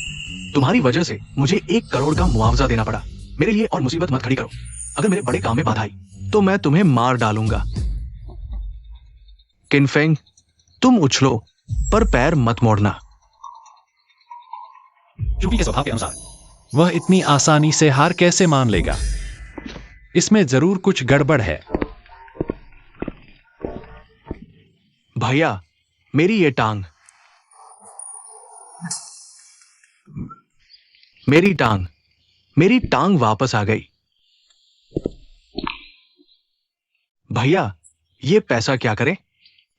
तुम्हारी वजह से मुझे 1 करोड़ का मुआवजा देना पड़ा। मेरे लिए और मुसीबत मत खड़ी करो। अगर मेरे बड़े काम में बाधा आई तो मैं तुम्हें मार डालूंगा। किनफेंग, तुम उछलो पर पैर मत मोड़ना। चूफी के स्वभाव के अनुसार वह इतनी आसानी से हार कैसे मान लेगा? इसमें जरूर कुछ गड़बड़ है। भैया, मेरी ये टांग, मेरी टांग वापस आ गई। भैया, ये पैसा क्या करें?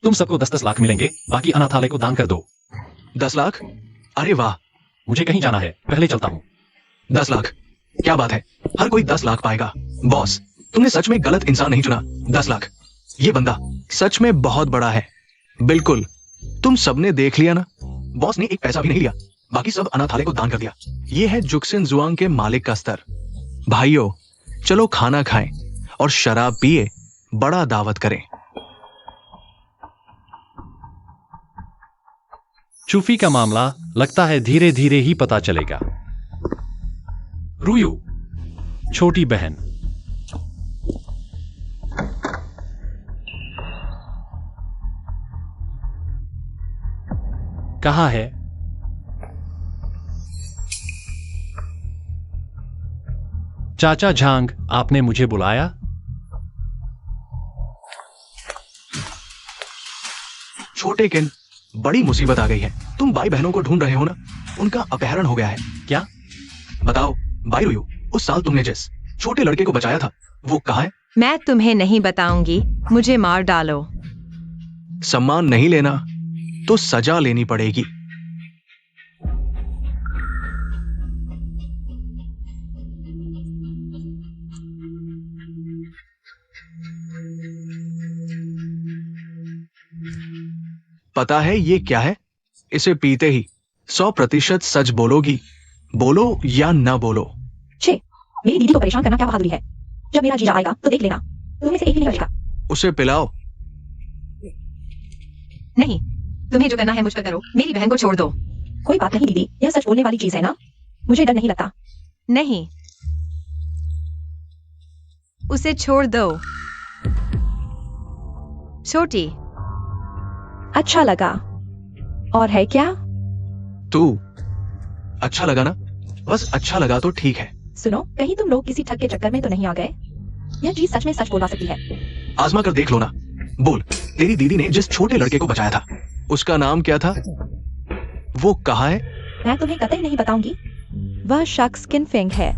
तुम सबको 10-10 लाख मिलेंगे, बाकी अनाथालय को दान कर दो। 10 लाख? अरे वाह। मुझे कहीं जाना है, पहले चलता हूँ। 10 लाख? क्या बात है, हर कोई 10 लाख पाएगा। बॉस, तुमने सच में गलत इंसान नहीं चुना। 10 लाख, ये बंदा सच में बहुत बड़ा है। बिल्कुल, तुम सबने देख लिया ना। बॉस ने एक पैसा भी नहीं लिया, बाकी सब अनाथालय को दान कर दिया। ये है जुक्सिन जुआंग के मालिक का स्तर। भाइयों, चलो खाना खाएं और शराब पिए बड़ा दावत करें। चूफी का मामला लगता है धीरे धीरे ही पता चलेगा। रूयू, छोटी बहन। कहाँ है? चाचा झांग, आपने मुझे बुलाया? छोटे किन, बड़ी मुसीबत आ गई है। तुम भाई बहनों को ढूंढ रहे हो ना? उनका अपहरण हो गया है। क्या? बताओ भाई रूयू, उस साल तुमने जिस छोटे लड़के को बचाया था, वो कहाँ है? मैं तुम्हें नहीं बताऊंगी, मुझे मार डालो। सम्मान नहीं लेना तो सजा लेनी पड़ेगी। पता है ये क्या है? इसे पीते ही 100% सच बोलोगी। बोलो या ना बोलो। छे, मेरी दीदी को परेशान करना क्या बहादुरी है? जब मेरा जीजा आएगा तो देख लेना, तुम्हें से एक ही नहीं बचेगा। उसे पिलाओ। नहीं, तुम्हें जो करना है मुझ पर करो, मेरी बहन को छोड़ दो। कोई बात नहीं दीदी, यह सच बोलने वाली चीज है ना, मुझे डर नहीं लगता। नहीं, उसे छोड़ दो। छोटी, अच्छा लगा। और है क्या? तू अच्छा लगा ना? बस अच्छा लगा तो ठीक है। सुनो, कहीं तुम लोग किसी ठग के चक्कर में तो नहीं आ गए? यह चीज सच में सच बोलवा सकती है। आजमा कर देख लो ना। बोल, तेरी दीदी ने जिस छोटे लड़के को बचाया था, उसका नाम क्या था? वो कहाँ है? मैं तुम्हें कतई नहीं बताऊंगी। वह शख्स किनफेंग है।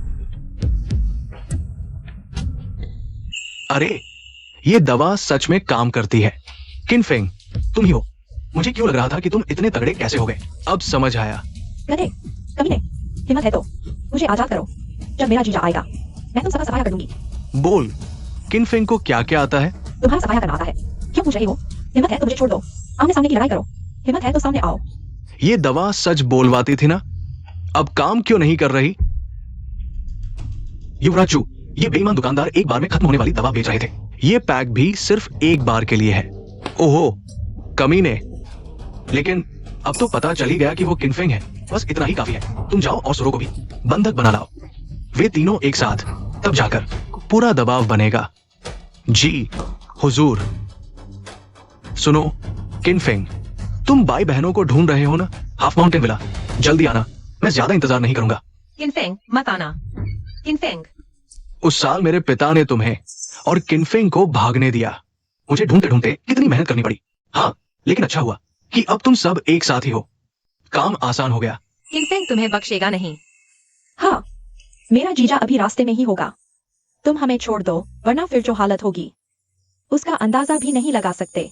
अरे, ये दवा सच में काम करती है। किनफेंग, तुम ही हो। मुझे क्यों लग रहा था कि तुम इतने तगड़े कैसे हो गए। अब समझ आया। गधे, कमीने, हिम्मत है तो मुझे आजाद करो। जब मेरा जीजा आएगा, मैं तुम सबका सफाया कर दूंगी। बोल, किनफेंग को क्या क्या आता है? तुम्हारा सफाया करना आता है। क्यों पूछ रही हो? हिम्मत है तो मुझे छोड़ दो, आमने सामने की लड़ाई करो। हिम्मत है तो सामने आओ। ये दवा सच बोलवाती थी ना, अब काम क्यों नहीं कर रही? युवराजू, ये बेईमान दुकानदार एक बार में खत्म होने वाली दवा बेच रहे थे। ये पैक भी सिर्फ एक बार के लिए है। ओहो, कमीने। लेकिन अब तो पता चल ही गया कि वो किनफेंग है। बस इतना ही काफी है। तुम जाओ और सुरो को भी बंधक बना लाओ, वे तीनों एक साथ, तब जाकर पूरा दबाव बनेगा। जी हुजूर। सुनो किनफेंग, तुम बाई बहनों को ढूंढ रहे हो ना? हाफ माउंटेन विला, जल्दी आना, मैं ज्यादा इंतजार नहीं करूंगा। किनफेंग मत आना। किनफेंग, उस साल मेरे पिता ने तुम्हें और किनफेंग को भागने दिया। मुझे ढूंढते ढूंढते कितनी मेहनत करनी पड़ी। हाँ, लेकिन अच्छा हुआ कि अब तुम सब एक साथ ही हो। काम आसान हो गया। किनफेंग तुम्हें बख्शेगा नहीं। हाँ, मेरा जीजा अभी रास्ते में ही होगा। तुम हमें छोड़ दो, वरना फिर जो हालत होगी उसका अंदाजा भी नहीं लगा सकते।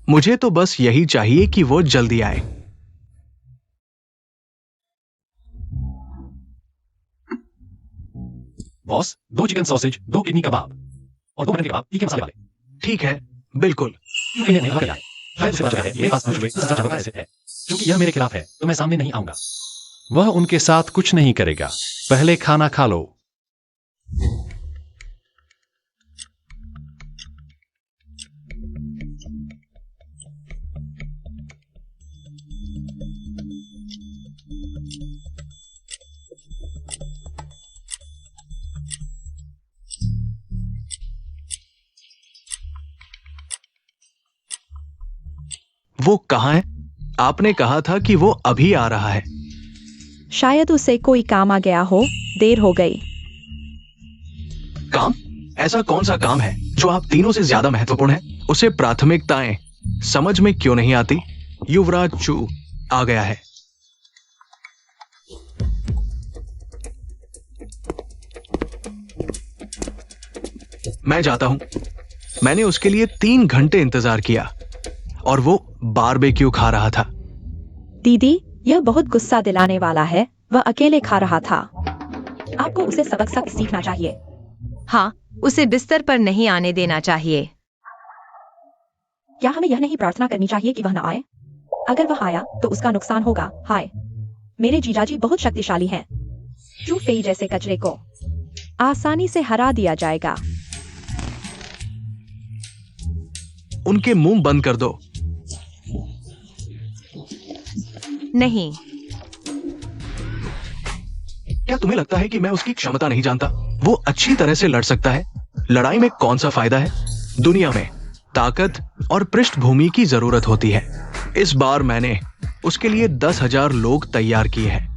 मुझे तो बस यही चाहिए कि वो जल्दी आए। बॉस, 2 चिकन सॉसेज, 2 किडनी कबाब और 2 मटन कबाब तीखे मसाले वाले। ठीक है, बिल्कुल। शायद उसे पता है मेरे पास मुझे सजा का ऐसे है। क्योंकि यह मेरे खिलाफ है तो मैं सामने नहीं आऊंगा। वह उनके साथ कुछ नहीं करेगा। पहले खाना खा लो। वो कहाँ है? आपने कहा था कि वो अभी आ रहा है। शायद उसे कोई काम आ गया हो, देर हो गई। काम? ऐसा कौन सा काम है जो आप तीनों से ज्यादा महत्वपूर्ण है? उसे प्राथमिकताएं समझ में क्यों नहीं आती? युवराज चू आ गया है। मैं जाता हूं। मैंने उसके लिए 3 घंटे इंतजार किया और वो बारबेक्यू खा रहा था। दीदी, यह बहुत गुस्सा दिलाने वाला है। वह अकेले खा रहा था। आपको उसे सबक सीखना चाहिए। हाँ, उसे बिस्तर पर नहीं आने देना चाहिए। क्या हमें यह नहीं प्रार्थना करनी चाहिए कि वह न आए? अगर वह आया तो उसका नुकसान होगा। हाय, मेरे जीजाजी बहुत शक्तिशाली हैं। चू फेई जैसे कचरे को आसानी से हरा दिया जाएगा। उनके मुंह बंद कर दो। नहीं। क्या तुम्हें लगता है कि मैं उसकी क्षमता नहीं जानता? वो अच्छी तरह से लड़ सकता है। लड़ाई में कौन सा फायदा है? दुनिया में ताकत और पृष्ठभूमि की जरूरत होती है। इस बार मैंने उसके लिए 10,000 लोग तैयार किए हैं।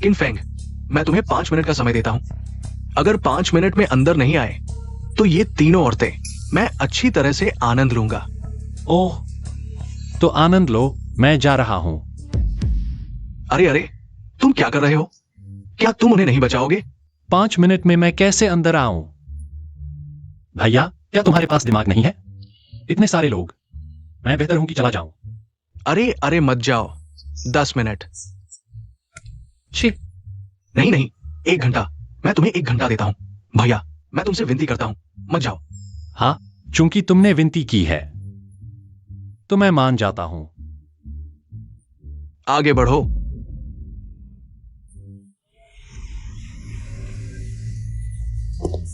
किनफेंग, मैं तुम्हें 5 मिनट का समय देता हूं। अगर 5 मिनट में अंदर नहीं आए तो ये तीनों औरतें मैं अच्छी तरह से आनंद लूंगा। ओह, तो आनंद लो, मैं जा रहा हूं। अरे अरे, तुम क्या कर रहे हो? क्या तुम उन्हें नहीं बचाओगे? 5 मिनट में मैं कैसे अंदर आऊं? भैया, क्या तुम्हारे पास दिमाग नहीं है? इतने सारे लोग, मैं बेहतर हूं कि चला जाऊं। अरे अरे मत जाओ। 10 मिनट। छी, नहीं नहीं, 1 घंटा। मैं तुम्हें 1 घंटा देता हूं। भैया, मैं तुमसे विनती करता हूं, मत जाओ। हाँ, चूंकि तुमने विनती की है तो मैं मान जाता हूं। आगे बढ़ो।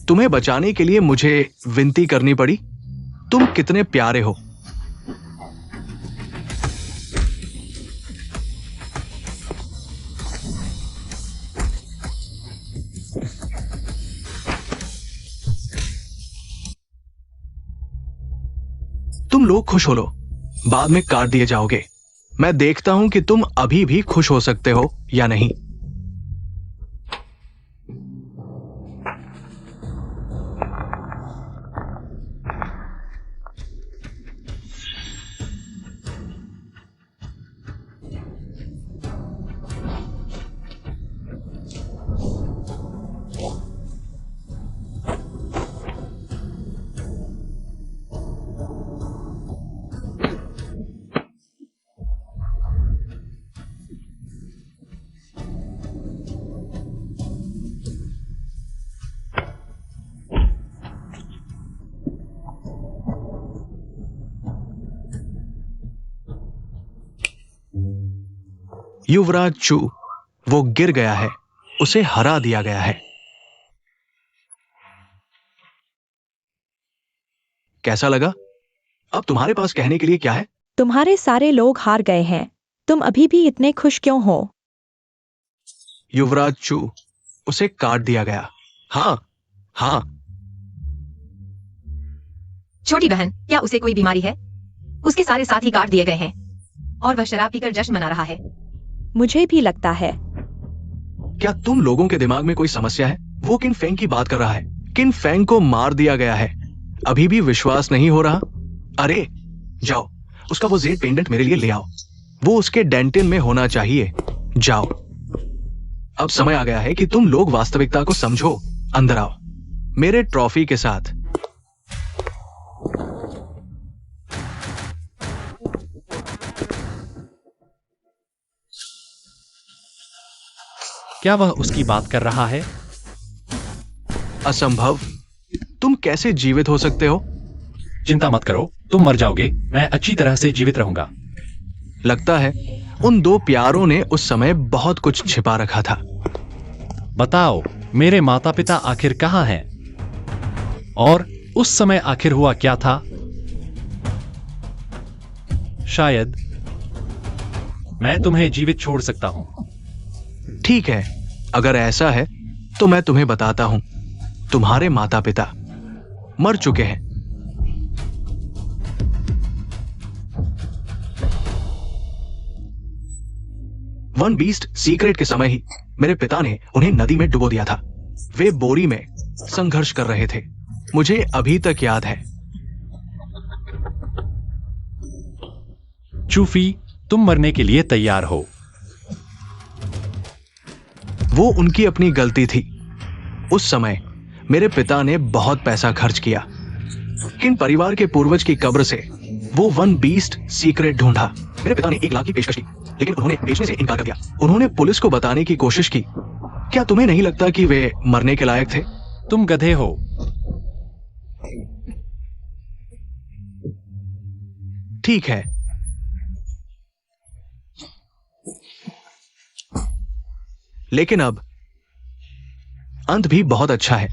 तुम्हें बचाने के लिए मुझे विनती करनी पड़ी। तुम कितने प्यारे हो। तुम लोग खुश हो लो, बाद में काट दिए जाओगे। मैं देखता हूं कि तुम अभी भी खुश हो सकते हो या नहीं। युवराज चू, वो गिर गया है, उसे हरा दिया गया है। कैसा लगा? अब तुम्हारे पास कहने के लिए क्या है? तुम्हारे सारे लोग हार गए हैं। तुम अभी भी इतने खुश क्यों हो? युवराज चू, उसे काट दिया गया। हाँ हाँ। छोटी बहन, क्या उसे कोई बीमारी है? उसके सारे साथी काट दिए गए हैं और वह शराब पीकर जश्न मना रहा है। मुझे भी लगता है। क्या तुम लोगों के दिमाग में कोई समस्या है? वो किन फेंग की बात कर रहा है। किन फेंग को मार दिया गया है। अभी भी विश्वास नहीं हो रहा? अरे जाओ, उसका वो जेड पेंडेंट मेरे लिए ले आओ। वो उसके डेंटिन में होना चाहिए। जाओ, अब समय आ गया है कि तुम लोग वास्तविकता को समझो। अंदर आओ मेरे ट्रॉफी के साथ। क्या वह उसकी बात कर रहा है? असंभव। तुम कैसे जीवित हो सकते हो? चिंता मत करो, तुम मर जाओगे, मैं अच्छी तरह से जीवित रहूंगा। लगता है उन दो प्यारों ने उस समय बहुत कुछ छिपा रखा था। बताओ, मेरे माता पिता आखिर कहाँ हैं? और उस समय आखिर हुआ क्या था? शायद मैं तुम्हें जीवित छोड़ सकता हूं। ठीक है, अगर ऐसा है तो मैं तुम्हें बताता हूं। तुम्हारे माता पिता मर चुके हैं। वन बीस्ट सीक्रेट के समय ही मेरे पिता ने उन्हें नदी में डुबो दिया था। वे बोरी में संघर्ष कर रहे थे। मुझे अभी तक याद है। चूफी, तुम मरने के लिए तैयार हो। वो उनकी अपनी गलती थी। उस समय मेरे पिता ने बहुत पैसा खर्च किया। किन परिवार के पूर्वज की कब्र से वो वन बीस्ट सीक्रेट ढूंढा। मेरे पिता ने 1 लाख की पेशकश की, लेकिन उन्होंने बेचने से इनकार कर दिया। उन्होंने पुलिस को बताने की कोशिश की। क्या तुम्हें नहीं लगता कि वे मरने के लायक थे? तुम गधे हो। ठीक है, लेकिन अब अंत भी बहुत अच्छा है।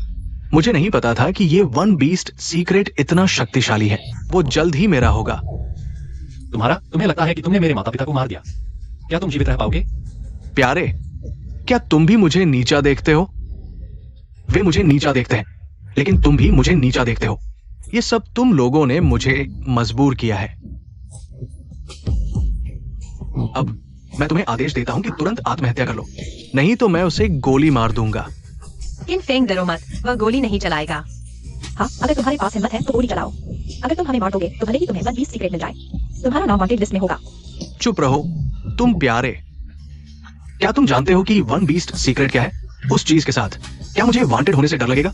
मुझे नहीं पता था कि ये वन बीस्ट सीक्रेट इतना शक्तिशाली है। वो जल्द ही मेरा होगा। तुम्हें लगता है कि तुमने मेरे माता पिता को मार दिया? क्या तुम जीवित रह पाओगे? प्यारे, क्या तुम भी मुझे नीचा देखते हो? वे मुझे नीचा देखते हैं, लेकिन तुम भी मुझे नीचा देखते हो। ये सब तुम लोगों ने मुझे मजबूर किया है। अब मैं तुम्हें आदेश देता हूं कि तुरंत आत्महत्या कर लो, नहीं तो मैं उसे गोली मार दूंगा। किन फेंग, डरो मत, वह गोली नहीं चलाएगा। हाँ, अगर तुम्हारे पास हिम्मत है तो गोली चलाओ। अगर तुम हमें मार दोगे तो भले ही तुम्हें वन बीस सीक्रेट मिल जाए, तुम्हारा नाम वांटेड लिस्ट में होगा। चुप रहो तुम प्यारे। क्या तुम जानते हो कि वन बीस्ट सीक्रेट क्या है? उस चीज के साथ क्या मुझे वांटेड होने से डर लगेगा?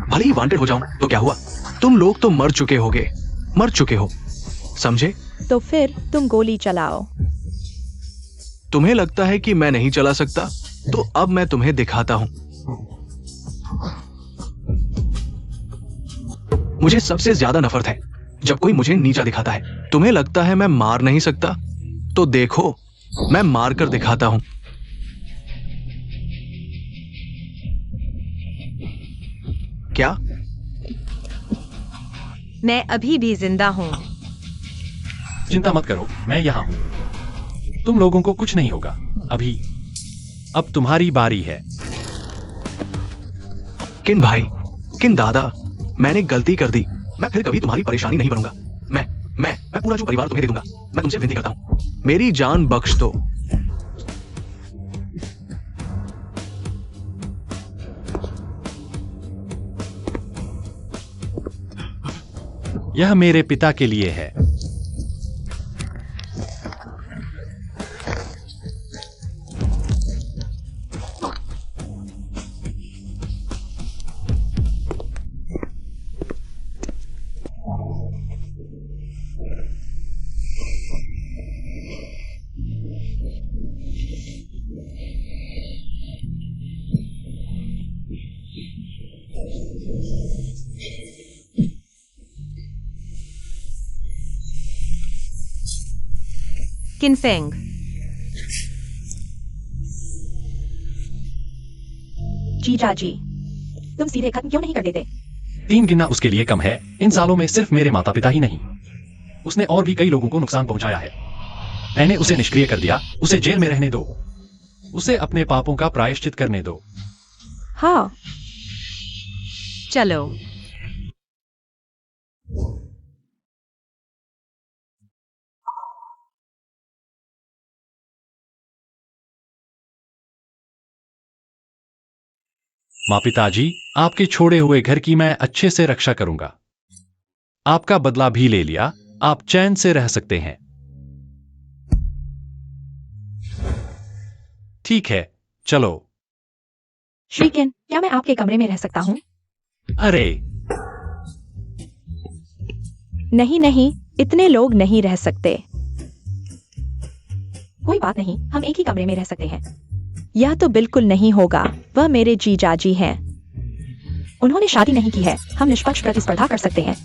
भले ही वांटेड हो जाऊं तो क्या हुआ? तुम लोग तो मर चुके होगे, मर चुके हो, समझे? तो फिर तुम गोली चलाओ। तुम्हें लगता है कि मैं नहीं चला सकता? तो अब मैं तुम्हें दिखाता हूं। मुझे सबसे ज्यादा नफरत है जब कोई मुझे नीचा दिखाता है। तुम्हें लगता है मैं मार नहीं सकता? तो देखो, मैं मार कर दिखाता हूं। क्या? मैं अभी भी जिंदा हूँ। चिंता मत करो, मैं यहां हूं। तुम लोगों को कुछ नहीं होगा। अब तुम्हारी बारी है। किन भाई, किन दादा, मैंने गलती कर दी। मैं फिर कभी तुम्हारी परेशानी नहीं बनूंगा। मैं पूरा जो परिवार तुम्हें दे दूंगा। मैं तुमसे विनती करता हूं, मेरी जान बख्श दो। यह मेरे पिता के लिए है। किन फेंग, जीजा जी, तुम सीधे खत्म क्यों नहीं कर देते? 3 गिनना उसके लिए कम है। इन सालों में सिर्फ मेरे माता पिता ही नहीं, उसने और भी कई लोगों को नुकसान पहुंचाया है। मैंने उसे निष्क्रिय कर दिया। उसे जेल में रहने दो। उसे अपने पापों का प्रायश्चित करने दो। हाँ, चलो। माँ पिताजी, आपके छोड़े हुए घर की मैं अच्छे से रक्षा करूंगा। आपका बदला भी ले लिया। आप चैन से रह सकते हैं। ठीक है, चलो। श्रीकेन, क्या मैं आपके कमरे में रह सकता हूँ? अरे, नहीं नहीं, इतने लोग नहीं रह सकते। कोई बात नहीं, हम एक ही कमरे में रह सकते हैं। यह तो बिल्कुल नहीं होगा। वह मेरे जीजाजी हैं। उन्होंने शादी नहीं की है। हम निष्पक्ष प्रतिस्पर्धा कर सकते हैं।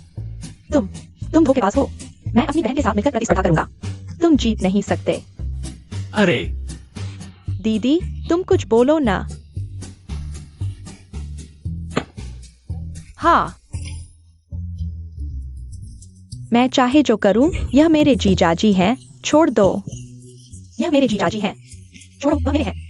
तुम धोखेबाज हो। मैं अपनी बहन के साथ मिलकर प्रतिस्पर्धा करूंगा। तुम जीत नहीं सकते। अरे, दीदी, तुम कुछ बोलो ना। हाँ, मैं चाहे जो करूं, यह मेरे जीजाजी हैं। छोड़ दो। यह मेरे जीजाजी हैं। छोड़ो, वह मेरे हैं।